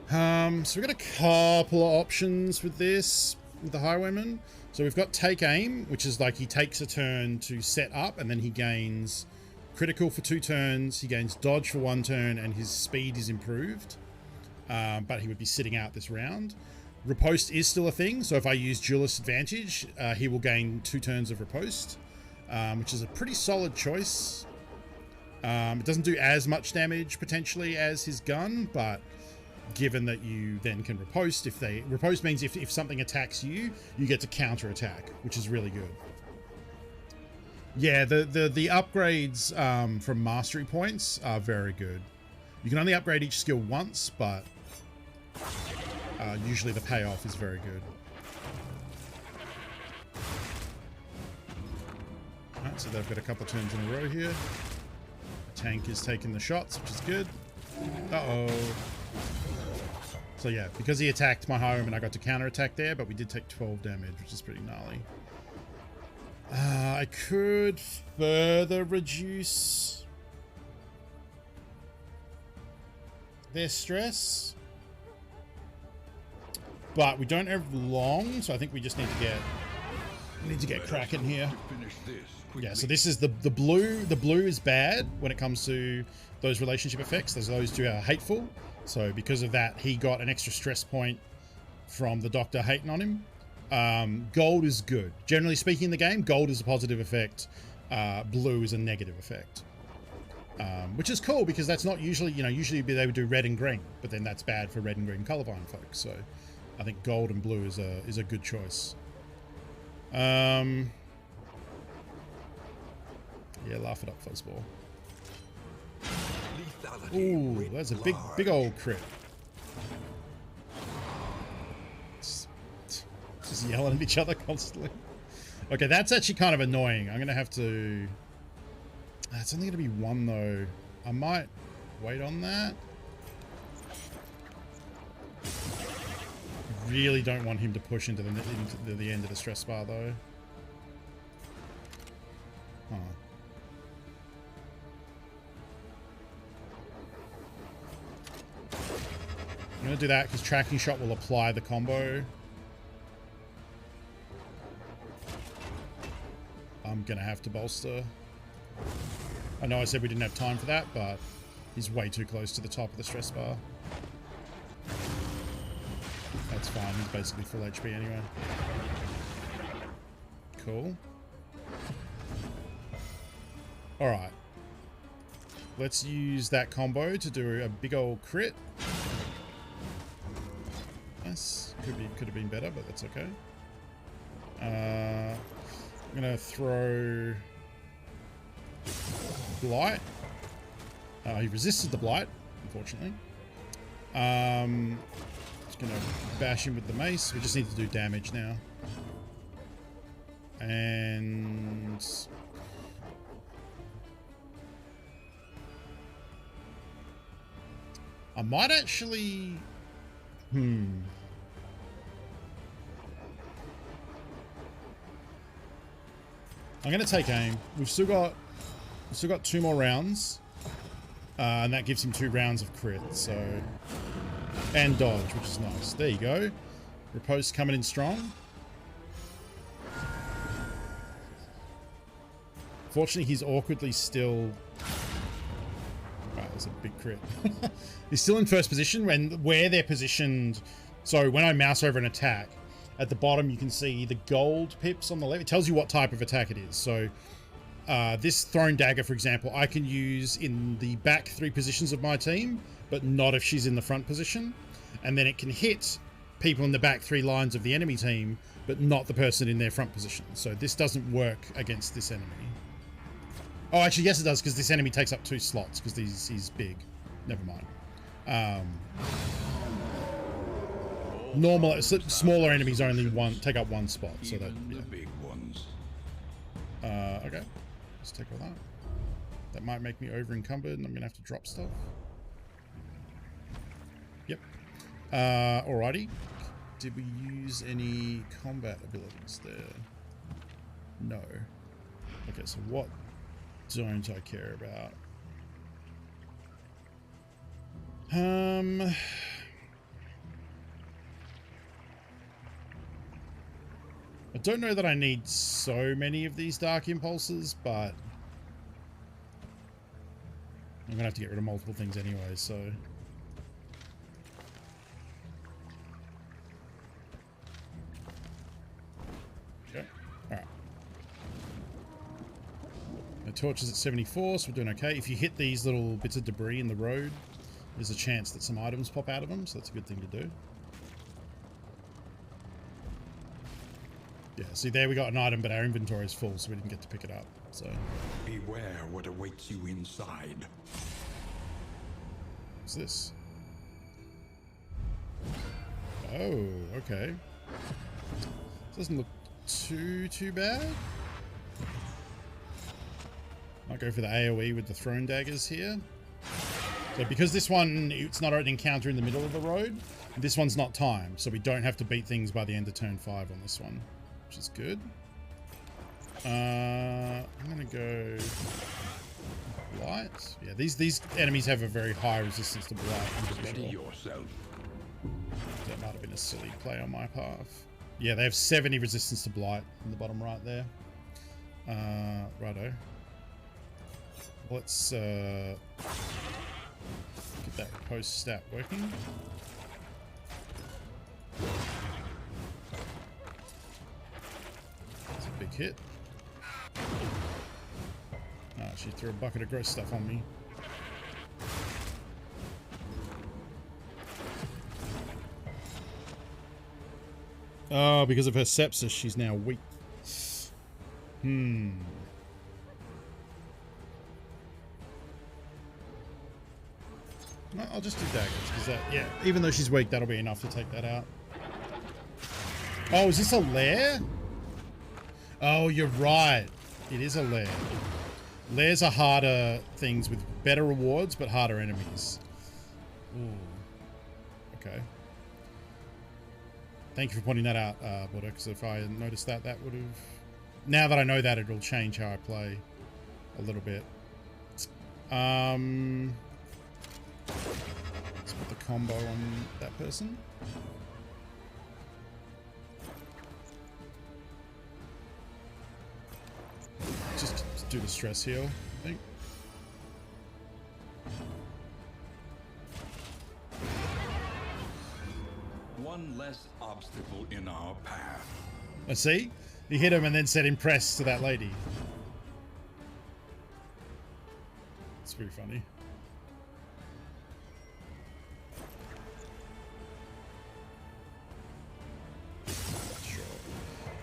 So we've got a couple of options with this, with the Highwayman. So we've got Take Aim, which is like he takes a turn to set up, and then he gains critical for 2 turns, he gains dodge for 1 turn, and his speed is improved. But he would be sitting out this round. Riposte is still a thing, so if I use Duelist Advantage, he will gain 2 turns of Riposte, which is a pretty solid choice. It doesn't do as much damage, potentially, as his gun, but given that you then can riposte, riposte means if something attacks you, you get to counter attack, which is really good. Yeah, the upgrades from mastery points are very good. You can only upgrade each skill once, but usually the payoff is very good. Alright, so they've got a couple turns in a row here. The tank is taking the shots, which is good. Uh-oh. So yeah, because he attacked my Highwayman, I got to counterattack there, but we did take 12 damage, which is pretty gnarly. I could further reduce their stress, but we don't have long, so I think we just need to get cracking here. Yeah, so this is the blue. The blue is bad when it comes to those relationship effects. Those two are hateful. So because of that, he got an extra stress point from the doctor hating on him. Gold is good. Generally speaking in the game, gold is a positive effect. Blue is a negative effect. Which is cool because that's not usually, usually they would do red and green, but then that's bad for red and green colorblind folks. So I think gold and blue is a good choice. Yeah, laugh it up, Fuzzball. Ooh, that's a big old crit. Just yelling at each other constantly. Okay, that's actually kind of annoying. I'm gonna have to. It's only gonna be 1 though. I might wait on that. Really don't want him to push into the end of the stress bar though. Huh. I'm going to do that because Tracking Shot will apply the combo. I'm going to have to bolster. I know I said we didn't have time for that, but he's way too close to the top of the stress bar. That's fine, he's basically full HP anyway. Cool. Alright. Let's use that combo to do a big old crit. Nice. Could have been better, but that's okay. I'm gonna throw Blight. He resisted the Blight, unfortunately. Just gonna bash him with the mace. We just need to do damage now. And I might actually... I'm going to take aim. We've still got 2 more rounds. And that gives him 2 rounds of crit, so... And dodge, which is nice. There you go. Riposte coming in strong. Fortunately, he's awkwardly still... Wow, that's a big crit. He's still in first position where they're positioned. So when I mouse over an attack, at the bottom you can see the gold pips on the left. It tells you what type of attack it is. So this thrown dagger, for example, I can use in the back 3 positions of my team, but not if she's in the front position. And then it can hit people in the back 3 lines of the enemy team, but not the person in their front position. So this doesn't work against this enemy. Oh, actually, yes, it does, because this enemy takes up 2 slots, because he's big. Never mind. Smaller enemies only take up 1 spot, so that, yeah. The big ones. Okay. Let's take all that. That might make me over encumbered, and I'm gonna have to drop stuff. Yep. Alrighty. Did we use any combat abilities there? No. Okay, so what don't I care about? I don't know that I need so many of these dark impulses, but I'm gonna have to get rid of multiple things anyway, so. Okay, alright. The torch is at 74, so we're doing okay. If you hit these little bits of debris in the road, there's a chance that some items pop out of them, so that's a good thing to do. Yeah, see there we got an item, but our inventory is full, so we didn't get to pick it up, so. Beware what awaits you inside. What's this? Oh, okay. Doesn't look too bad. Might go for the AoE with the thrown daggers here. So because this one, it's not an encounter in the middle of the road, this one's not timed, so we don't have to beat things by the end of turn 5 on this one, which is good. I'm gonna go blight. Yeah, these enemies have a very high resistance to blight. Steady yourself. That might have been a silly play on my part. Yeah, they have 70 resistance to blight in the bottom right there. Righto. Let's get that post stat working. That's a big hit. Ah, she threw a bucket of gross stuff on me. Oh, because of her sepsis, she's now weak. I'll just do daggers, because that, yeah, even though she's weak, that'll be enough to take that out. Oh, is this a lair? Oh, you're right. It is a lair. Lairs are harder things with better rewards, but harder enemies. Ooh. Okay. Thank you for pointing that out, Buddha, because if I had noticed that, that would have... Now that I know that, it'll change how I play a little bit. Let's put the combo on that person. Just do the stress heal, I think. One less obstacle in our path. I see. He hit him and then said impressed to that lady. It's pretty funny. Sure.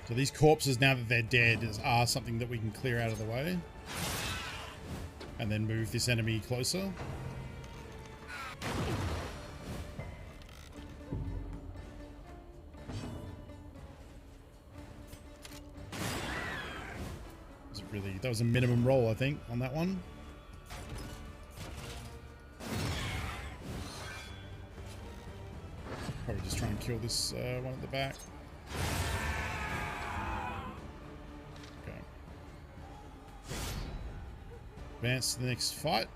So these corpses, now that they're dead, are something that we can clear out of the way. And then move this enemy closer. That was a minimum roll, I think, on that one. Probably just try and kill this one at the back. Okay. Advance to the next fight.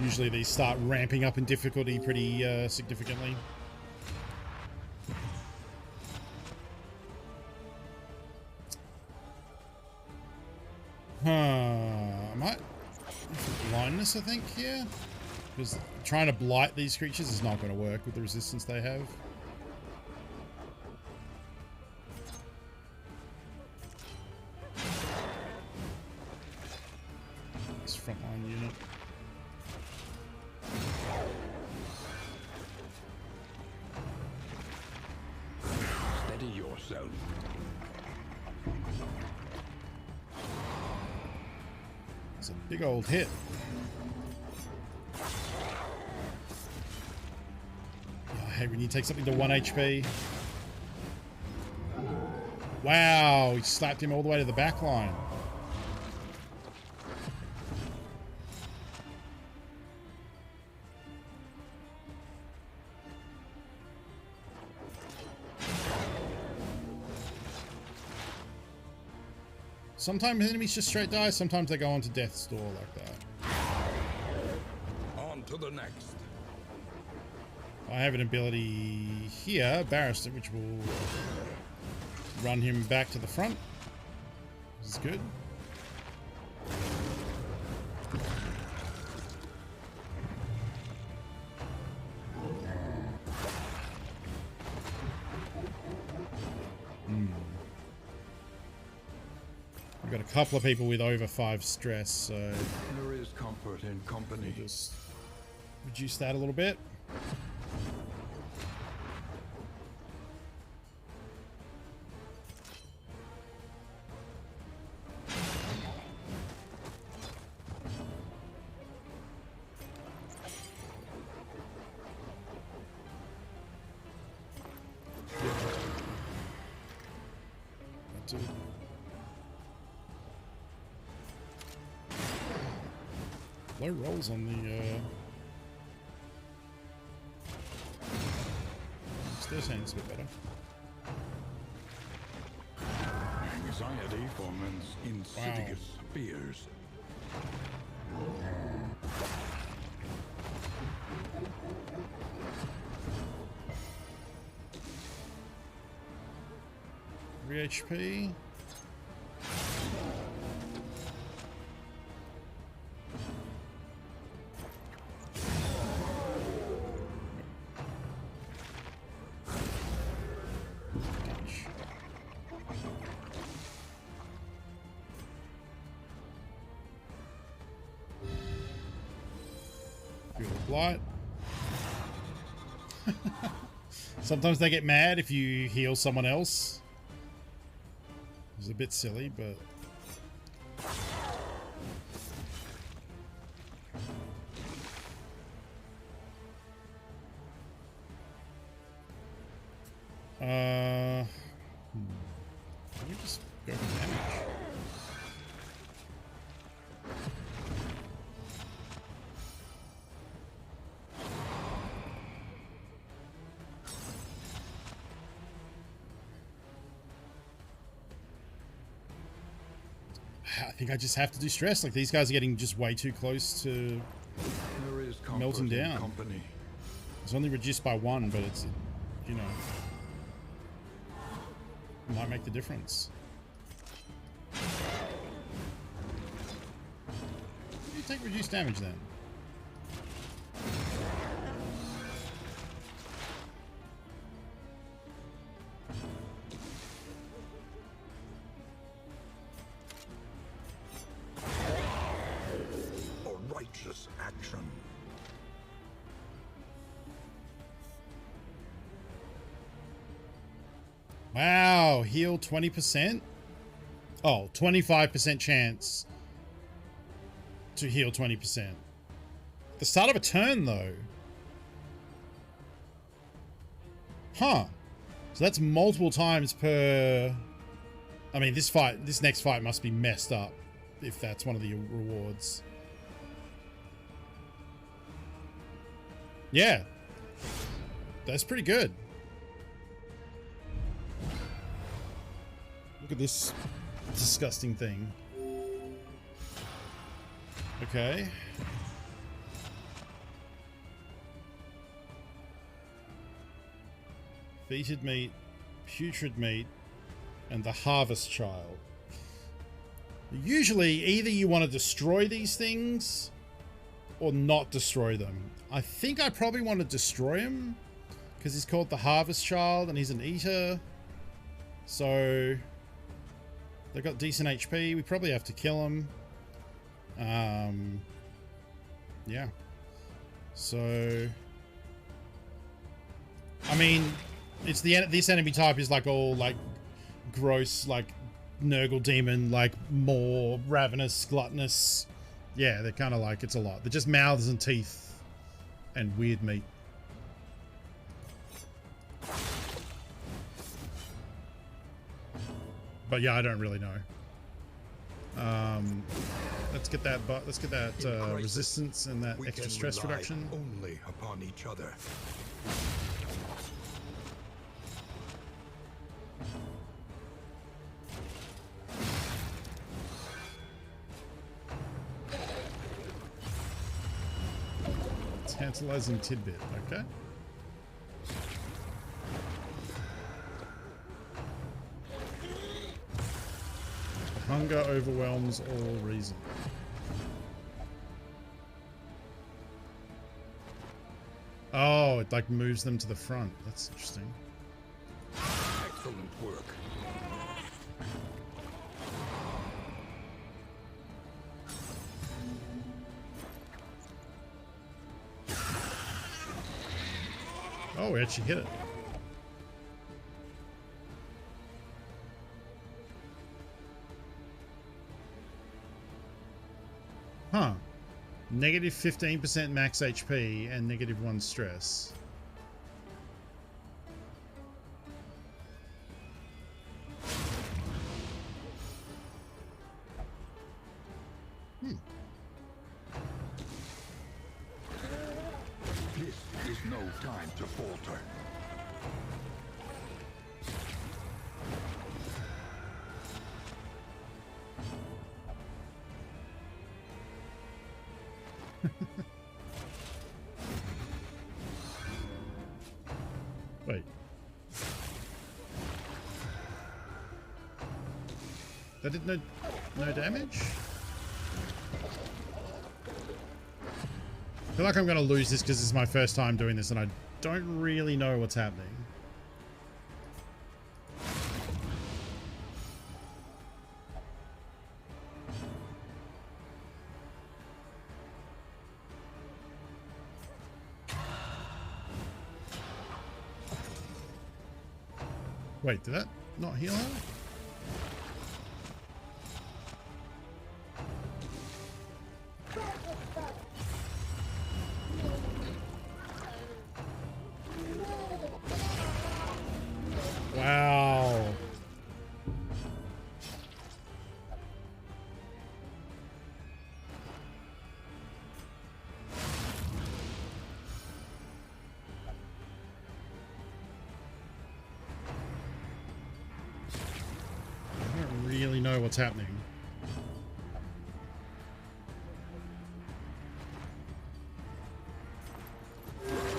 Usually these start ramping up in difficulty pretty significantly. I might blindness, I think, here. Because trying to blight these creatures is not going to work with the resistance they have. This frontline unit. Steady yourself. It's a big old hit. I hate when you take something to 1 HP. Wow, he slapped him all the way to the back line. Sometimes enemies just straight die, sometimes they go onto death's door like that. On to the next. I have an ability here, Barrister, which will run him back to the front. This is good. We've got a couple of people with over 5 stress, so There is comfort in company. just reduce that a little bit. Low rolls on the stairs hand's a bit better. Anxiety foments insidious fears. Three HP. Blight. Sometimes they get mad if you heal someone else. It's a bit silly, but let me just go for damage. I think I just have to do stress. Like, these guys are getting just way too close to There is comfort melting in down. company. It's only reduced by 1, but it's, you know, it might make the difference. You take reduced damage then. A righteous action. Wow, heal 20%? Oh, 25% chance to heal 20%. The start of a turn, though. Huh. So that's multiple times per... I mean, this next fight must be messed up if that's one of the rewards. Yeah. That's pretty good. Look at this disgusting thing. Okay. Fetid meat, putrid meat, and the harvest child. Usually, either you want to destroy these things or not destroy them. I think I probably want to destroy him because he's called the Harvest Child and he's an eater. So they've got decent HP. We probably have to kill him. Yeah. So, I mean, it's this enemy type is like all like gross, like Nurgle demon, like more ravenous, gluttonous. Yeah, they're kind of like, it's a lot. They're just mouths and teeth and weird meat. But yeah, I don't really know. Let's get that. Let's get that resistance and that extra stress reduction. Only upon each other. Tantalizing tidbit. Okay. Hunger overwhelms all reason. Oh, it like moves them to the front. That's interesting. Excellent work. Oh, we actually hit it. Huh. Negative 15% max HP and negative 1 stress. This is no time to falter. Wait. That did no damage? I feel like I'm going to lose this because this is my first time doing this and I don't really know what's happening. Wait, did that not heal her? Wow. I don't really know what's happening.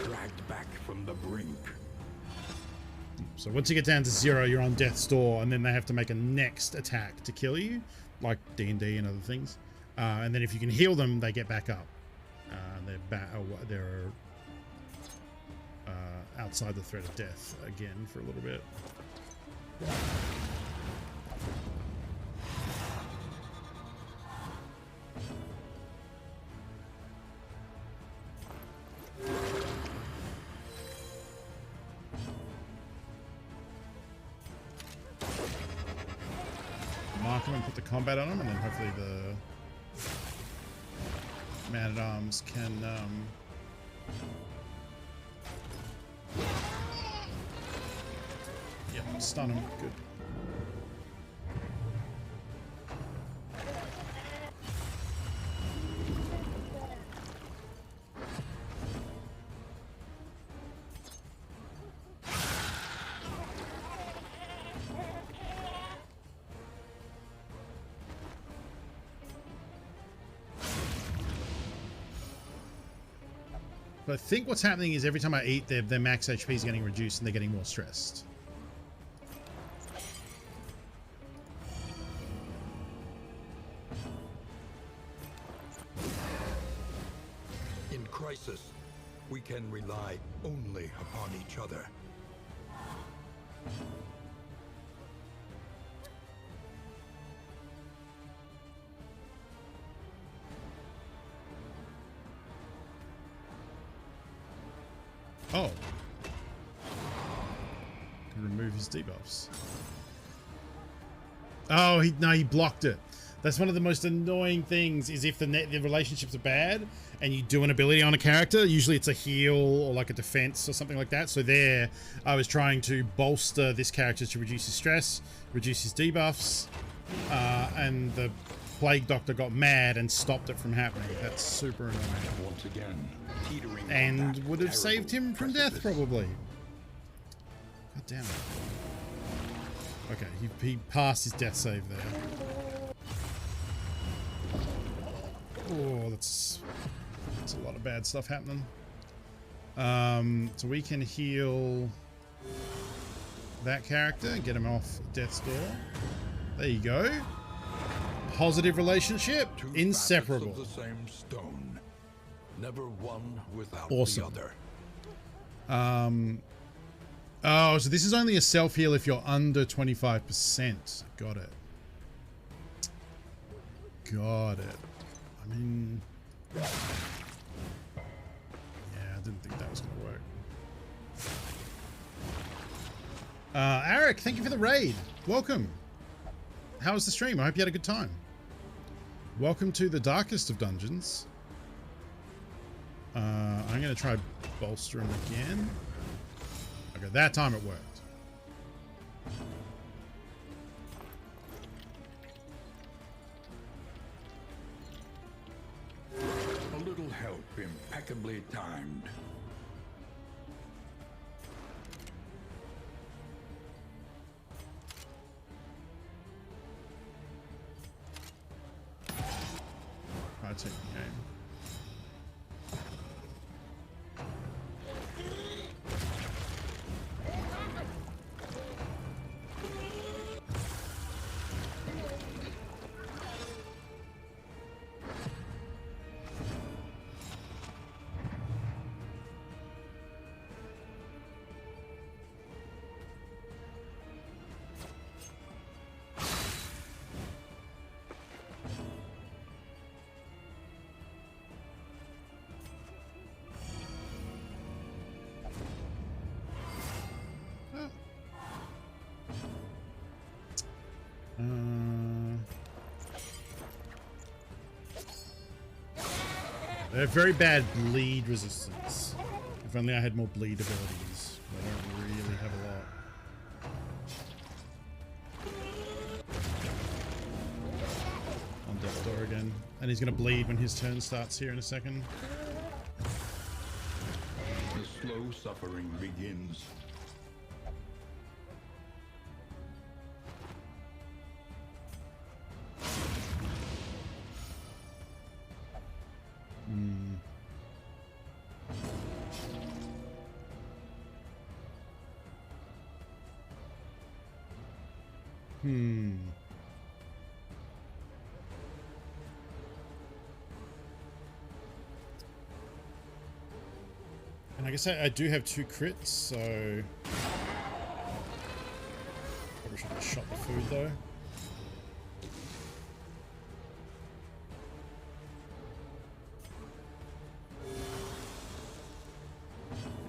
Dragged back from the brink. So once you get down to 0, you're on death's door, and then they have to make a next attack to kill you, like D&D and other things. And then if you can heal them, they get back up. They're outside the threat of death again for a little bit. Mark them and put the combat on them, and then hopefully the man-at-arms can yep, stun them. Good. But I think what's happening is every time I eat, their max HP is getting reduced and they're getting more stressed. crisis, we can rely only upon each other. Oh. Can remove his debuffs. Oh, he blocked it. That's one of the most annoying things, is if the relationships are bad and you do an ability on a character, usually it's a heal or like a defense or something like that. So there, I was trying to bolster this character to reduce his stress, reduce his debuffs, and the Plague Doctor got mad and stopped it from happening. That's super annoying. Once again, teetering on And that would have saved terrible him from death, precipice. probably. God damn it. Okay, he passed his death save there. Oh, that's a lot of bad stuff happening. So we can heal that character, get him off death's door. There you go. Positive relationship, Two inseparable. facets of the same stone, never one without Awesome. the other. Oh, so this is only a self-heal if you're under 25%. Got it. Got it. I mean... yeah, I didn't think that was going to work. Eric, thank you for the raid. Welcome. How was the stream? I hope you had a good time. Welcome to the darkest of dungeons. I'm going to try bolster him again. Okay, that time it worked. A little help, impeccably timed. I'll take the game. They have very bad bleed resistance. If only I had more bleed abilities. I don't really have a lot. On Death Door again. And he's going to bleed when his turn starts here in a second. The slow suffering begins. And like I say, I do have 2 crits, so... probably should have shot the food, though.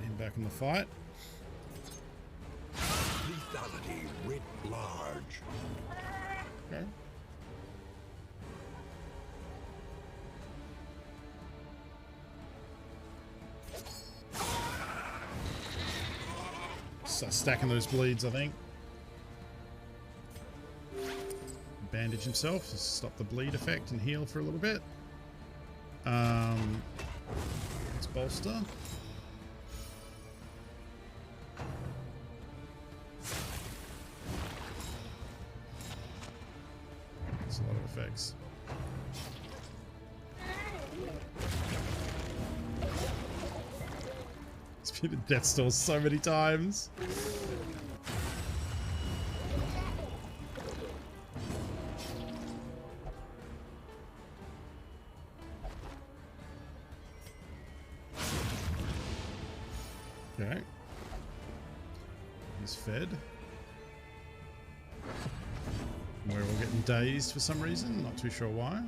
And back in the fight. Lethality writ large. Okay. Start stacking those bleeds, I think. Bandage himself to stop the bleed effect and heal for a little bit. Let's bolster. That's a lot of effects. It's been in Death's Door so many times. Okay. He's fed. We're all getting dazed for some reason. Not too sure why.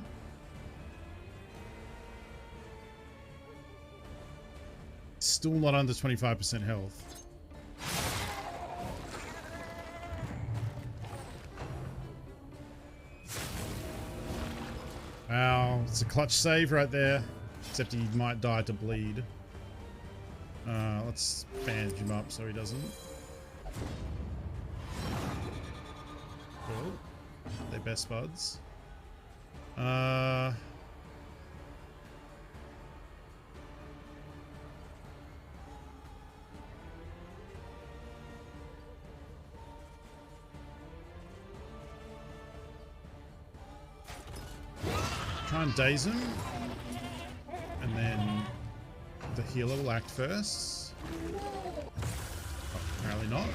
Still not under 25% health. Wow, it's a clutch save right there. Except he might die to bleed. Let's bandage him up so he doesn't. Cool. They're best buds. Try and daze him. And then the healer will act first. Oh, apparently not.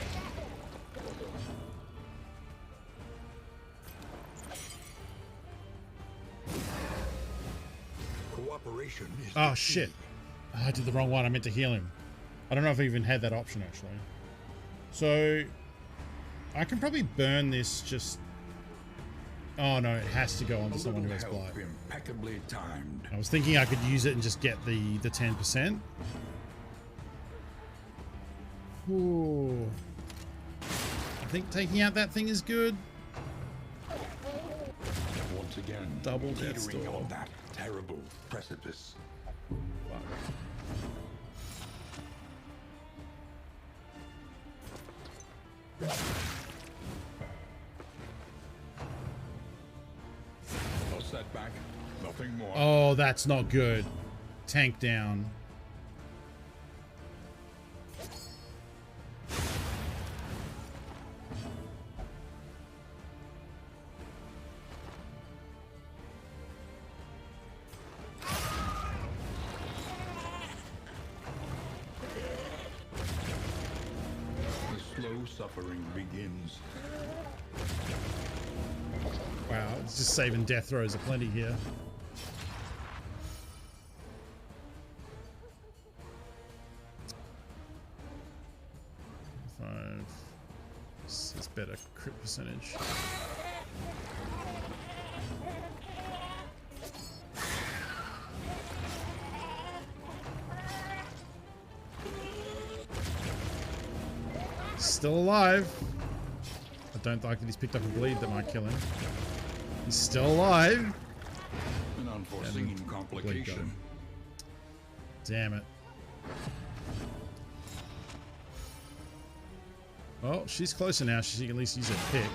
Cooperation is Oh shit. Oh, I did the wrong one. I meant to heal him. I don't know if I even had that option actually. So I can probably burn this just... Oh no, it has to go on to someone who has blight. Impeccably timed. I was thinking I could use it and just get the 10%. Ooh. I think taking out that thing is good. Once again, Double death teetering store. on that terrible precipice. Fuck. No setback, nothing more. Oh, that's not good. Tank down. The slow suffering begins. Wow, it's just saving death throws aplenty here. Five. It's better crit percentage. Still alive. I don't like that he's picked up a bleed that might kill him. He's still alive. An unforeseen Bleed complication. gun. Damn it. Well, she's closer now. She can at least use her pick.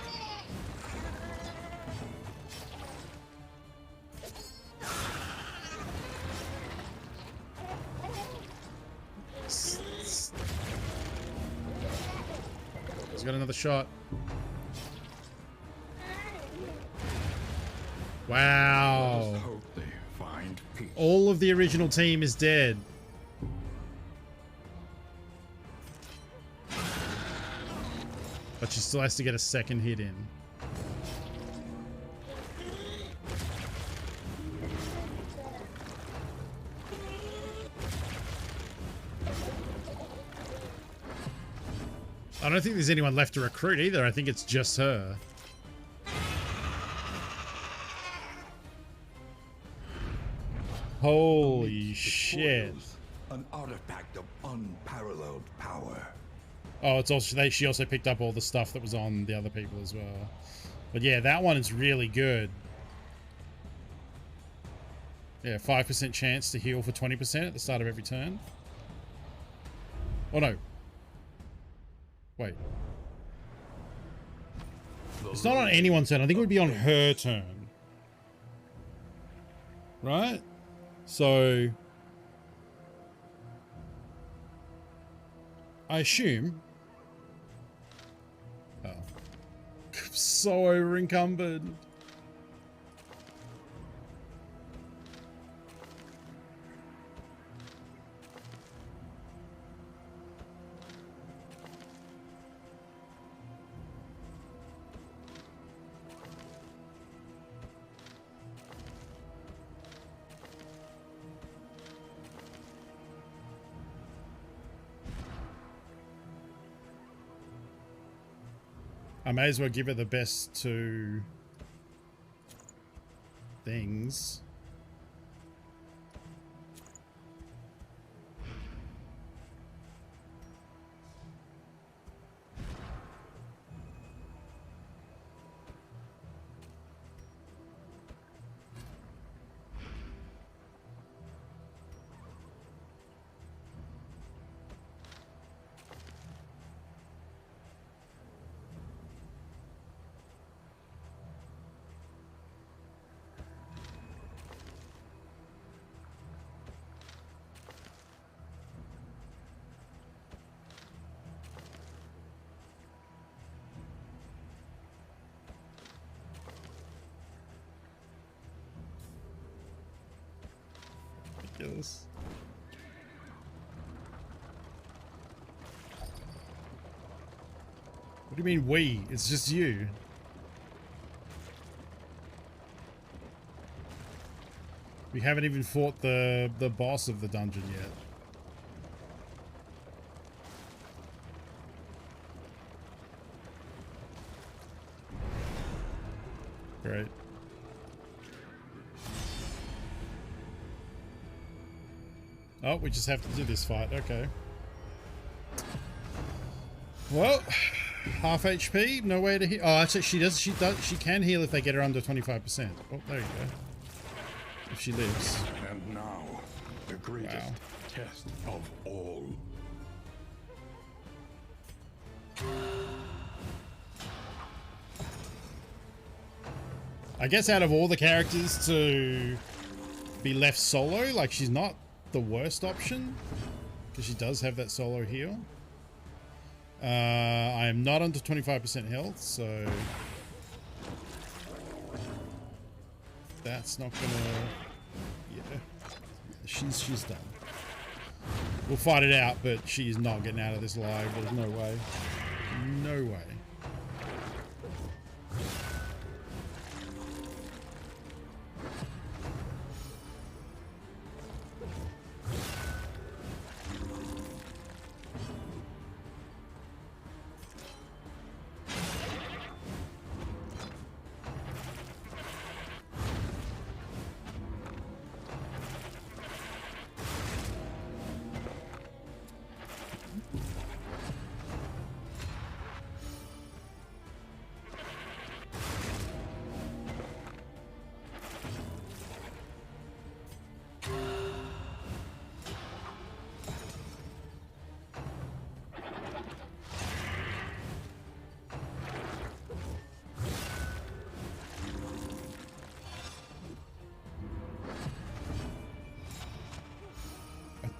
He's got another shot. Wow. Just hope they find peace. All of the original team is dead. But she still has to get a second hit in. I don't think there's anyone left to recruit either. I think it's just her. Holy shit. Spoils, an artifact of unparalleled power. Oh, it's also she also picked up all the stuff that was on the other people as well. But yeah, that one is really good. Yeah, 5% chance to heal for 20% at the start of every turn. Oh no. Wait. It's not on anyone's turn. I think it would be on her turn. Right? So I assume. Oh. So over encumbered. I may as well give her the best two things. Ridiculous. What do you mean we? It's just you. We haven't even fought the boss of the dungeon yet. Great. Oh, we just have to do this fight. Okay. Well, half HP, no way to heal. Oh, actually, she can heal if they get her under 25%. Oh, there you go. If she lives. And now, the greatest test of all. I guess out of all the characters to be left solo, like, she's not the worst option because she does have that solo heal. I am not under 25% health, so that's not gonna. Yeah, she's done. We'll fight it out, but she's not getting out of this alive. There's no way. No way.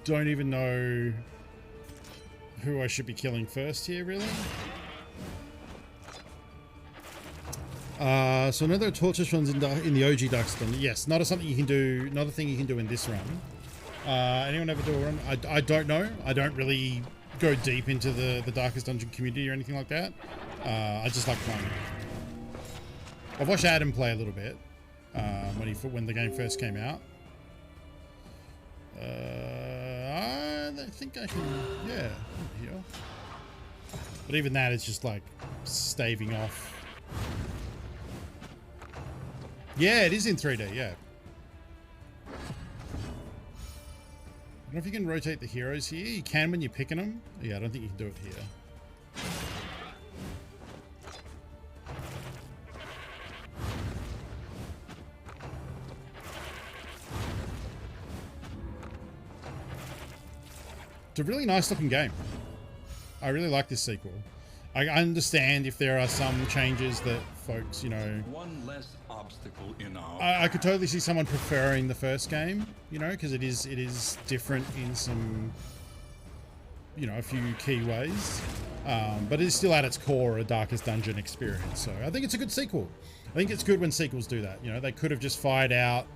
Don't even know who I should be killing first here, really. So another torture runs in the OG Darkest Dungeon. Yes, not something you can do. Not a thing you can do in this run. Anyone ever do a run? I don't know. I don't really go deep into the Darkest Dungeon community or anything like that. I just like playing. I've watched Adam play a little bit when the game first came out. I think I can, yeah, here. But even that is just like staving off. Yeah, it is in 3D, yeah. I don't know if you can rotate the heroes here. You can when you're picking them. Yeah, I don't think you can do it here. It's a really nice looking game. I really like this sequel. I understand if there are some changes that folks, you know... One less obstacle in our... I could totally see someone preferring the first game, you know, because it is different in some, you know, a few key ways. But it's still at its core a Darkest Dungeon experience. So I think it's a good sequel. I think it's good when sequels do that. You know, they could have just fired out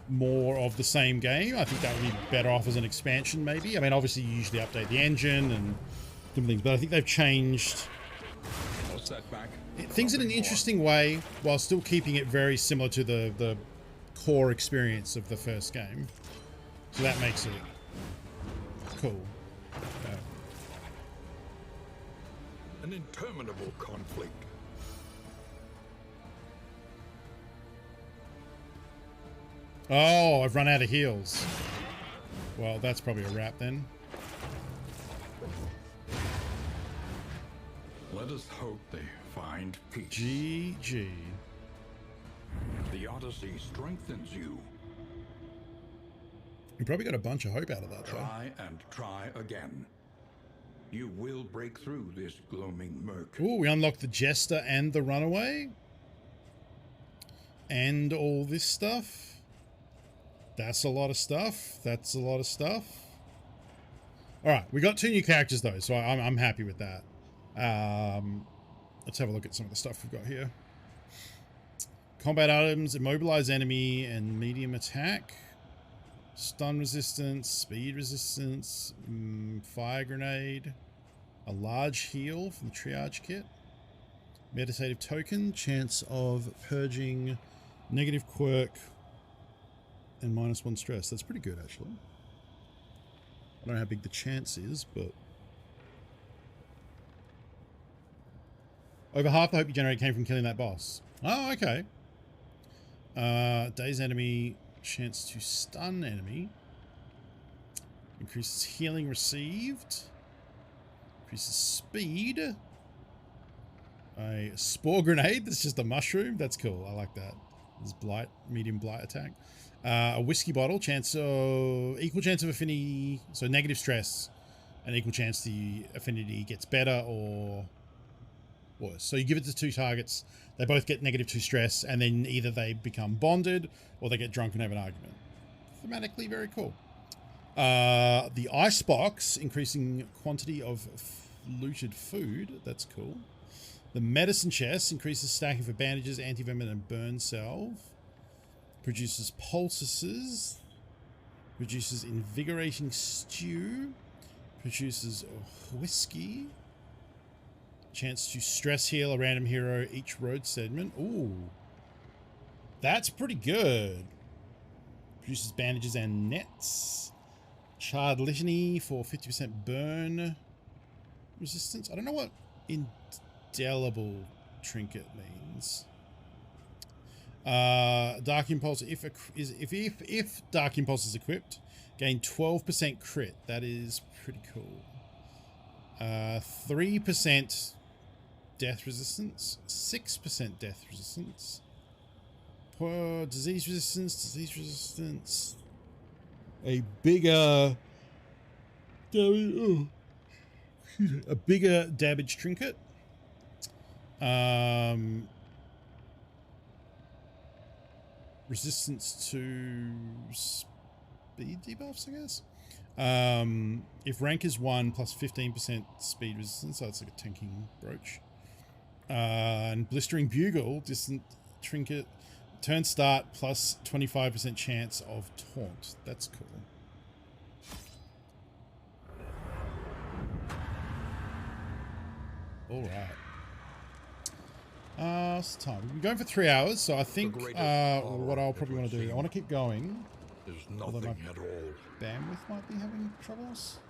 more of the same game. I think that would be better off as an expansion, maybe. I mean, obviously you usually update the engine and different things, but I think they've changed things in an interesting way while still keeping it very similar to the core experience of the first game. So that makes it cool. an interminable conflict. Oh, I've run out of heals. Well, that's probably a wrap then. Let us hope they find peace. GG. The Odyssey strengthens you. You probably got a bunch of hope out of that, though. Try and try again. You will break through this gloaming murk. Ooh, we unlocked the Jester and the Runaway. And all this stuff. That's a lot of stuff. That's a lot of stuff. Alright, we got 2 new characters, though, so I'm happy with that. Let's have a look at some of the stuff we've got here. Combat items, immobilize enemy and medium attack. Stun resistance, speed resistance, fire grenade, a large heal from the triage kit, meditative token, chance of purging negative quirk, and -1 stress. That's pretty good, actually. I don't know how big the chance is, but over half the hope you generate came from killing that boss. Oh, okay. Daze enemy, chance to stun enemy. Increases healing received. Increases speed. A spore grenade, that's just a mushroom. That's cool, I like that. There's blight, medium blight attack. A whiskey bottle, equal chance of affinity, so negative stress. And equal chance the affinity gets better or worse. So you give it to 2 targets, they both get -2 stress, and then either they become bonded or they get drunk and have an argument. Thematically very cool. The ice box, increasing quantity of looted food. That's cool. The medicine chest increases stacking for bandages, anti-venom, and burn salve. Produces poultices. Produces invigorating stew. Produces whiskey. Chance to stress heal a random hero each road segment. Ooh. That's pretty good. Produces bandages and nets. Charred litany for 50% burn resistance. I don't know what indelible trinket means. Dark Impulse. If Dark Impulse is equipped, gain 12% crit. That is pretty cool. 3% death resistance, 6% death resistance, disease resistance, a bigger damage trinket, resistance to speed debuffs, I guess. If rank is 1, plus 15% speed resistance, so it's like a tanking brooch. And blistering bugle, distant trinket, turn start plus 25% chance of taunt. That's cool. All right. What's the time? We've been going for 3 hours, so I think what I'll probably want to do, I want to keep going. There's nothing at all. Bandwidth might be having troubles.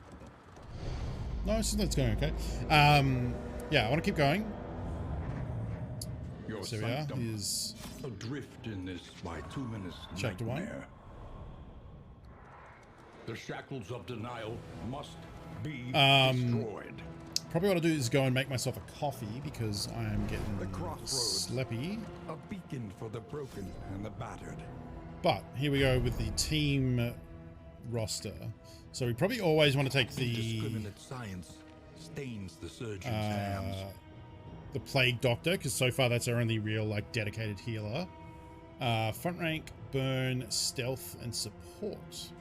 No, it's going okay. Yeah, I want to keep going. Your So we are. sanctum, Is adrift in this bituminous Chapter 1. nightmare. The shackles of denial must be destroyed. probably what I'll do is go and make myself a coffee because I am The getting crossroads. sleepy. A beacon for the broken and the battered. But here we go with the team roster. So we probably always want to take the Indiscriminate science stains the surgeon's hands. the Plague Doctor, because so far that's our only real like dedicated healer. Front rank, burn, stealth, and support.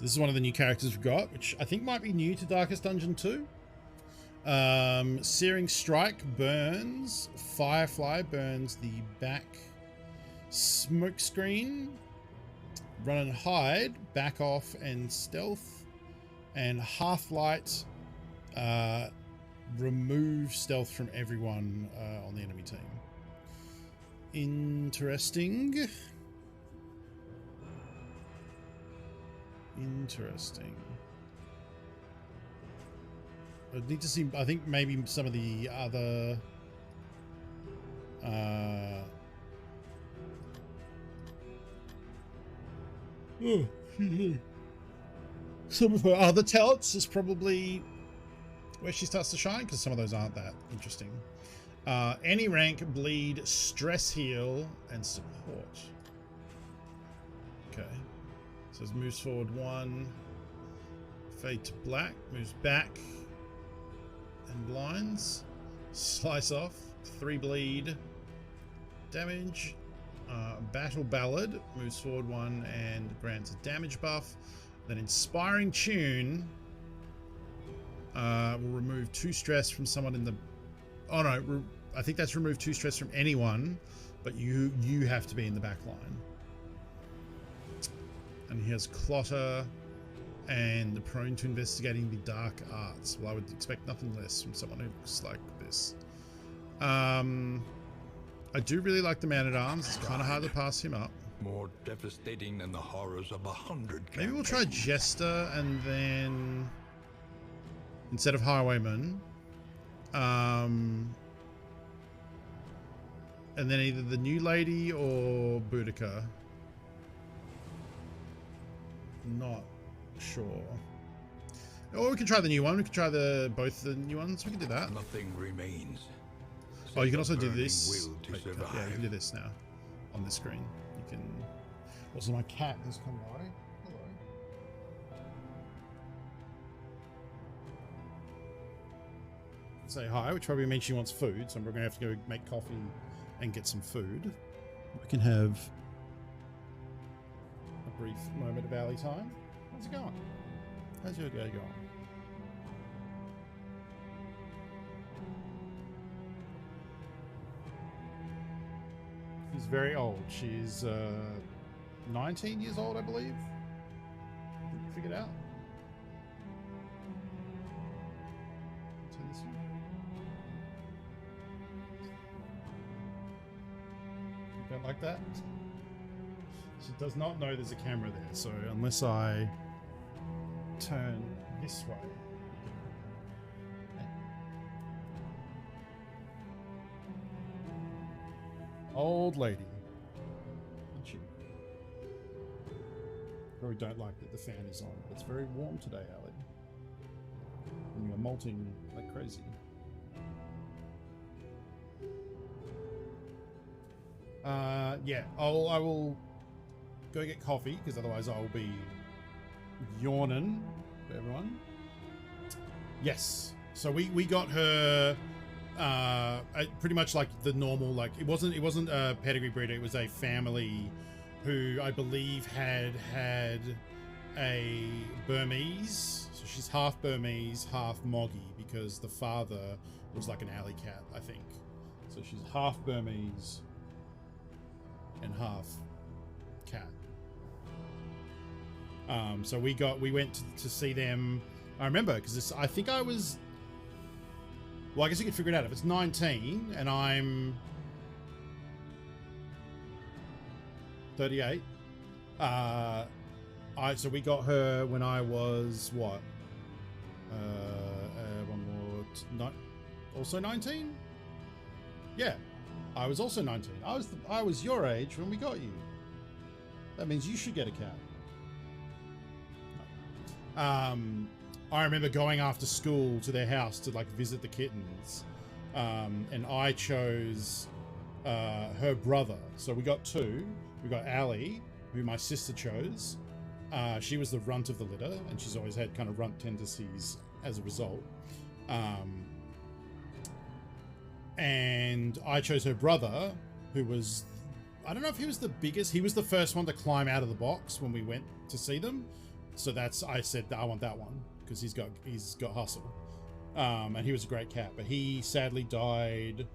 This is one of the new characters we've got, which I think might be new to Darkest Dungeon 2. Searing Strike burns. Firefly burns the back smoke screen. Run and hide, back off and stealth. And Half Light remove stealth from everyone on the enemy team. Interesting. I need to see, I think maybe some of the other some of her other talents is probably where she starts to shine, because some of those aren't that interesting. Any rank, bleed, stress heal, and support. Okay. So it moves forward 1. Fade to black. Moves back. And blinds. Slice off. 3 bleed. Damage. Battle Ballad. Moves forward 1 and grants a damage buff. Then Inspiring Tune will remove 2 stress from someone in the... Oh no, I think that's remove 2 stress from anyone, but you have to be in the back line. And he has Clotter and prone to investigating the dark arts. Well, I would expect nothing less from someone who looks like this. I do really like the Man-at-Arms. It's kind of hard to pass him up. More devastating than the horrors of 100 Maybe we'll try Jester, and then instead of Highwayman, and then either the new lady or Boudica. Not sure. Or we can try the new one. We can try both the new ones. We can do that. Nothing remains. Oh, you can also do Burning this. will to Wait, survive. yeah, you can do this now on the screen. You can. Also, my cat has come by. Hello. Say hi, which probably means she wants food, so we're going to have to go make coffee and get some food. We can have a brief moment of alley time. How's it going? How's your day going? She's very old. She's 19 years old, I believe. I think you figured out. Turn this on. You don't like that? She does not know there's a camera there, so unless I turn this way. Old lady. Isn't she? Probably don't like that the fan is on. It's very warm today, Ali. And you're molting like crazy. Yeah, I will go get coffee, because otherwise I'll be yawning for everyone. Yes, so we got her pretty much like the normal, like it wasn't a pedigree breeder, it was a family who I believe had a Burmese, so she's half Burmese, half Moggy, because the father was like an alley cat, I think. So she's half Burmese and half cat. So we went to see them. I remember, because I think I was, well, I guess you could figure it out. If it's 19 and I'm 38, so we got her when I was what? One more, also 19. Yeah, I was also 19. I was your age when we got you. That means you should get a cat. I remember going after school to their house to like visit the kittens, and I chose her brother. So we got 2. We got Ali, who my sister chose. She was the runt of the litter, and she's always had kind of runt tendencies as a result. And I chose her brother, who was, I don't know if he was the biggest. He was the first one to climb out of the box when we went to see them. So I said I want that one, because he's got hustle, and he was a great cat. But he sadly died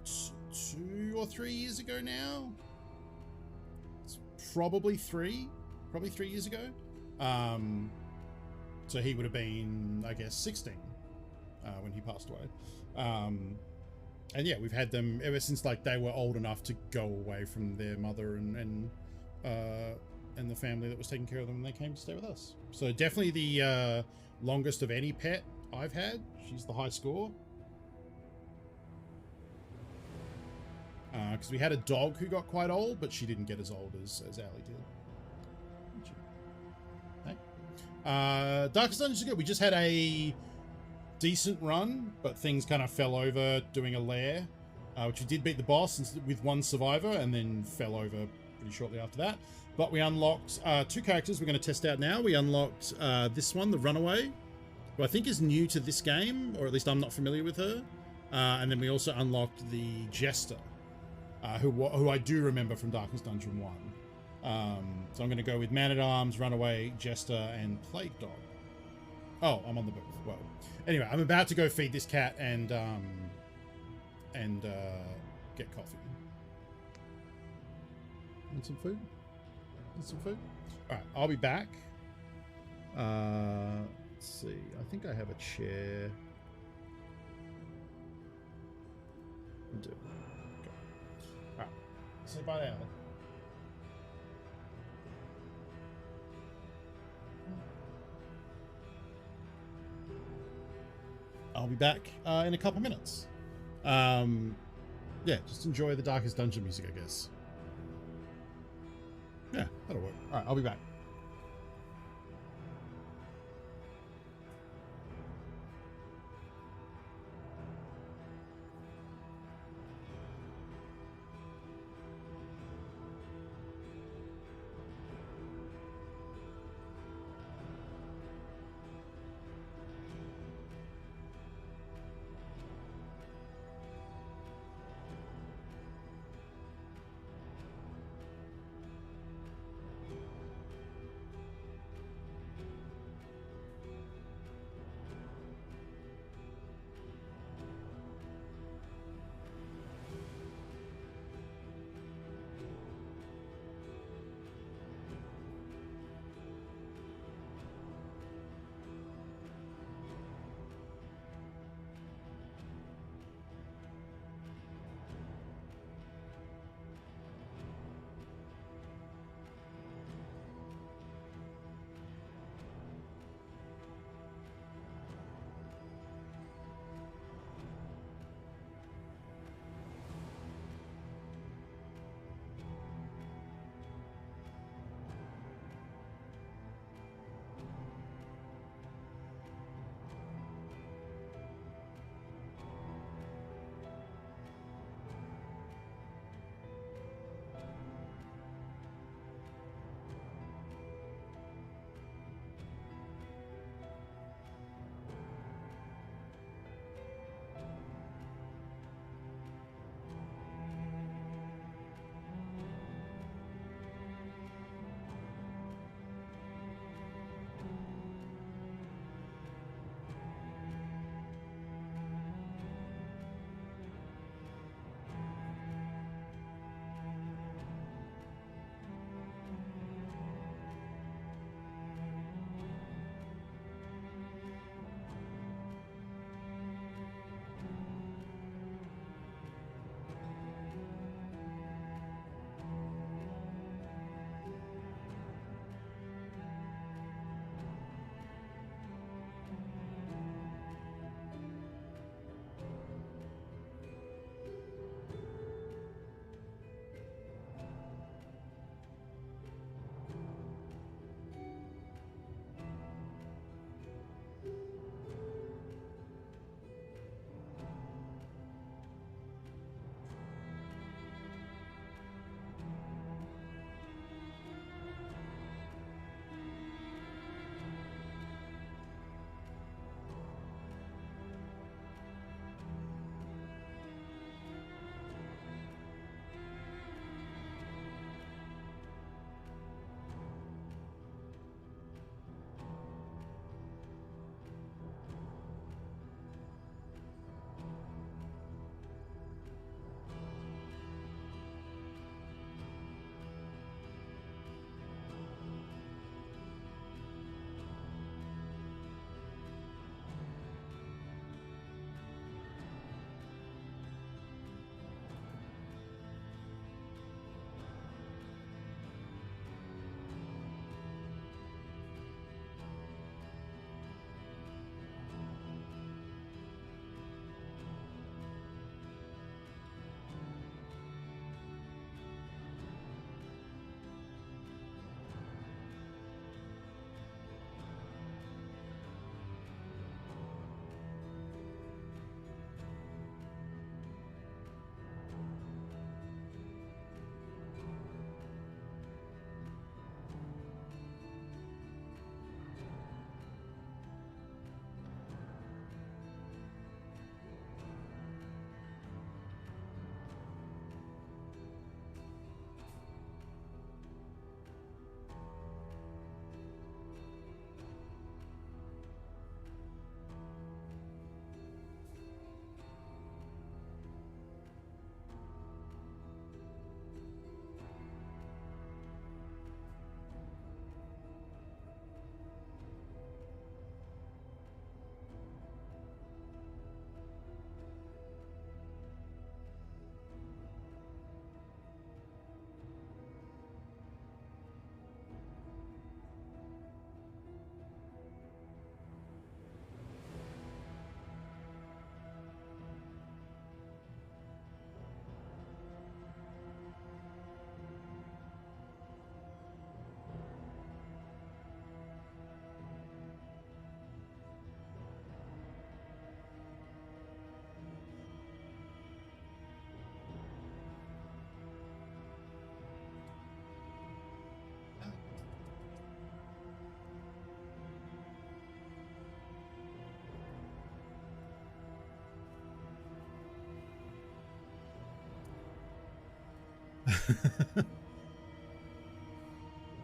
2 or 3 years ago now. It's probably 3 years ago. So he would have been, I guess, 16 when he passed away. And yeah, we've had them ever since, like, they were old enough to go away from their mother and the family that was taking care of them when they came to stay with us. So definitely the longest of any pet I've had. She's the high score. Because we had a dog who got quite old, but she didn't get as old as Allie did. Hey. Darkest Dungeon is good. We just had a decent run, but things kind of fell over doing a lair, which we did beat the boss with one survivor and then fell over pretty shortly after that. But we unlocked 2 characters we're going to test out now. We unlocked this one, the Runaway, who I think is new to this game, or at least I'm not familiar with her. And then we also unlocked the Jester, who I do remember from Darkest Dungeon 1. So I'm going to go with Man-at-Arms, Runaway, Jester, and Plague Dog. Oh, I'm on the book. Well, anyway, I'm about to go feed this cat and get coffee. Want some food? Want some food? All right, I'll be back. Let's see. I think I have a chair. I do. Okay. All right. Say bye to Allie. I'll be back in a couple minutes. Yeah, just enjoy the Darkest Dungeon music, I guess. Yeah, that'll work. All right, I'll be back.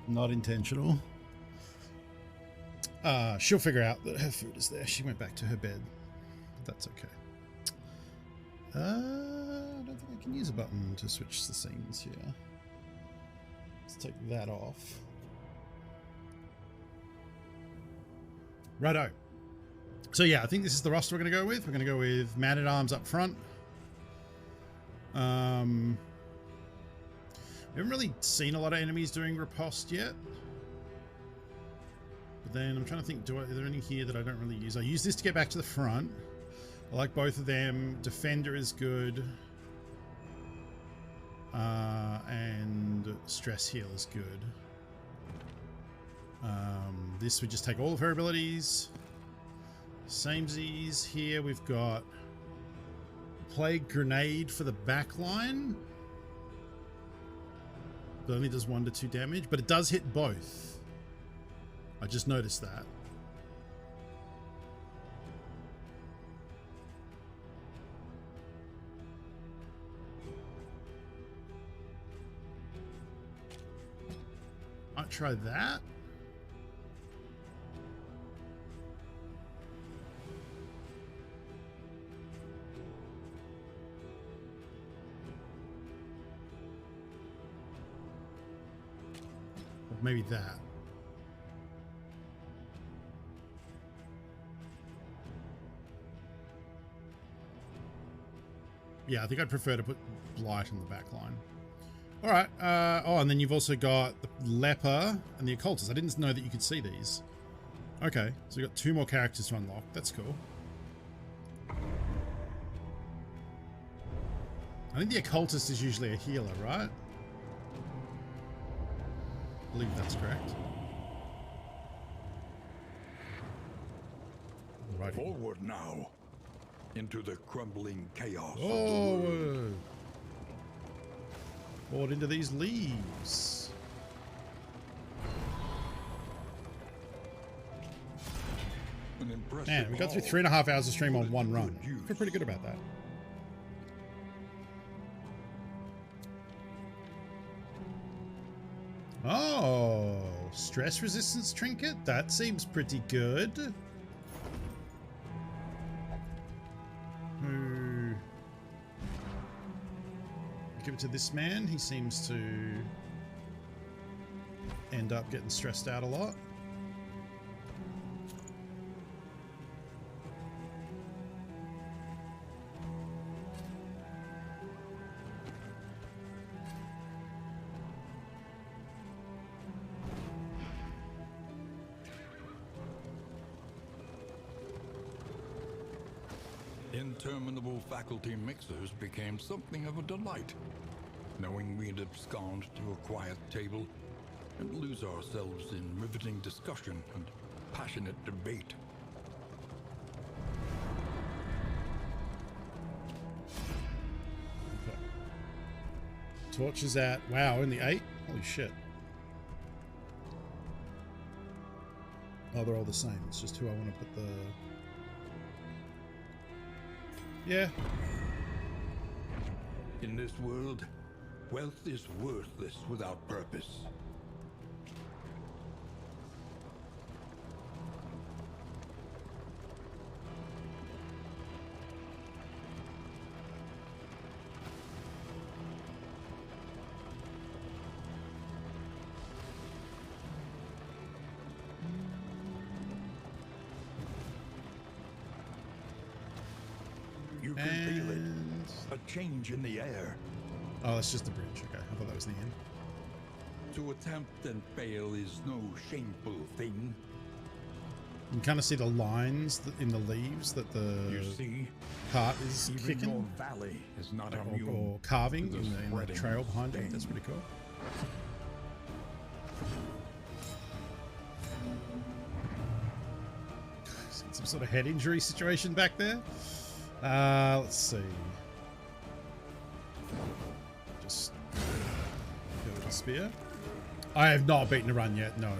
Not intentional. She'll figure out that her food is there. She went back to her bed. That's okay. I don't think I can use a button to switch the scenes here. Let's take that off. Righto. So yeah, I think this is the roster we're going to go with. We're going to go with Man-at-Arms up front. We haven't really seen a lot of enemies doing riposte yet. But then I'm trying to think, are there any here that I don't really use? I use this to get back to the front. I like both of them. Defender is good. And Stress Heal is good. This would just take all of her abilities. Samesies. Here we've got Plague Grenade for the back line. It only does 1 to 2 damage, but it does hit both. I just noticed that. Might try that. Or maybe that. Yeah, I think I'd prefer to put Blight on the back line. All right. Oh, and then you've also got the Leper and the Occultist. I didn't know that you could see these. Okay, so we've got 2 more characters to unlock. That's cool. I think the Occultist is usually a healer, right? I believe that's correct. Right. Forward now, into the crumbling chaos. Oh! Forward into these leaves. An impressive Man, we got through haul. 3.5 hours of stream on Put it one to run. good use. I feel pretty good about that. Oh, stress resistance trinket? That seems pretty good. Give it to this man. He seems to end up getting stressed out a lot. Interminable faculty mixers became something of a delight, knowing we'd abscond to a quiet table and lose ourselves in riveting discussion and passionate debate. Okay. Torch is at, wow, only 8? Holy shit. Oh, they're all the same. It's just who I want to put the... Yeah. In this world, wealth is worthless without purpose. You can feel it. A change in the air. Oh, that's just the bridge. Okay, I thought that was the end. To attempt and fail is no shameful thing. You can kind of see the lines in the leaves that the You see, cart is even kicking your valley is not or immune carving to the in the spreading trail behind you. stain. That's pretty cool. Some sort of head injury situation back there. Let's see. Just go with a spear. I have not beaten a run yet, no.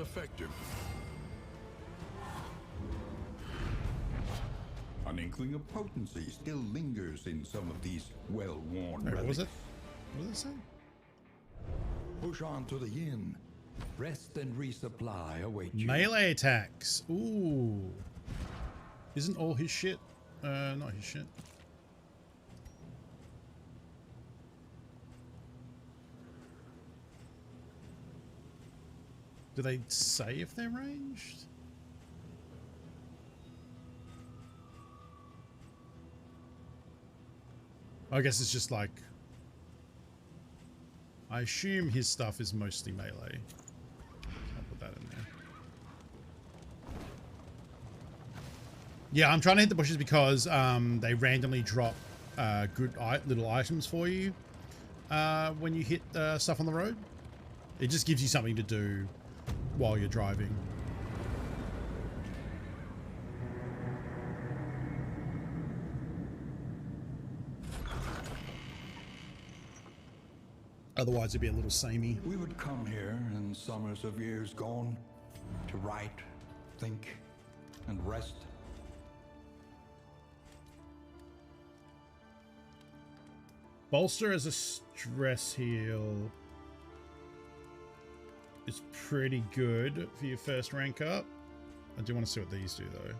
effective. An inkling of potency still lingers in some of these well-worn Wait, what was it? relics. What does it say? Push on to the inn. Rest and resupply await you. Melee attacks. Ooh. Isn't all his shit? Not his shit. Do they say if they're ranged? I guess it's just like... I assume his stuff is mostly melee. I'll put that in there. Yeah, I'm trying to hit the bushes because they randomly drop good little items for you when you hit stuff on the road. It just gives you something to do while you're driving. Otherwise, it'd be a little samey. We would come here in summers of years gone to write, think, and rest. Bolster as a stress heal is pretty good for your first rank up. I do want to see what these do though.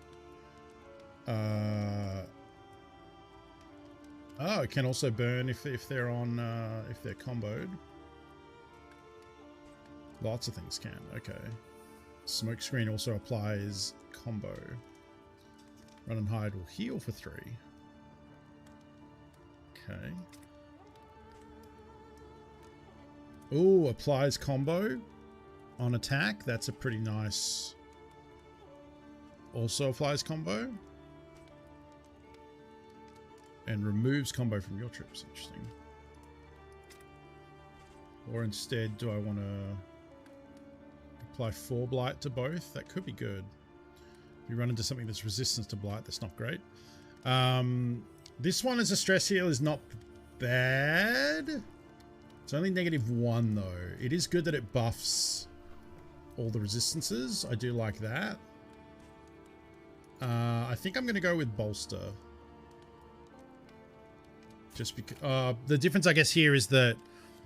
Oh, it can also burn if they're on if they're comboed. Lots of things can. Okay. Smoke screen also applies combo. Run and hide will heal for 3. Okay. Ooh, applies combo on attack. That's a pretty nice. Also applies combo. And removes combo from your troops. Interesting. Or instead, do I want to apply 4 blight to both? That could be good. If you run into something that's resistance to blight, that's not great. This one as a stress heal is not bad. It's only -1 though. It is good that it buffs all the resistances. I do like that. I think I'm going to go with bolster. Just because the difference, I guess, here is that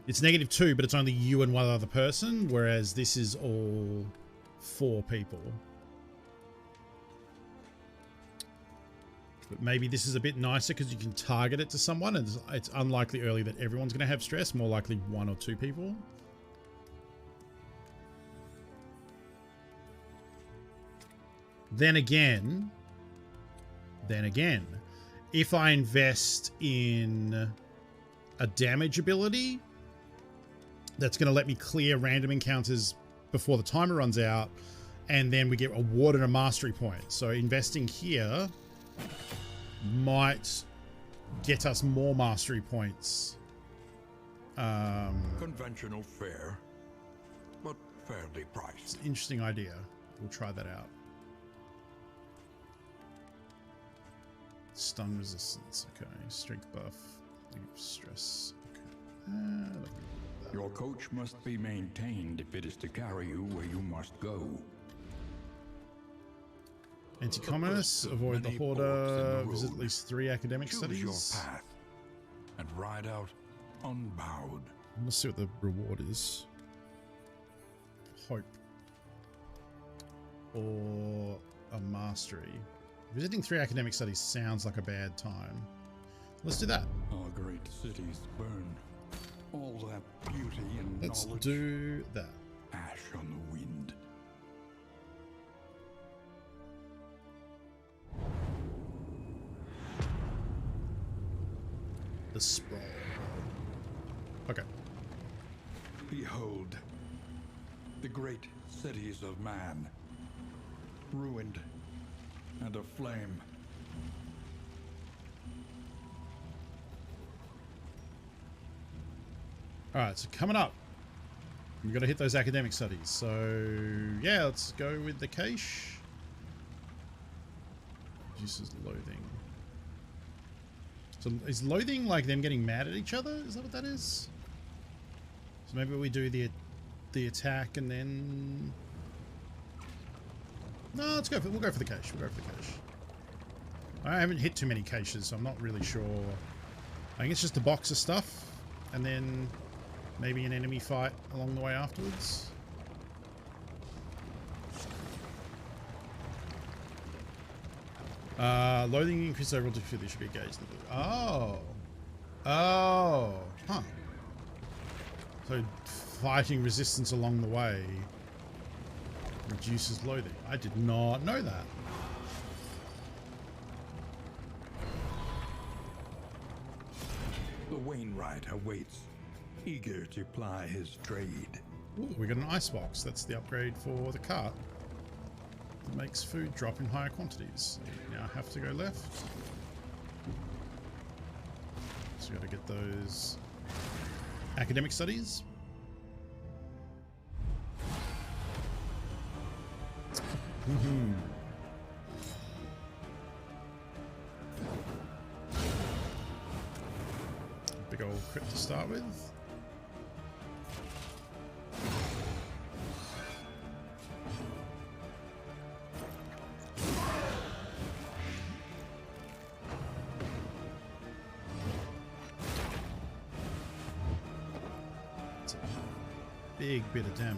it's -2, but it's only you and one other person, whereas this is all 4 people. But maybe this is a bit nicer because you can target it to someone, and it's unlikely early that everyone's going to have stress. More likely 1 or 2 people. Then again, if I invest in a damage ability, that's going to let me clear random encounters before the timer runs out, and then we get awarded a mastery point. So investing here might get us more mastery points. Conventional fare, but fairly priced. It's an interesting idea. We'll try that out. Stun resistance. Okay. Strength buff. Stress. Okay. Your coach must be maintained if it is to carry you where you must go. Anti-commerce. Avoid the Many ports hoarder. in the Visit at road. least 3 academic Choose studies. your path and ride out unbowed. Let's see what the reward is. Hope. Or a mastery. Visiting 3 academic studies sounds like a bad time. Let's do that. Our great cities burn. All that beauty and Let's knowledge. do that. Ash on the wind. The sprawl. Okay. Behold, the great cities of man, ruined and aflame. Alright, so coming up, we've got to hit those academic studies. So, yeah, let's go with the cache. Reduces loathing. So, is loathing like them getting mad at each other? Is that what that is? So maybe we do the attack and then No, let's go for. We'll go for the cache. We'll go for the cache. I haven't hit too many caches, so I'm not really sure. I think it's just a box of stuff, and then maybe an enemy fight along the way afterwards. Loathing increases overall difficulty should be gauged. Oh. Oh. Huh. So fighting resistance along the way reduces loathing. I did not know that. The Wainwright awaits, eager to ply his trade. Ooh, we got an icebox. That's the upgrade for the cart. It makes food drop in higher quantities. Now I have to go left. So we got to get those academic studies. Big old crit to start with. It's a big bit of damage.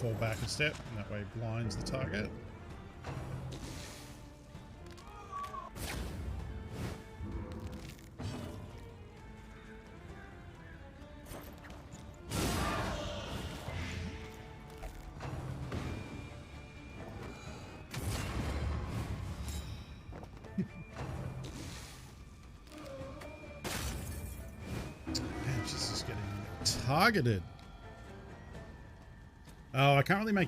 Fall back a step, and that way blinds the target. Man, she's just getting targeted. Oh, I can't really make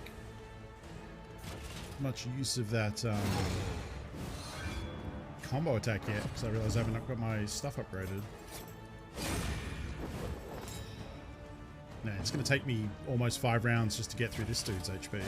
much use of that combo attack yet because I realize I haven't got my stuff upgraded. Nah, it's going to take me almost 5 rounds just to get through this dude's HP.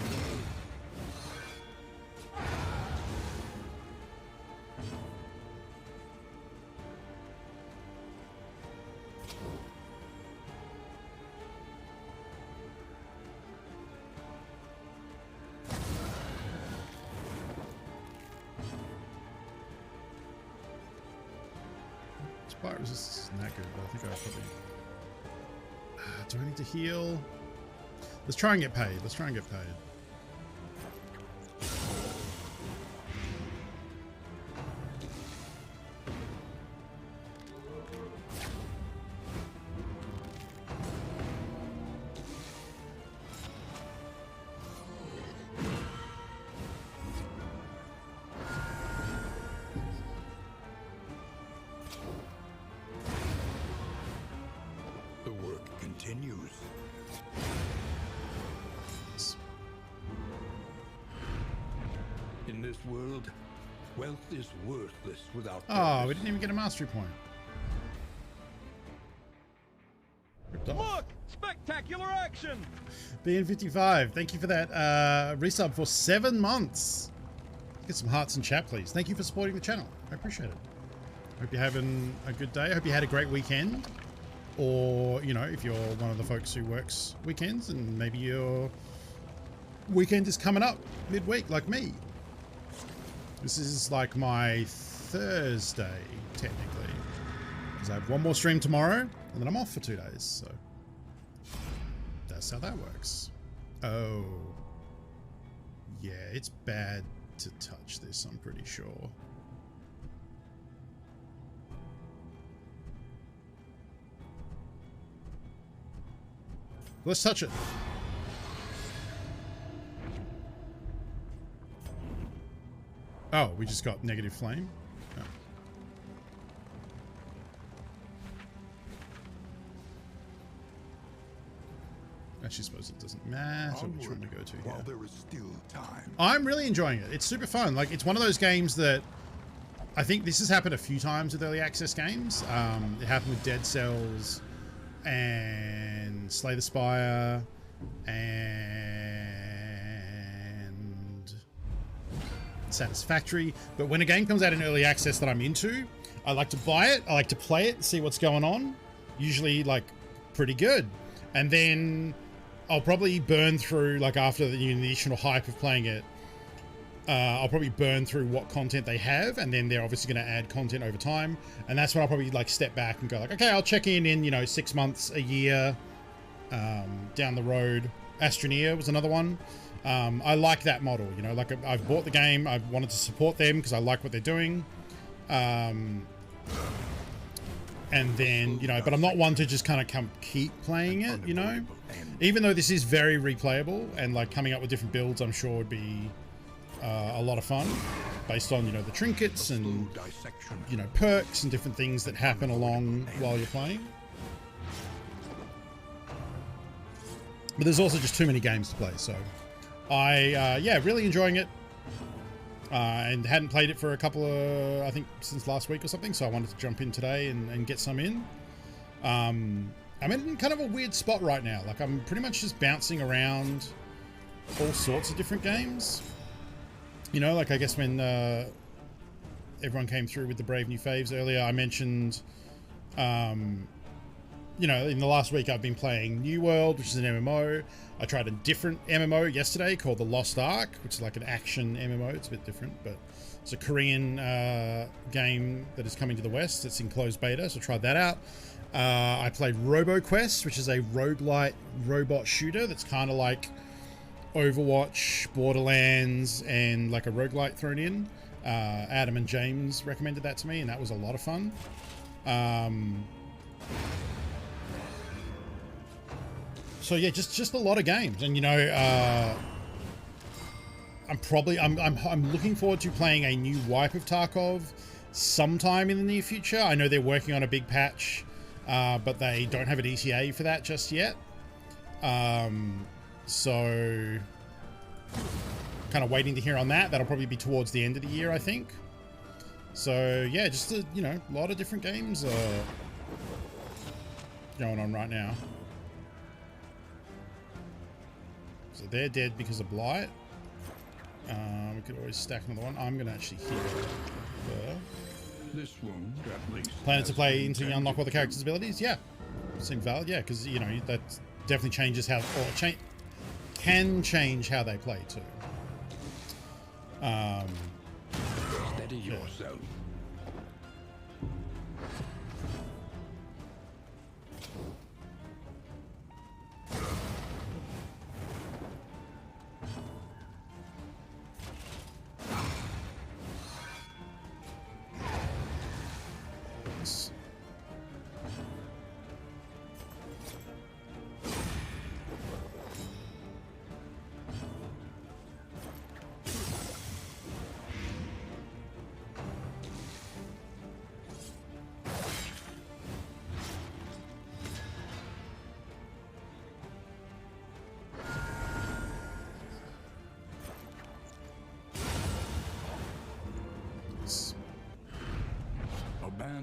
Spot resistance isn't that good, but I think I probably... do I need to heal? Let's try and get paid. Let's try and get paid. Continues. In this world, wealth is worthless without Oh, we didn't even get a mastery point. Ripped off. Look! Spectacular action! BN55, thank you for that resub for 7 months. Get some hearts in chat, please. Thank you for supporting the channel. I appreciate it. Hope you're having a good day. I hope you had a great weekend. Or, you know, if you're one of the folks who works weekends and maybe your weekend is coming up midweek like me. This is like my Thursday, technically. Because I have one more stream tomorrow and then I'm off for 2 days. So that's how that works. Oh. Yeah, it's bad to touch this, I'm pretty sure. Let's touch it. Oh, we just got negative flame. Oh. Actually, suppose it doesn't matter which one we go to while here. there is still time. I'm really enjoying it. It's super fun. Like, it's one of those games that I think this has happened a few times with early access games. It happened with Dead Cells and Slay the Spire and Satisfactory. But when a game comes out in early access that I'm into, I like to buy it. I like to play it, see what's going on. Usually, like, pretty good. And then I'll probably burn through, like, after the initial hype of playing it, I'll probably burn through what content they have, and then they're obviously going to add content over time. And that's when I'll probably, like, step back and go, like, okay, I'll check in, you know, 6 months, a year, down the road. Astroneer was another one. I like that model, you know, like, I've bought the game. I've wanted to support them because I like what they're doing. And then, you know, but I'm not one to just kind of keep playing it, you know, even though this is very replayable and, like, coming up with different builds, I'm sure would be a lot of fun based on, you know, the trinkets and, you know, perks and different things that happen along while you're playing. But there's also just too many games to play, so yeah, really enjoying it. And hadn't played it for a couple of, I think, since last week or something, so I wanted to jump in today and get some in. I'm in kind of a weird spot right now. Like, I'm pretty much just bouncing around all sorts of different games. You know, like, I guess when everyone came through with the Brave New Faves earlier, I mentioned, you know, in the last week I've been playing New World, which is an MMO. I tried a different MMO yesterday called The Lost Ark, which is like an action MMO. It's a bit different, but it's a Korean game that is coming to the West. It's in closed beta, so I tried that out. I played RoboQuest, which is a roguelite robot shooter that's kind of like Overwatch, Borderlands, and like a roguelite thrown in. Adam and James recommended that to me, and that was a lot of fun. So yeah, just a lot of games, and, you know, I'm looking forward to playing a new wipe of Tarkov sometime in the near future. I know they're working on a big patch, but they don't have an ETA for that just yet. So kind of waiting to hear on that. That'll probably be towards the end of the year, I think. So yeah, just a, you know, a lot of different games going on right now. So they're dead because of Blight. We could always stack another one. I'm going to actually heal her. This wound, at least. Planning to play until you unlock all the character's abilities? Yeah. Seems valid, yeah, because, you know, that definitely changes how, or can change how they play too. Steady yourself.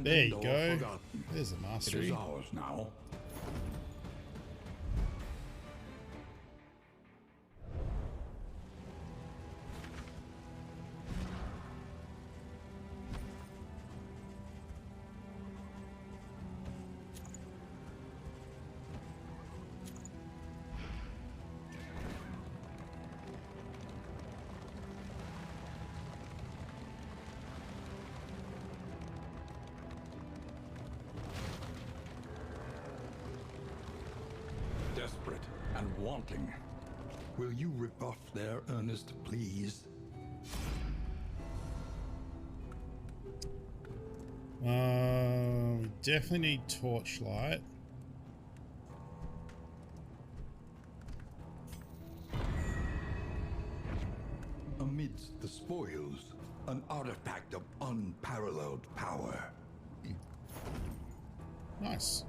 There you go. There's the mastery. It is ours now. Desperate and wanting. Will you rebuff their earnest pleas? We definitely need Torchlight. Amidst the spoils, an artifact of unparalleled power. Nice.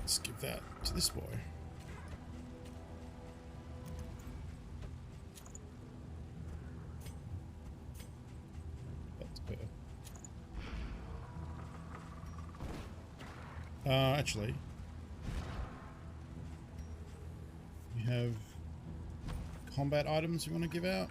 Let's give that to this boy. That's better. Actually, we have combat items we want to give out.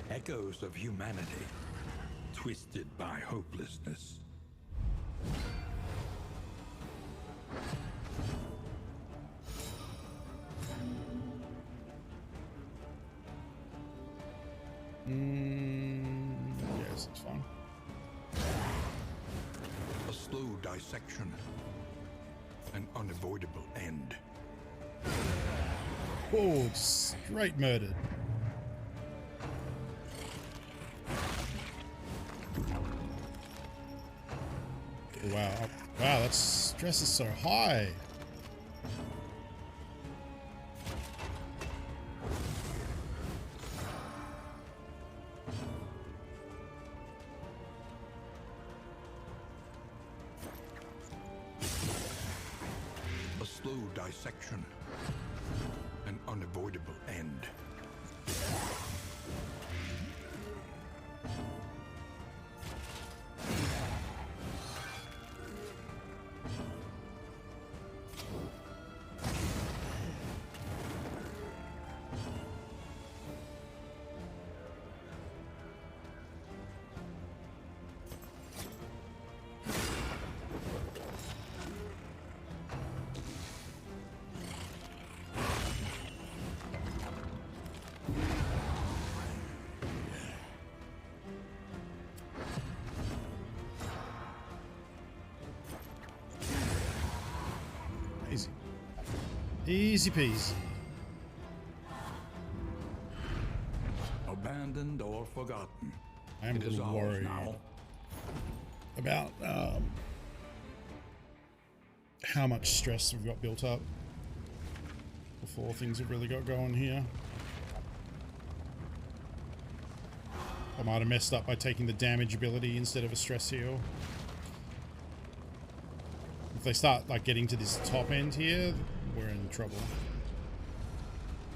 Echoes of humanity, twisted by hopelessness. Yes, it's fine. A slow dissection. An unavoidable end. Oh, straight murdered. Wow. Wow, that stress is so high. A slow dissection. An unavoidable end. Easy. Easy peasy. Abandoned or forgotten. I am a It is little ours worried now. about how much stress we've got built up before things have really got going here. I might have messed up by taking the damage ability instead of a stress heal. If they start like getting to this top end here, we're in trouble.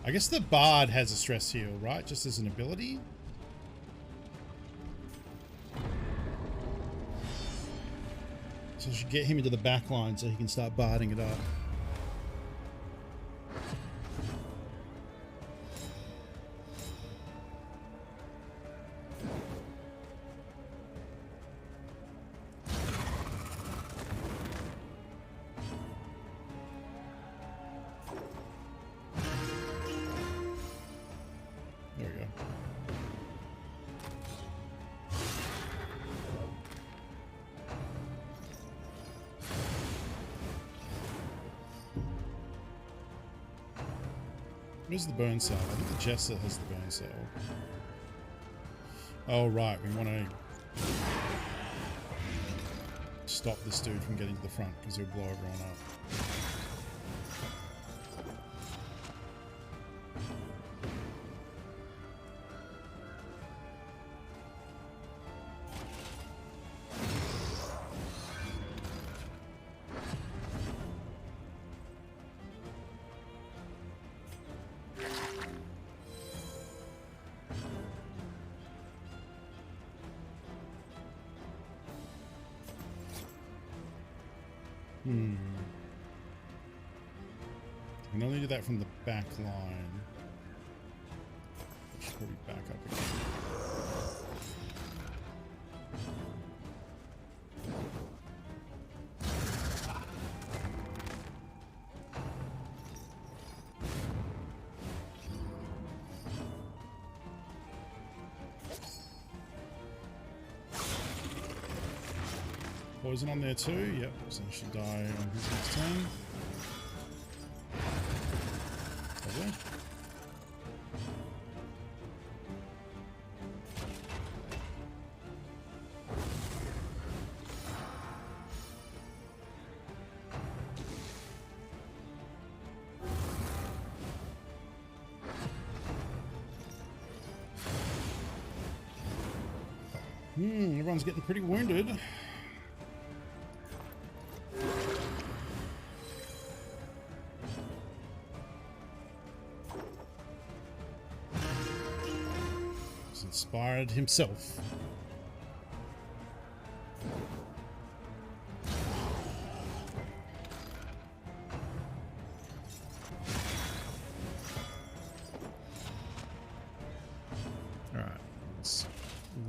I guess the Bard has a stress heal, right? Just as an ability? So I should get him into the back line so he can start barding it up. There we go. Where's the burn cell? I think the Jester has the burn cell. Oh, right. We want to stop this dude from getting to the front because he'll blow everyone up. I can only do that from the back line. I should probably back up again. poison on there too. Yep, so he should die on his next turn. Probably. Everyone's getting pretty wounded. He's inspired himself.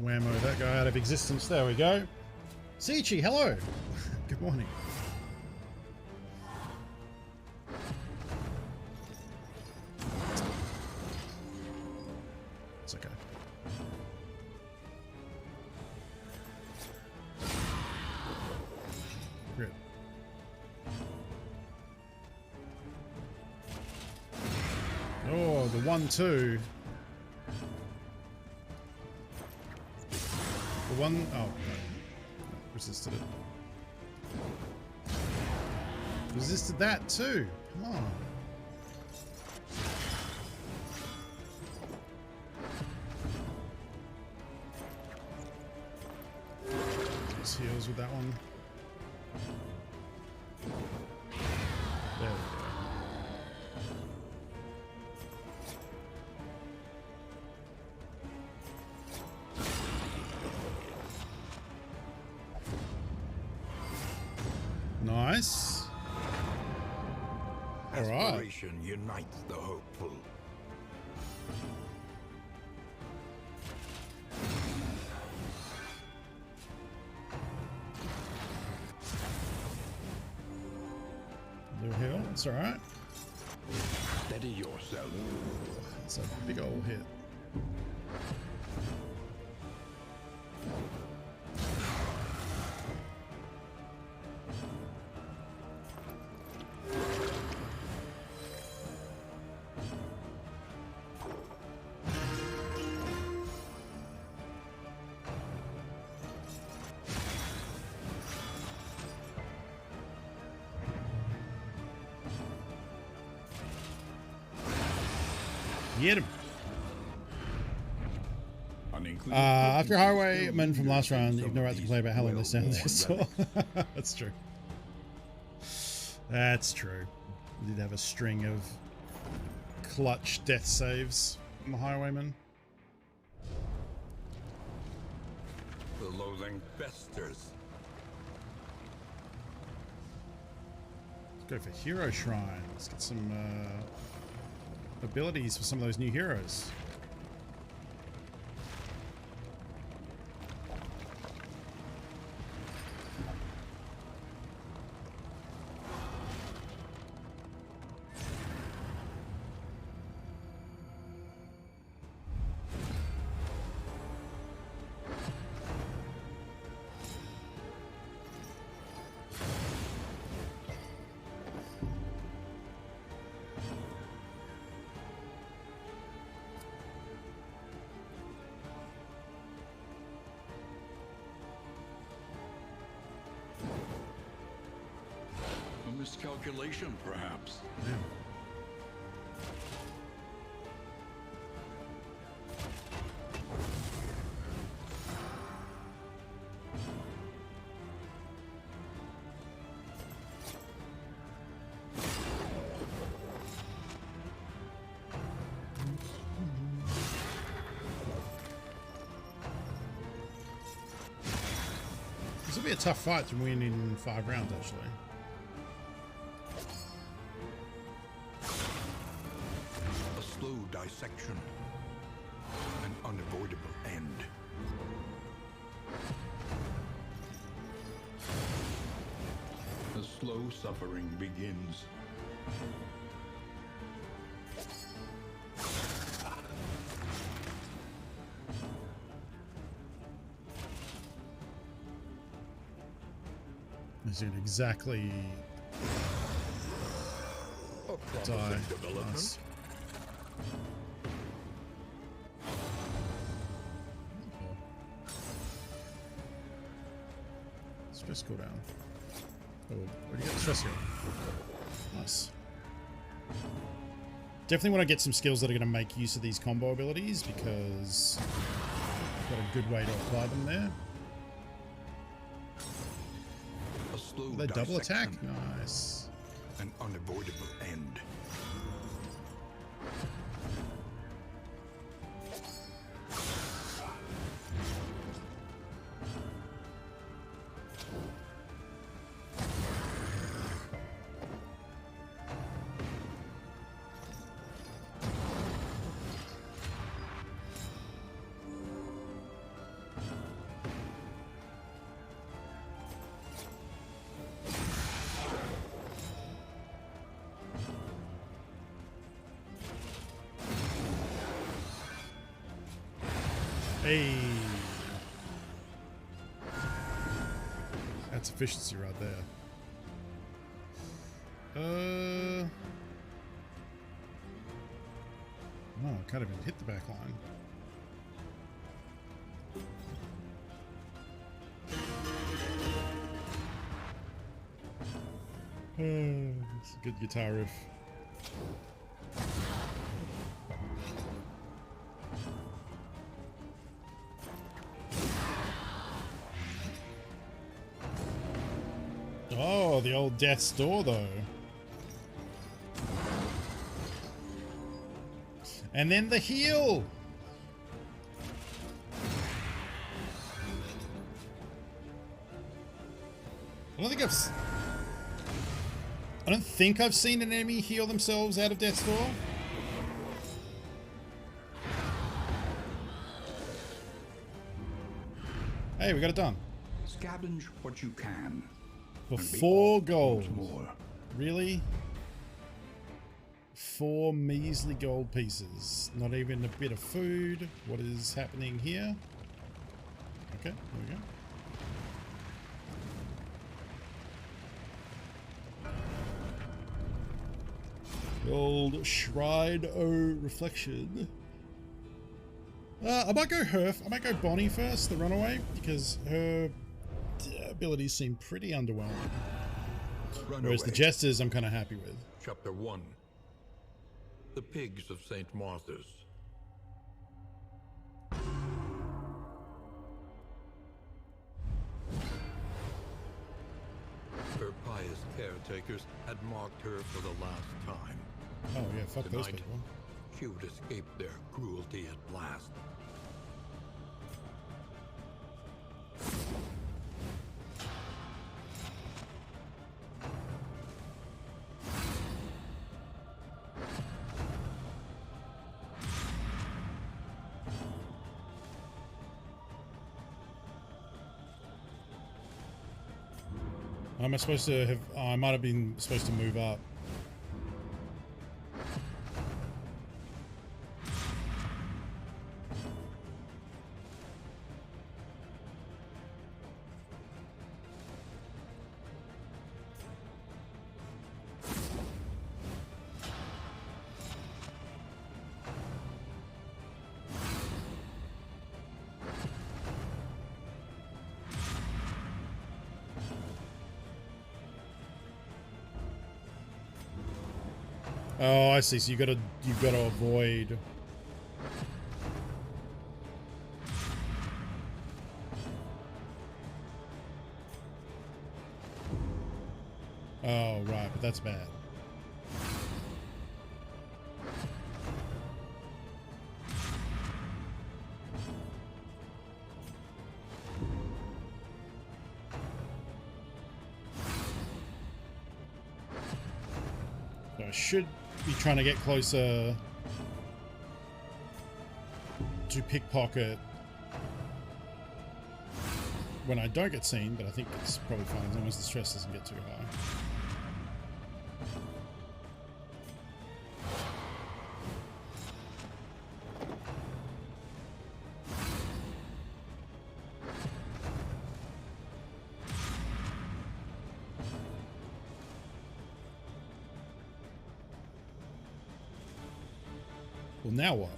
Whammo that guy out of existence. There we go. Sichi, hello. Good morning. It's okay. Great. Oh, the 1-2. One, oh, no. Resisted it. Resisted that too. Come on. Just heals with that one. There we go. Nice. All right. Aspiration unites the hopeful. Little heal. It's all right. Steady yourself. It's a big old hit. Get him. After Highwayman from last round, you have no right to complain about how long they stand there. So that's true. That's true. We did have a string of clutch death saves from the Highwayman. The loathing festers. Let's go for Hero Shrine. Let's get some abilities for some of those new heroes. Miscalculation, perhaps. Yeah. This will be a tough fight to win in 5 rounds, actually. Slow dissection, an unavoidable end. The slow suffering begins. He's doing exactly A die. promising development. Nice. Stress cooldown. Oh, where do you get the stress here? Nice. Definitely want to get some skills that are going to make use of these combo abilities because I've got a good way to apply them there. A slow They double attack? dissection, Nice. an unavoidable end. Hey. That's efficiency right there. No, I can't even hit the back line. It's a good guitar riff. Oh, the old death's door, though. And then the heal. I don't think I've seen an enemy heal themselves out of death's door. Hey, we got it done. Scavenge what you can. For and be 4 off gold. once more. Really? 4 measly gold pieces. Not even a bit of food. What is happening here? Okay, there we go. Old Shrine O Reflection. I might go Herf. I might go Bonnie first, the runaway, because her abilities seem pretty underwhelming. Whereas the Jesters I'm kind of happy with. Chapter 1. The Pigs of St. Martha's. Her pious caretakers had marked her for the last time. Oh yeah, fuck those Tonight, people. she would escape their cruelty at last. Am I supposed to have... Oh, I might have been supposed to move up. Oh, I see. So you've got to avoid. Oh, right, but that's bad. So I should be trying to get closer to pickpocket when I don't get seen, but I think it's probably fine as long as the stress doesn't get too high. Well, now what?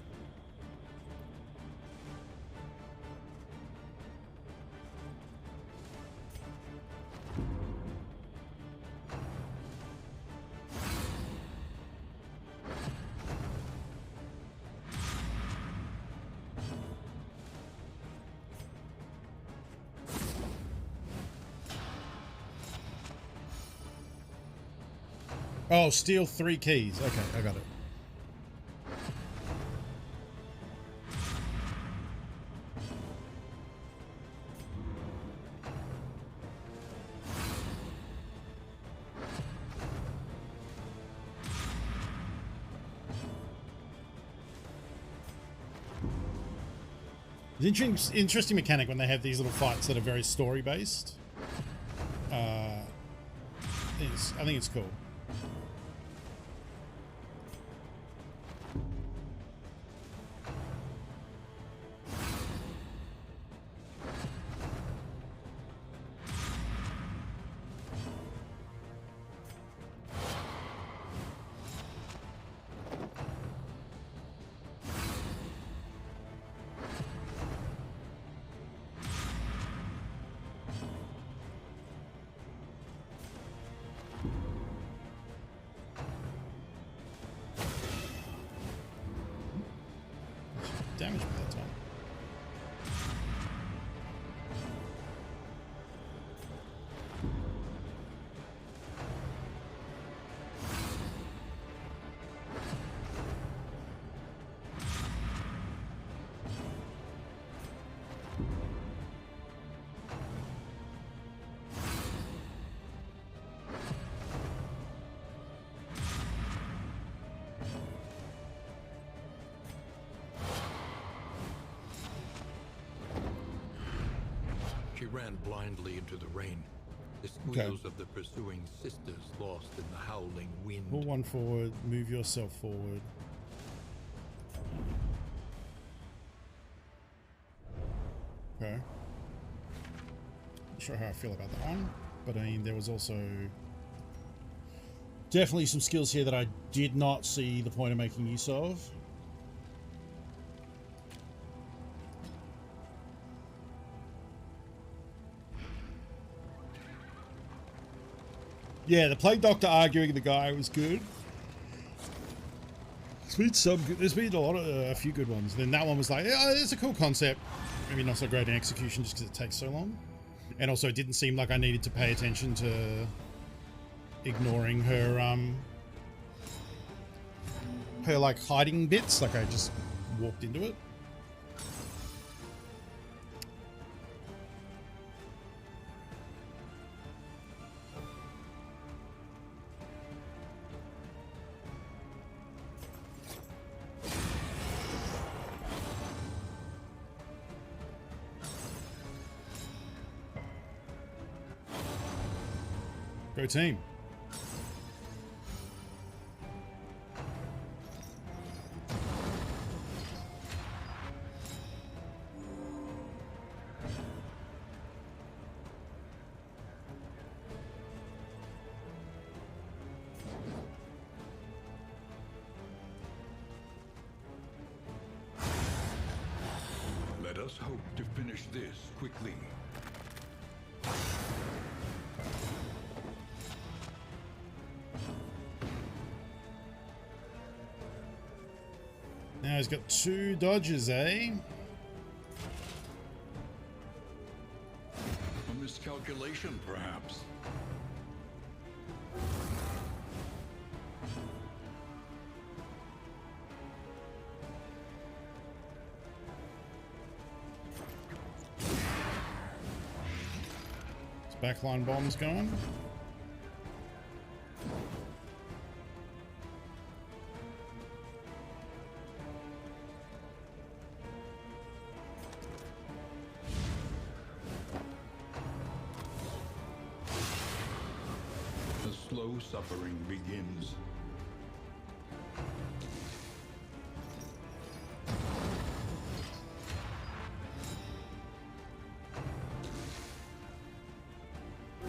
Oh, steal 3 keys. Okay, I got it. It's interesting mechanic when they have these little fights that are very story based. I think it's cool. Damage by that time. She ran blindly into the rain, the squeals of the pursuing sisters lost in the howling wind. Pull one forward, move yourself forward. Okay. Not sure how I feel about that one, but I mean, there was also definitely some skills here that I did not see the point of making use of. Yeah, the Plague Doctor arguing the guy was good. There's been a few good ones. Then that one was like, yeah, it's a cool concept. Maybe not so great in execution just because it takes so long. And also it didn't seem like I needed to pay attention to ignoring her like hiding bits. Like I just walked into it. Go team. Let us hope to finish this quickly. Now he's got 2 dodges, eh? A miscalculation, perhaps. His backline bomb's going. Slow suffering begins.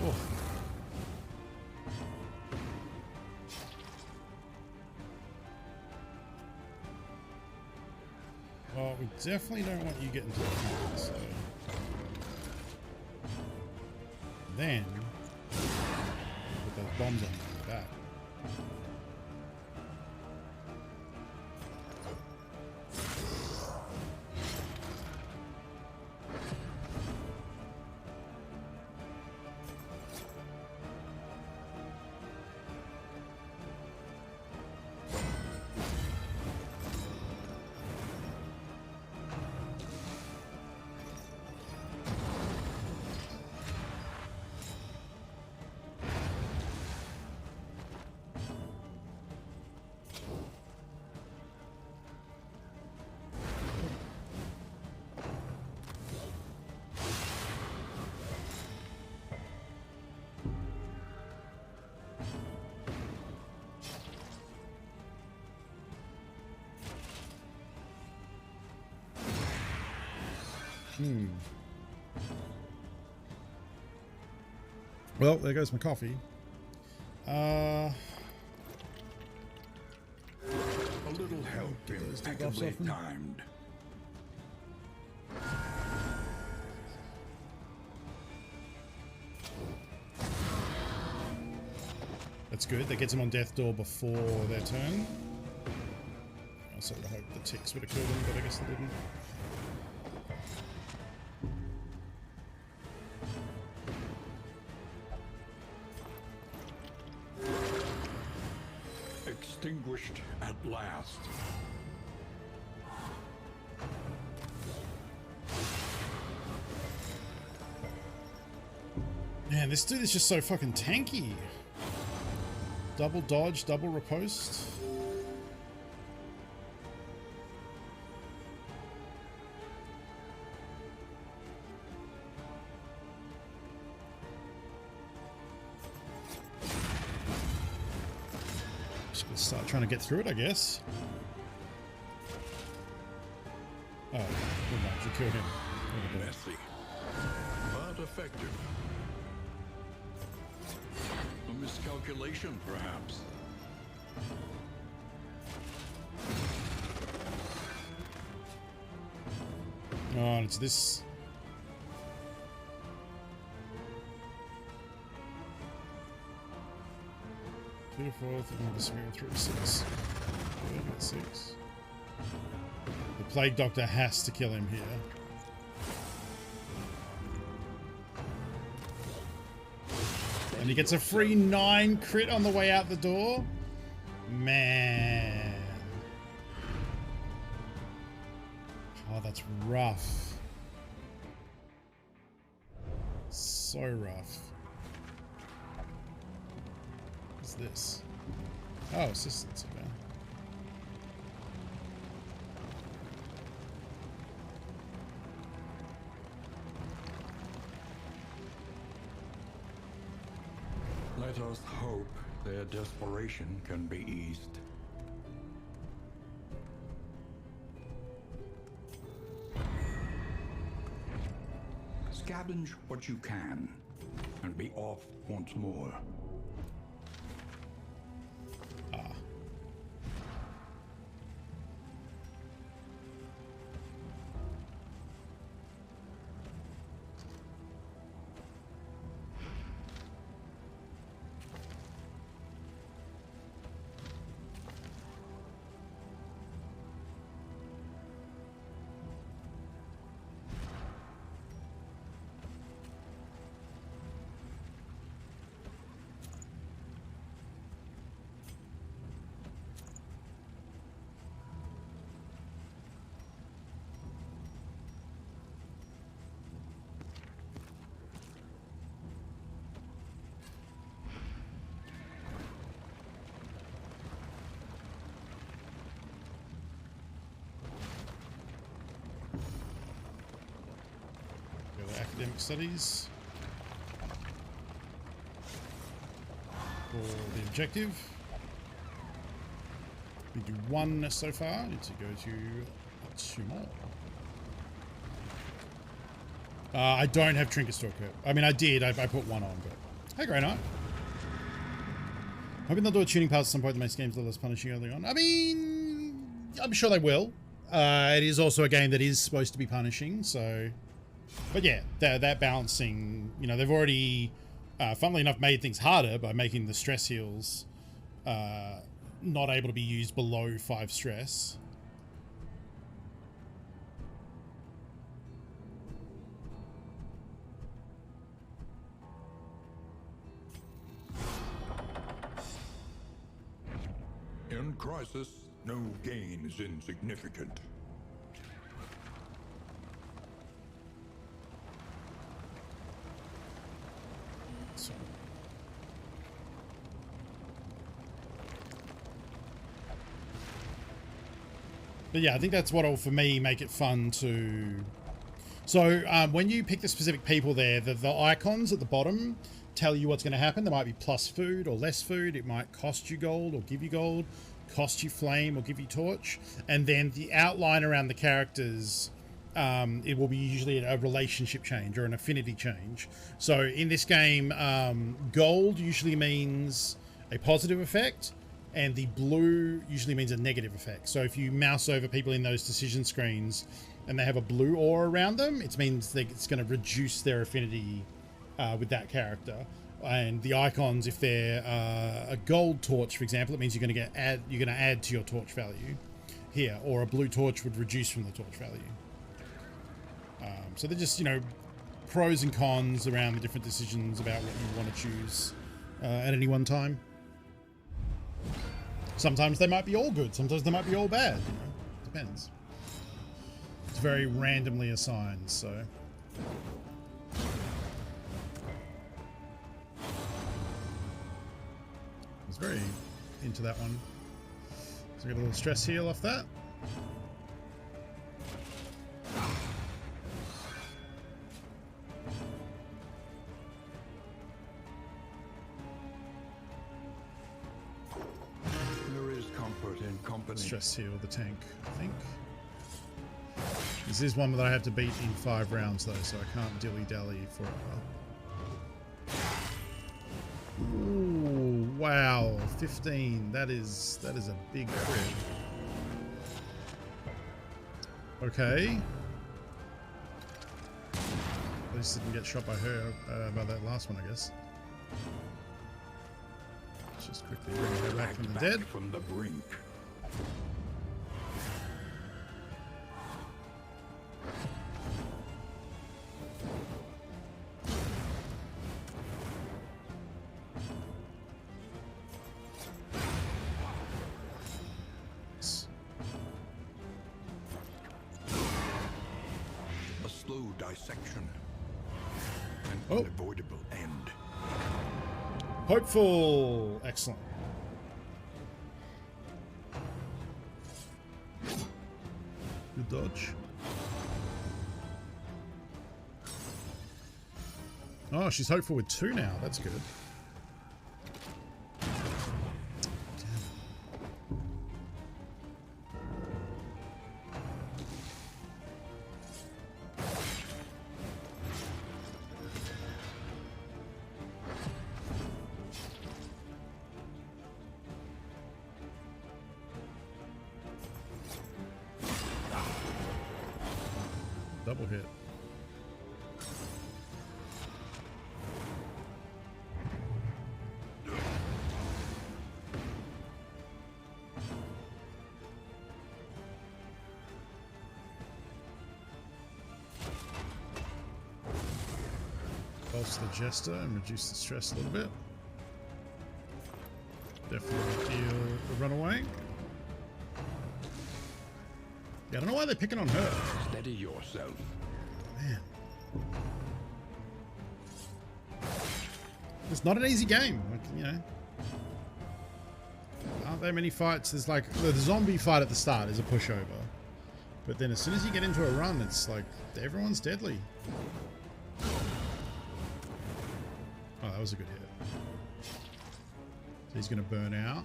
Oh. Well, we definitely don't want you getting to the front, so. Then, put those bombs on you like that. Well, there goes my coffee. A little help impeccably timed. That's good. That gets them on death door before their turn. I sort of hope the ticks would have killed them, but I guess they didn't. Extinguished at last. Man, this dude is just so fucking tanky. Double dodge, double riposte. Just gonna start trying to get through it, I guess. Oh, good luck, you killed him. Messy, but effective. A miscalculation, perhaps. Oh, and it's this. Two to four, three to six. Yeah, that's 6. The Plague Doctor has to kill him here. And he gets a free 9 crit on the way out the door. Man. Oh, that's rough. So rough. What's this? Oh, assistance. Okay. Let us hope their desperation can be eased. Scavenge what you can, and be off once more. Academic studies for the objective. We do 1 so far. Need to go to 2 more. I don't have Trinket Stalker. I mean, I did. I put 1 on, but hey, Grey Knight. Hoping they'll do a tuning pass at some point that makes games a little less punishing early on. I mean, I'm sure they will. It is also a game that is supposed to be punishing, so... But yeah, that balancing, you know, they've already, funnily enough, made things harder by making the stress heals not able to be used below 5 stress. In crisis, no gain is insignificant. So. But yeah, I think that's what'll, for me, make it fun to... So when you pick the specific people there, the icons at the bottom tell you what's going to happen. There might be plus food or less food. It might cost you gold or give you gold, cost you flame or give you torch. And then the outline around the characters, it will be usually a relationship change or an affinity change. So in this game, gold usually means a positive effect, and the blue usually means a negative effect. So if you mouse over people in those decision screens and they have a blue aura around them, it means that it's going to reduce their affinity with that character. And the icons, if they're a gold torch, for example, it means you're going to add to your torch value here, or a blue torch would reduce from the torch value. So they're just, you know, pros and cons around the different decisions about what you want to choose at any one time. Sometimes they might be all good, sometimes they might be all bad, you know, depends. It's very randomly assigned, so. I was very into that one. So I get a little stress heal off that. Stress heal the tank, I think. This is one that I have to beat in 5 rounds though, so I can't dilly-dally forever. Ooh, wow, 15. That is a big crit. Okay. At least didn't get shot by her, by that last one, I guess. Let's just quickly bring her back from the dead. From the brink. A slow dissection. An unavoidable end. Hopeful. Excellent. Good dodge. Oh, she's hopeful with 2 now. That's good. Double hit. Pulse the Jester and reduce the stress a little bit. Definitely heal the runaway. Yeah, I don't know why they're picking on her. Steady yourself. Man. It's not an easy game, like, you know. Aren't there many fights? There's like the zombie fight at the start is a pushover. But then as soon as you get into a run, it's like everyone's deadly. Oh, that was a good hit. So he's going to burn out.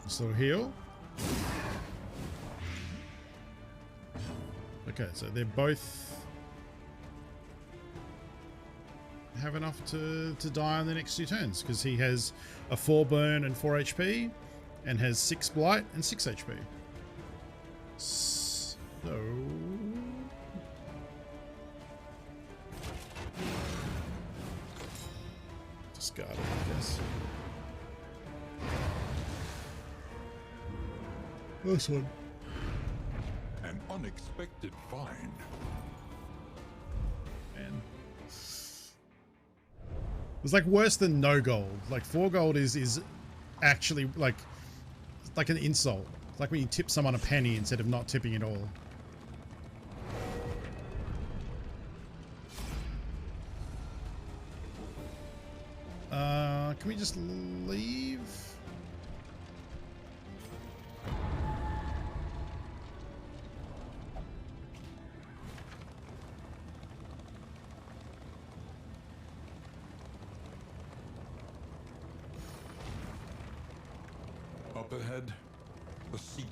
This little heal. Okay, so they're both have enough to die on the next 2 turns because he has a 4 burn and 4 HP and has 6 blight and 6 HP. So discard it, I guess. This one. An unexpected find. Man. It's like worse than no gold. Like 4 gold is actually like an insult. It's like when you tip someone a penny instead of not tipping at all. Can we just leave? Up ahead, the seat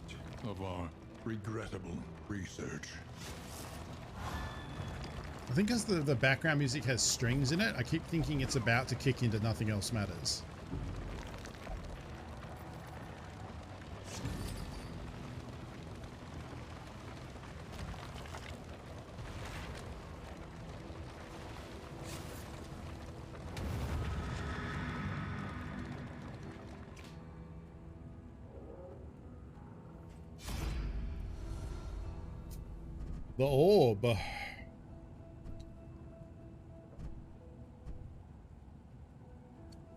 of our regrettable research. I think as the background music has strings in it, I keep thinking it's about to kick into Nothing Else Matters. The orb.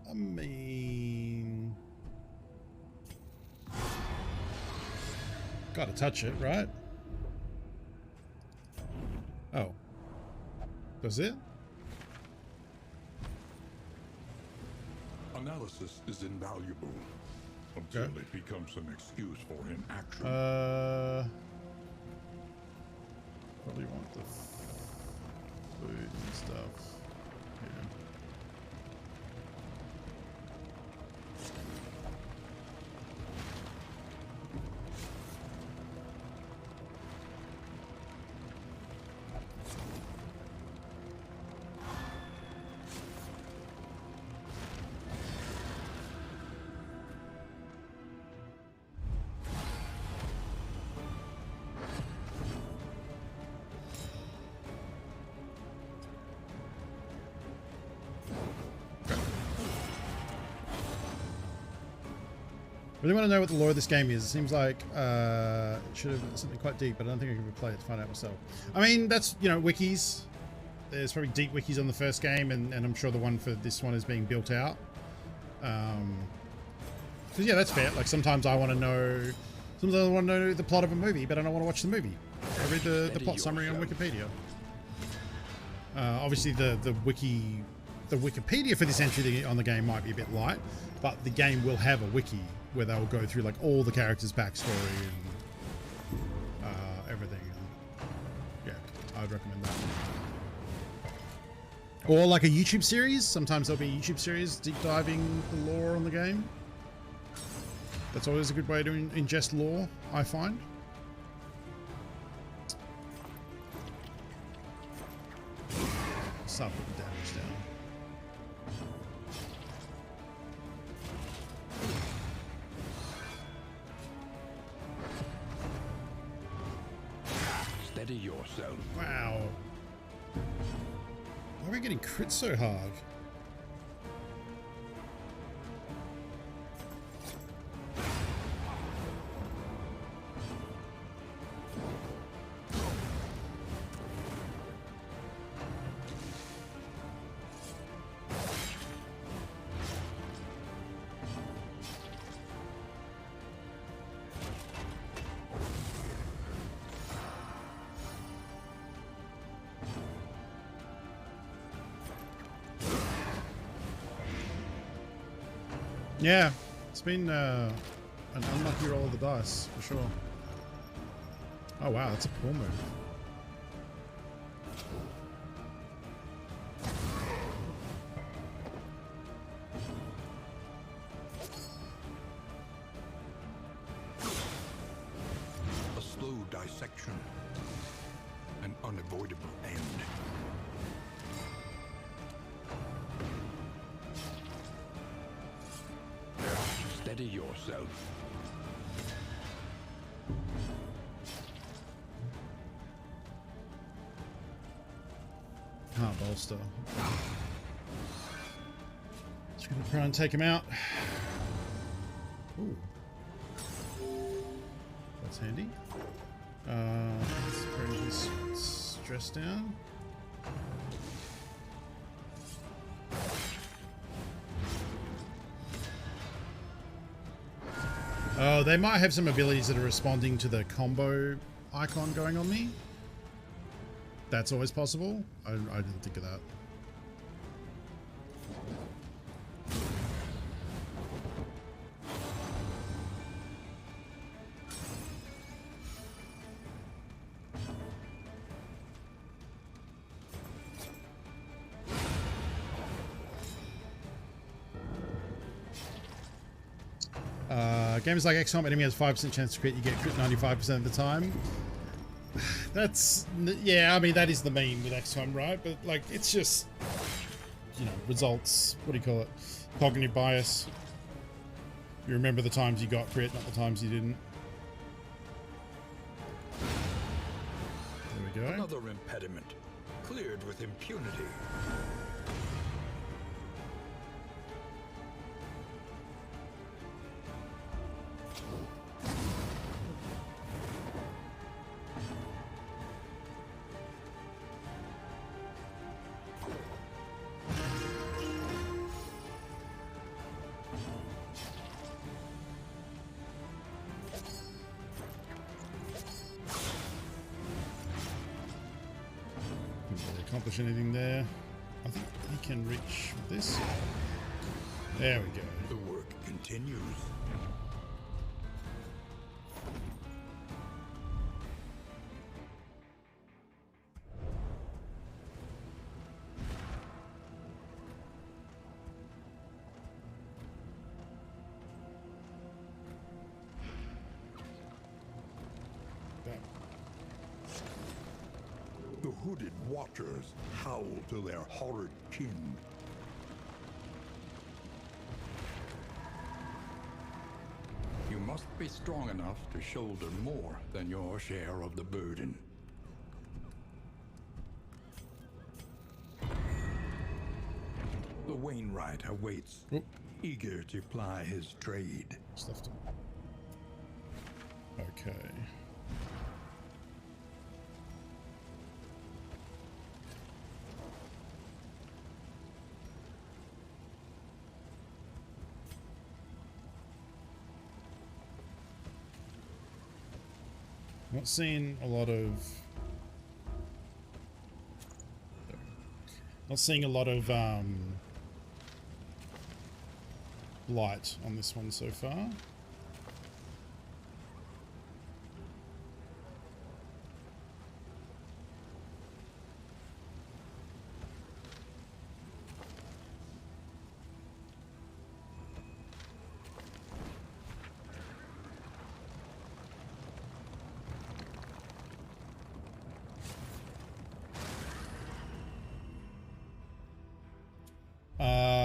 I mean, gotta touch it, right? Oh, does it? Analysis is invaluable until it becomes an excuse for inaction. Probably want the food and stuff. Yeah. I really want to know what the lore of this game is. It seems like it should have something quite deep, but I don't think I can replay it to find out myself. I mean, that's, you know, wikis. There's probably deep wikis on the first game, and I'm sure the one for this one is being built out. Because yeah, that's fair. Like sometimes I want to know the plot of a movie, but I don't want to watch the movie. I read the plot summary on Wikipedia. Obviously, the Wikipedia for this entry on the game might be a bit light, but the game will have a wiki where they'll go through like all the characters' backstory and everything. And, yeah, I'd recommend that. Or like a YouTube series. Sometimes there'll be a YouTube series deep diving the lore on the game. That's always a good way to ingest lore, I find. Start putting damage down. Steady yourself. Wow. Why are we getting crit so hard? Yeah, it's been an unlucky roll of the dice, for sure. Oh wow, that's a poor move. A slow dissection. an unavoidable end. Steady yourself. Can't bolster. Just gonna try and take him out. Ooh. That's handy. Let's bring his stress down. Oh, they might have some abilities that are responding to the combo icon going on me. That's always possible. I didn't think of that. Games like XCOM, enemy has 5% chance to crit, you get crit 95% of the time. That's, yeah, I mean, that is the meme with XCOM, right? But, like, it's just, you know, results, what do you call it? Cognitive bias. You remember the times you got crit, not the times you didn't. There we go. Another impediment, cleared with impunity. Accomplish anything there. I think he can reach with this. There we go. The work continues. The hooded watchers howl to their horrid kin. You must be strong enough to shoulder more than your share of the burden. The Wainwright awaits, eager to ply his trade. Stuffed him. Okay. Not seeing a lot of light on this one so far.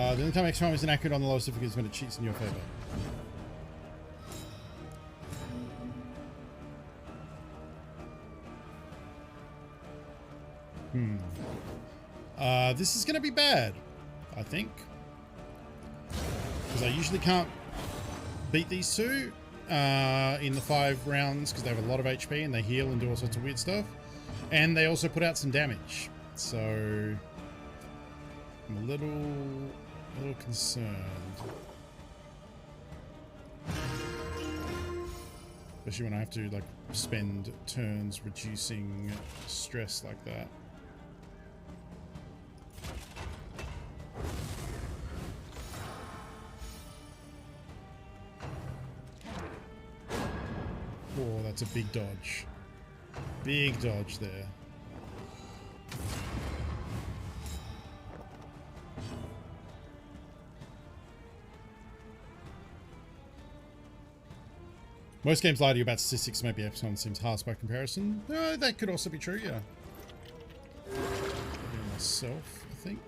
The only time XCOM is inaccurate on the lowest difficulty is when it cheats in your favor. This is going to be bad, I think. Because I usually can't beat these two in the 5 rounds because they have a lot of HP and they heal and do all sorts of weird stuff. And they also put out some damage. So I'm a little concerned. Especially when I have to like spend turns reducing stress like that. Oh, that's a big dodge. Big dodge there. Most games lie to you about statistics, maybe XCOM seems harsh by comparison. That could also be true, yeah. Myself, I think.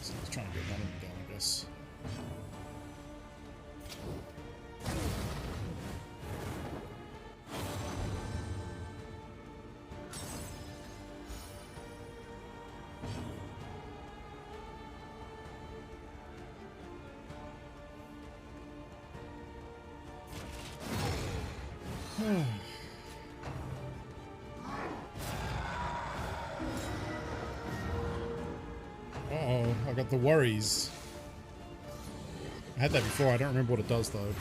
So let's try and get one of them down, I guess. Uh-oh, I got the worries. I had that before, I don't remember what it does though.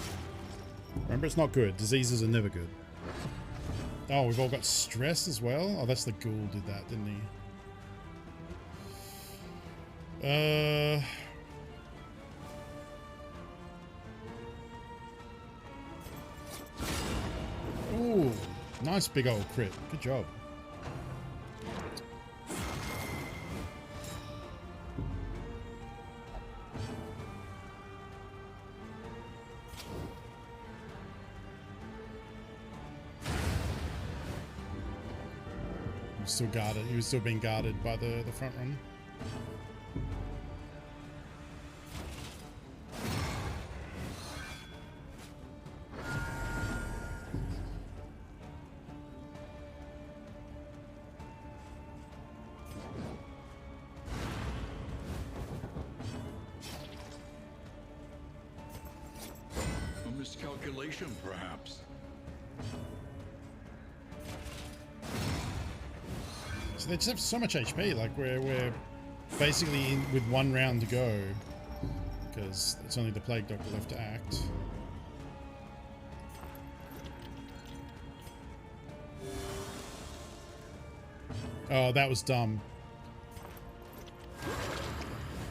Remember, it's not good. Diseases are never good. Oh, we've all got stress as well? Oh, that's the ghoul did that, didn't he? Ooh, nice big old crit. Good job. Still guarded. He was still being guarded by the front run. A miscalculation, perhaps. So they just have so much HP. Like we're basically in with one round to go because it's only the Plague Doctor left to act. Oh, that was dumb.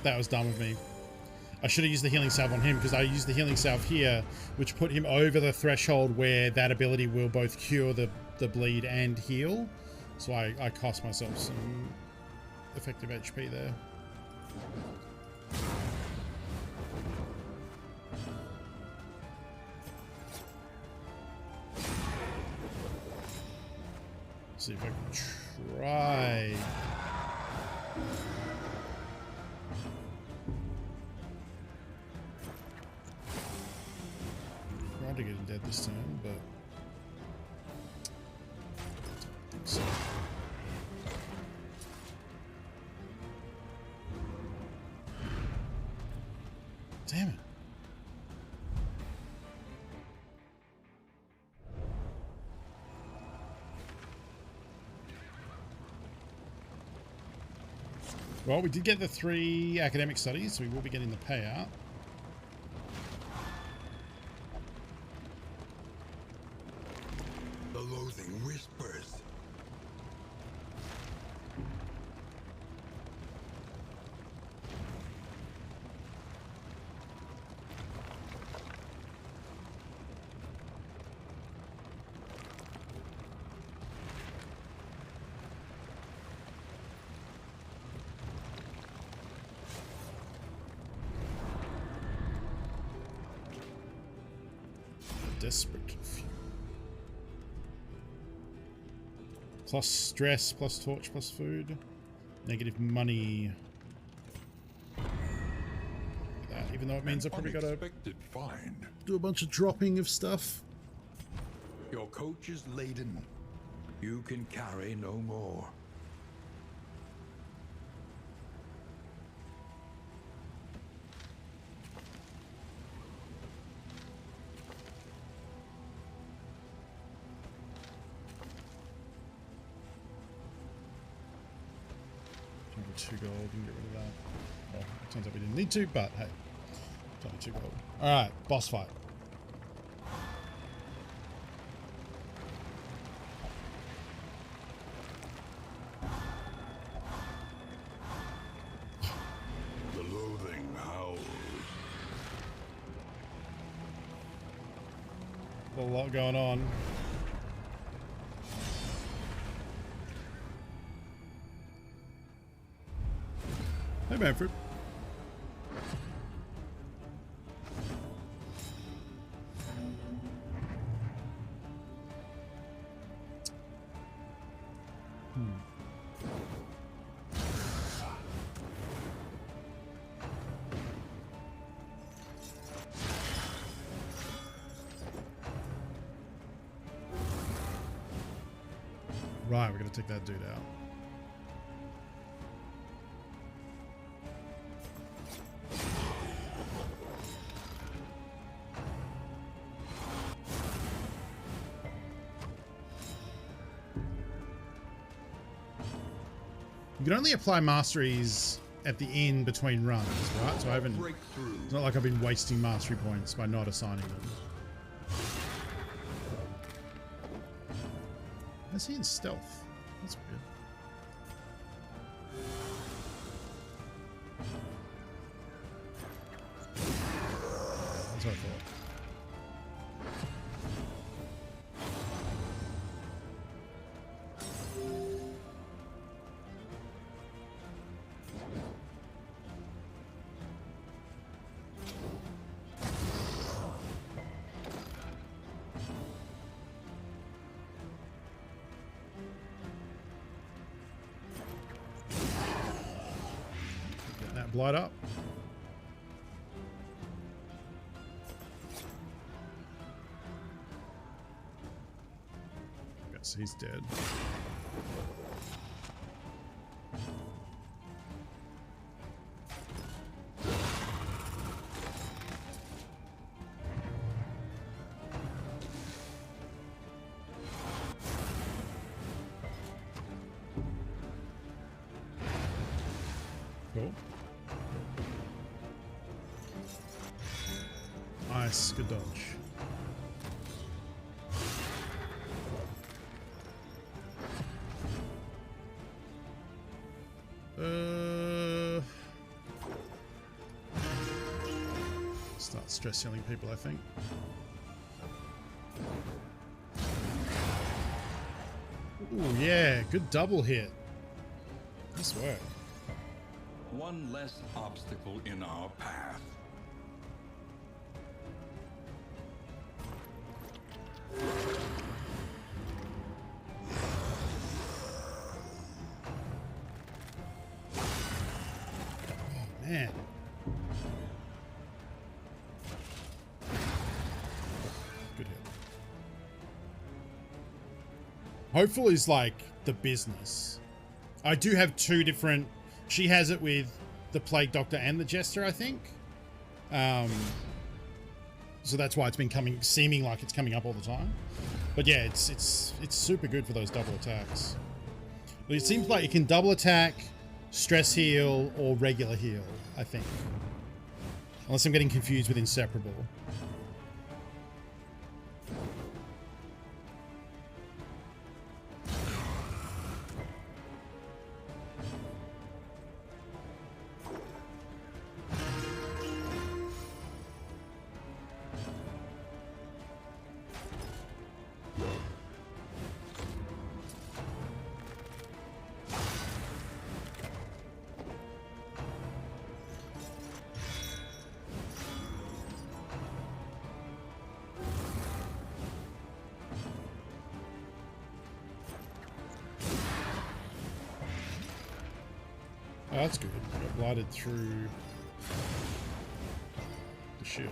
That was dumb of me. I should have used the healing salve on him because I used the healing salve here, which put him over the threshold where that ability will both cure the bleed and heal. So I cost myself some effective HP there. See if I can try. Tried to get him dead this turn, but I don't think so. Damn it. Well, we did get the 3 academic studies, so we will be getting the payout. The loathing whispers. Desperate few. Plus stress, plus torch, plus food. Negative money. That, even though it means I've probably got to Unexpected find. do a bunch of dropping of stuff. Your coach is laden. You can carry no more. $2 gold and get rid of that. Well, it turns out we didn't need to, but hey, it's only 2 gold. Alright, boss fight. A lot going on. Hey, Manfred. Right, we're going to take that dude out. You can only apply masteries at the end between runs, right? So I haven't... It's not like I've been wasting mastery points by not assigning them. Is he in stealth? That's weird. That's what I thought. Light up. Guess he's dead. Cool. Nice, good dodge. Start stress healing people, I think. Ooh, yeah, good double hit. Nice work. One less obstacle in our path. Man. Good hit. Hopeful is like the business. I do have two different... She has it with the Plague Doctor and the Jester, I think. So that's why it's been seeming like it's coming up all the time. But yeah, it's super good for those double attacks. But it seems like you can double attack, stress heal, or regular heal, I think. Unless I'm getting confused with Inseparable. Oh, that's good. I got blighted through the shield.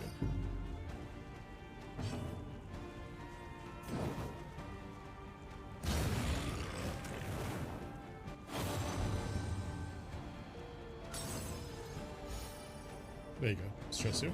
There you go. Stress heal.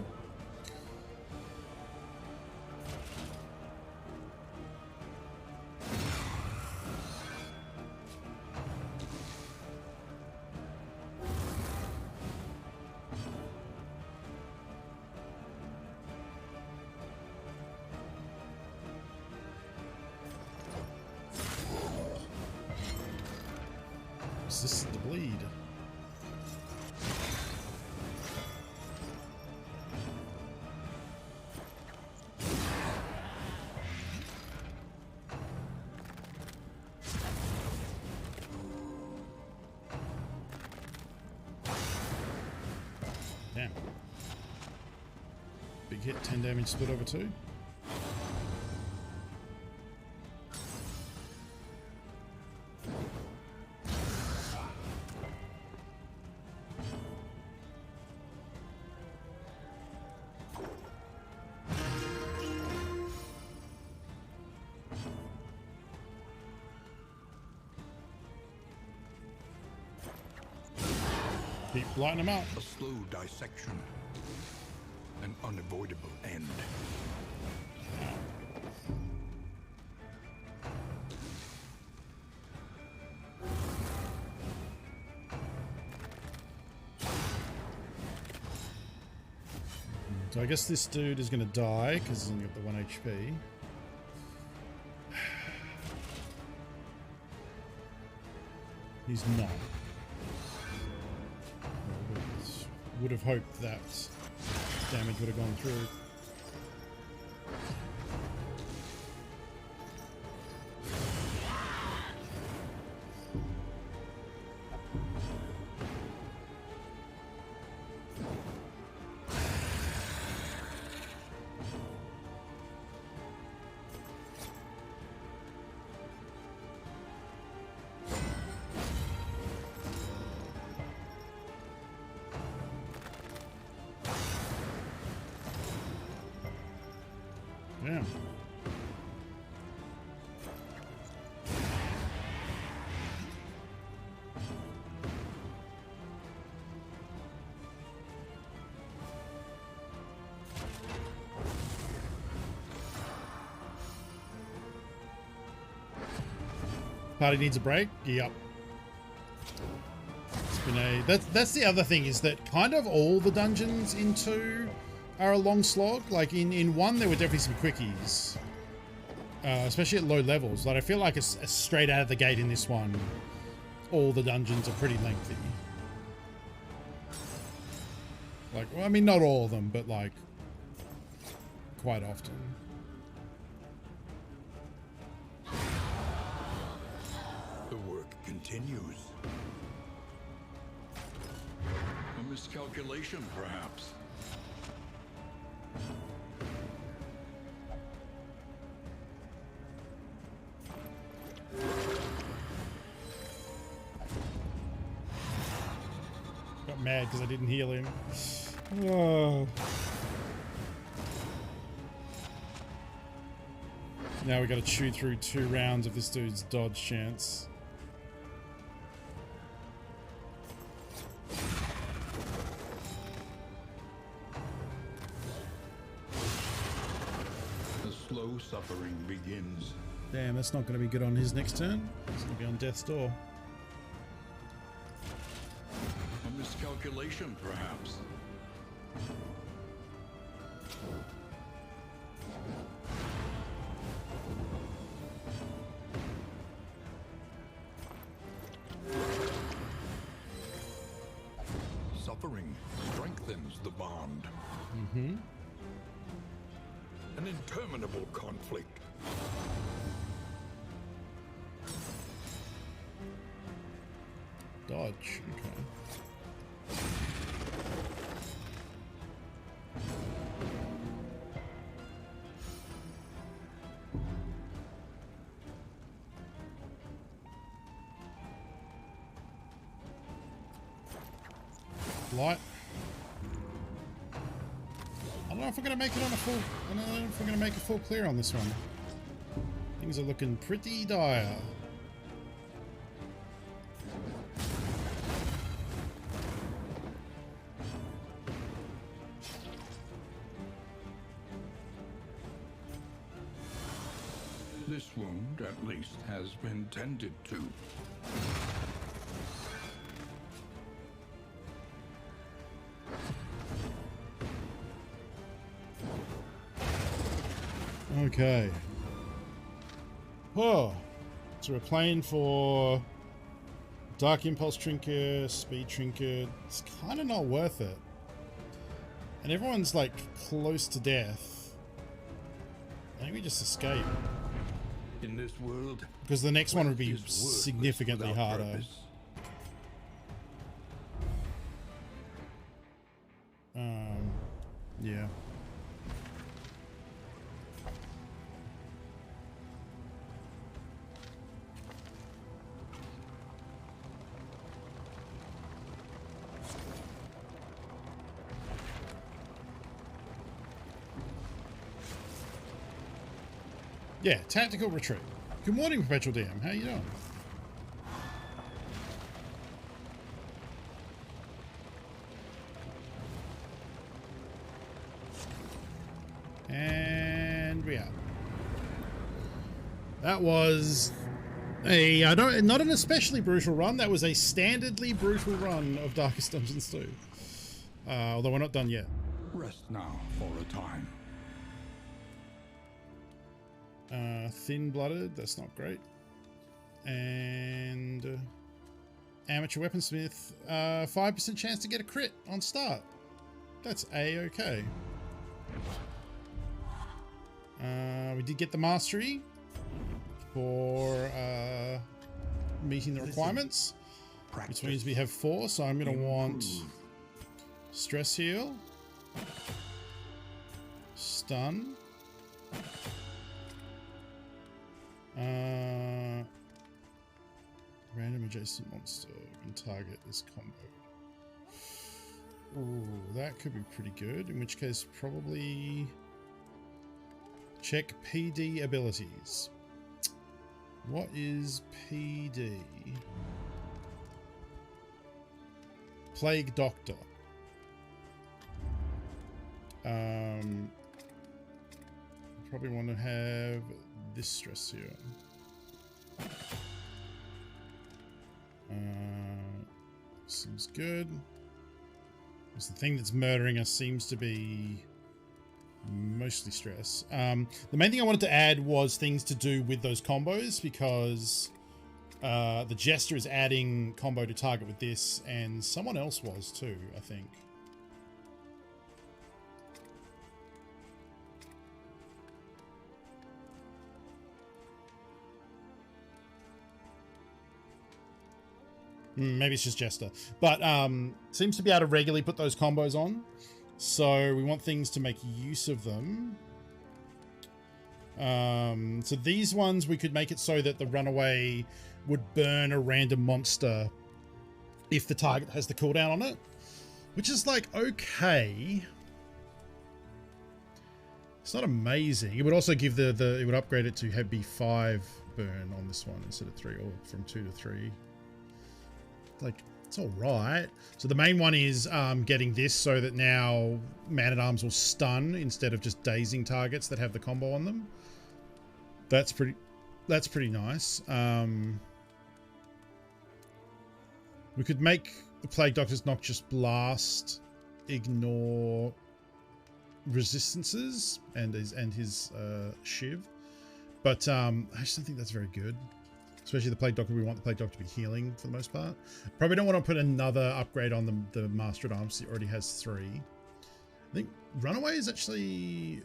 This is the bleed. Big hit, 10 damage split over 2. Keep lighting them up. A slow dissection. An unavoidable end. So I guess this dude is going to die because he's only got the 1 HP. He's not. Would have hoped that damage would have gone through. Yeah. Party needs a break. Yep. It's been a that's the other thing, is that kind of all the dungeons in 2 are a long slog. Like in 1 there were definitely some quickies, especially at low levels. Like I feel like it's straight out of the gate in this one, all the dungeons are pretty lengthy. Like, well, I mean, not all of them, but like quite often. The work continues. A miscalculation, perhaps. Got mad because I didn't heal him. Oh. Now we got to chew through 2 rounds of this dude's dodge chance. The slow suffering begins. Damn, that's not going to be good on his next turn. It's going to be on death's door. A miscalculation, perhaps. Suffering strengthens the bond. Mm-hmm. An interminable conflict. Dodge, okay. Light. I don't know if we're going to make it on a full... I don't know if we're going to make a full clear on this one. Things are looking pretty dire. This wound, at least, has been tended to. Okay. Oh, so we're playing for Dark Impulse Trinket, Speed Trinket. It's kind of not worth it. And everyone's like close to death. I think we just escape. In this world, because the next one would be wealth is worthless significantly without harder. purpose. Yeah. Yeah, tactical retreat. Good morning, Perpetual DM. How you doing? And we are. That was not an especially brutal run. That was a standardly brutal run of Darkest Dungeons 2. Although we're not done yet. Rest now for a time. Thin-blooded, that's not great. And amateur weaponsmith, 5% chance to get a crit on start. That's a-okay. We did get the mastery for meeting the requirements, which means we have 4. So I'm going to want stress heal, stun, random adjacent monster can target this combo. Ooh, that could be pretty good. In which case, probably check PD abilities. What is PD? Plague Doctor. Probably want to have this stress here. Seems good. Because the thing that's murdering us seems to be mostly stress. The main thing I wanted to add was things to do with those combos, because the Jester is adding combo to target with this, and someone else was too, I think. Maybe it's just Jester, but seems to be able to regularly put those combos on. So we want things to make use of them. So these ones, we could make it so that the runaway would burn a random monster if the target has the cooldown on it, which is like, okay. It's not amazing. It would also give it would upgrade it to have be 5 burn on this one instead of 3, or from 2 to 3. Like, it's all right. So the main one is getting this so that now Man-at-Arms will stun instead of just dazing targets that have the combo on them. That's pretty nice. We could make the Plague Doctor's Noxious Blast ignore resistances and his Shiv, but I just don't think that's very good. Especially the Plague Doctor, we want the Plague Doctor to be healing for the most part. Probably don't want to put another upgrade on the Master at Arms. He already has 3. I think Runaway is actually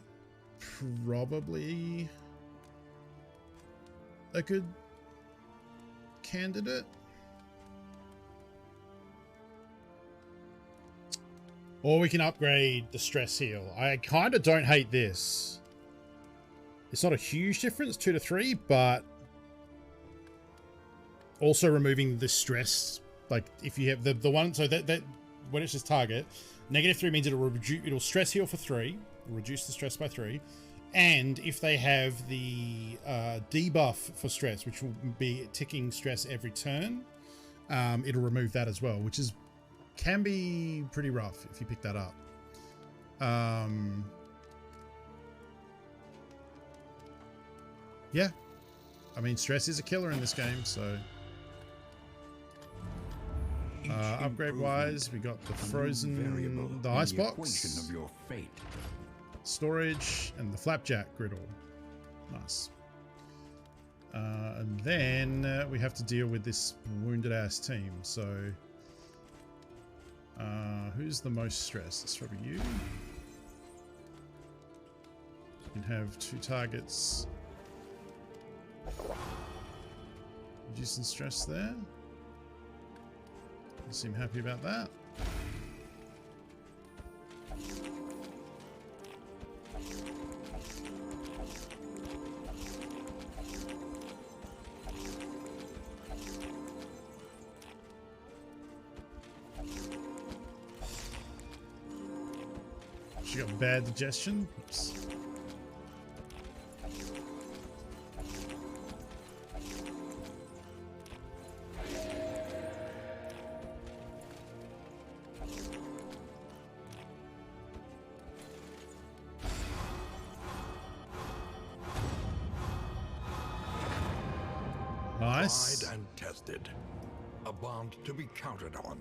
probably a good candidate. Or we can upgrade the Stress Heal. I kind of don't hate this. It's not a huge difference, 2 to 3, but also removing the stress, like if you have the one, so that when it's just target, -3 means it'll stress heal for 3, reduce the stress by 3, and if they have the debuff for stress, which will be ticking stress every turn, it'll remove that as well, which can be pretty rough if you pick that up. Yeah, I mean, stress is a killer in this game, so. Upgrade wise, we got the frozen, the icebox, of your fate. storage, and the flapjack griddle. Nice. And then we have to deal with this wounded ass team. So, who's the most stressed? It's probably you. You can have 2 targets. Reducing stress there. You seem happy about that. She got bad digestion. Oops. Nice. Tried and tested. A bond to be counted on.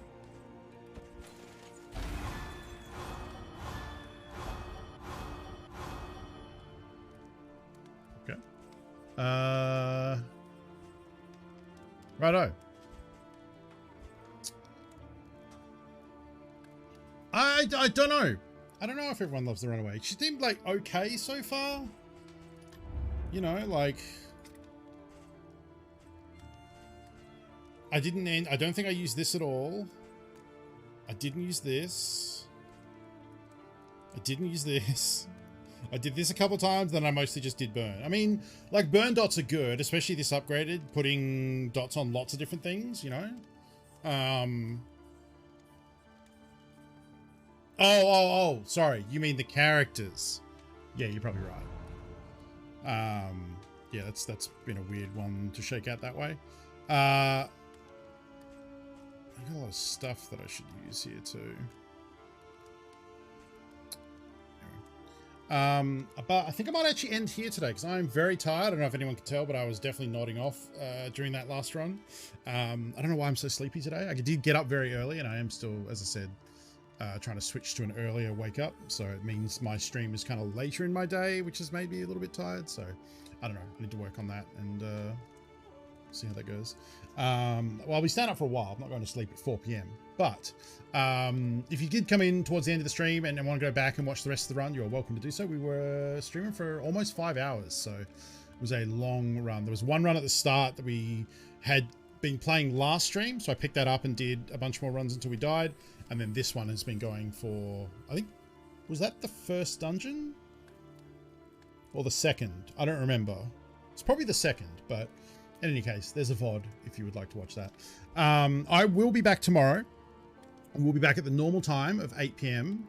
Okay. Righto. I don't know. I don't know if everyone loves the Runaway. She seemed like okay so far. You know, like I don't think I used this at all. I didn't use this. I didn't use this. I did this a couple times, then I mostly just did burn. I mean, like burn dots are good, especially this upgraded, putting dots on lots of different things, you know? Oh, sorry. You mean the characters. Yeah, you're probably right. Yeah, that's been a weird one to shake out that way. I got a lot of stuff that I should use here too. But I think I might actually end here today because I'm very tired. I don't know if anyone can tell, but I was definitely nodding off during that last run. I don't know why I'm so sleepy today. I did get up very early and I am still, as I said, trying to switch to an earlier wake up. So it means my stream is kind of later in my day, which has made me a little bit tired. So I don't know. I need to work on that and see how that goes. Well, we stand up for a while. I'm not going to sleep at 4 p.m. But if you did come in towards the end of the stream and want to go back and watch the rest of the run, you're welcome to do so. We were streaming for almost 5 hours, so it was a long run. There was one run at the start that we had been playing last stream, so I picked that up and did a bunch more runs until we died. And then this one has been going for, I think, was that the first dungeon? Or the second? I don't remember. It's probably the second, but in any case, there's a VOD if you would like to watch that. I will be back tomorrow. We'll be back at the normal time of 8 p.m.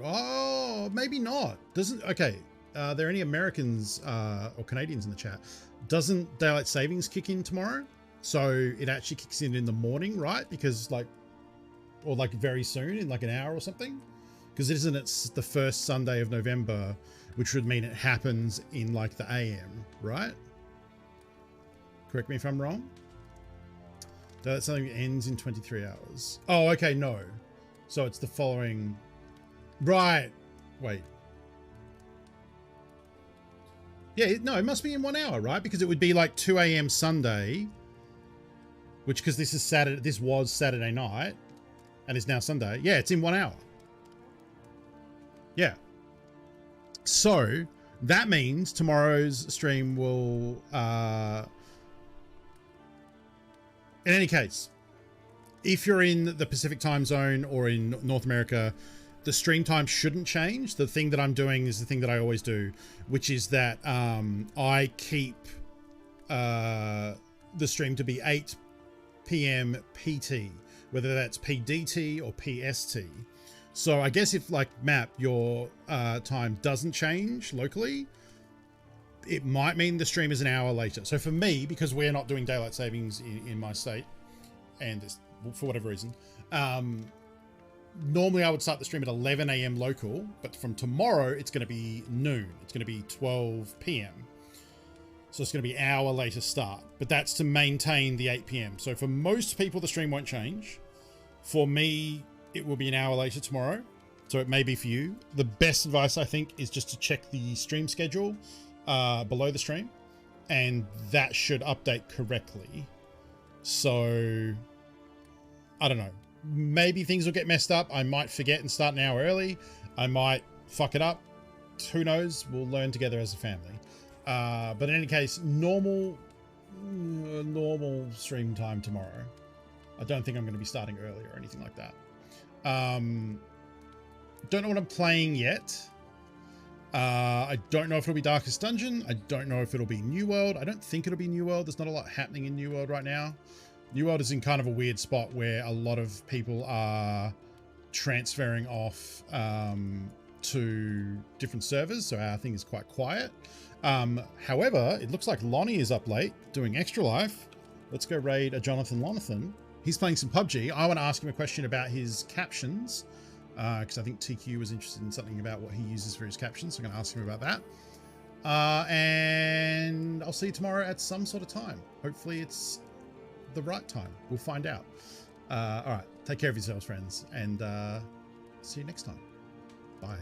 Oh, maybe not. Okay. Are there any Americans or Canadians in the chat? Doesn't daylight savings kick in tomorrow? So it actually kicks in the morning, right? Because or very soon, in like an hour or something? Because it's the first Sunday of November, which would mean it happens in like the AM, right? Correct me if I'm wrong. That something ends in 23 hours. Oh, okay, no. So it's the following. Right. Wait. Yeah, no, it must be in 1 hour, right? Because it would be like 2 a.m. Sunday, which, because this was Saturday night and is now Sunday. Yeah, it's in 1 hour. Yeah. So that means tomorrow's stream will, in any case, if you're in the Pacific time zone or in North America, the stream time shouldn't change. The thing that I'm doing is the thing that I always do, which is that I keep the stream to be 8 p.m. PT, whether that's PDT or PST. So I guess if, like, Map, your time doesn't change locally, it might mean the stream is an hour later. So for me, because we're not doing daylight savings in my state, and for whatever reason, normally I would start the stream at 11 a.m. local, but from tomorrow it's going to be noon. It's going to be 12 p.m. So it's going to be an hour later start, but that's to maintain the 8 p.m. So for most people, the stream won't change. For me, it will be an hour later tomorrow. So it may be for you. The best advice, I think, is just to check the stream schedule below the stream, and that should update correctly. So I don't know. Maybe things will get messed up. I might forget and start an hour early. I might fuck it up. Who knows? We'll learn together as a family. But in any case, normal stream time tomorrow. I don't think I'm going to be starting early or anything like that. Don't know what I'm playing yet. I don't know if it'll be Darkest Dungeon. I don't know if it'll be New World. I don't think it'll be New World. There's not a lot happening in New World right now. New World is in kind of a weird spot where a lot of people are transferring off to different servers, so our thing is quite quiet. However, it looks like Lonnie is up late doing Extra Life. Let's go raid a Jonathan. He's playing some PUBG. I want to ask him a question about his captions, because I think TQ was interested in something about what he uses for his captions, so I'm going to ask him about that. And I'll see you tomorrow at some sort of time. Hopefully it's the right time. We'll find out. All right. Take care of yourselves, friends. And see you next time. Bye.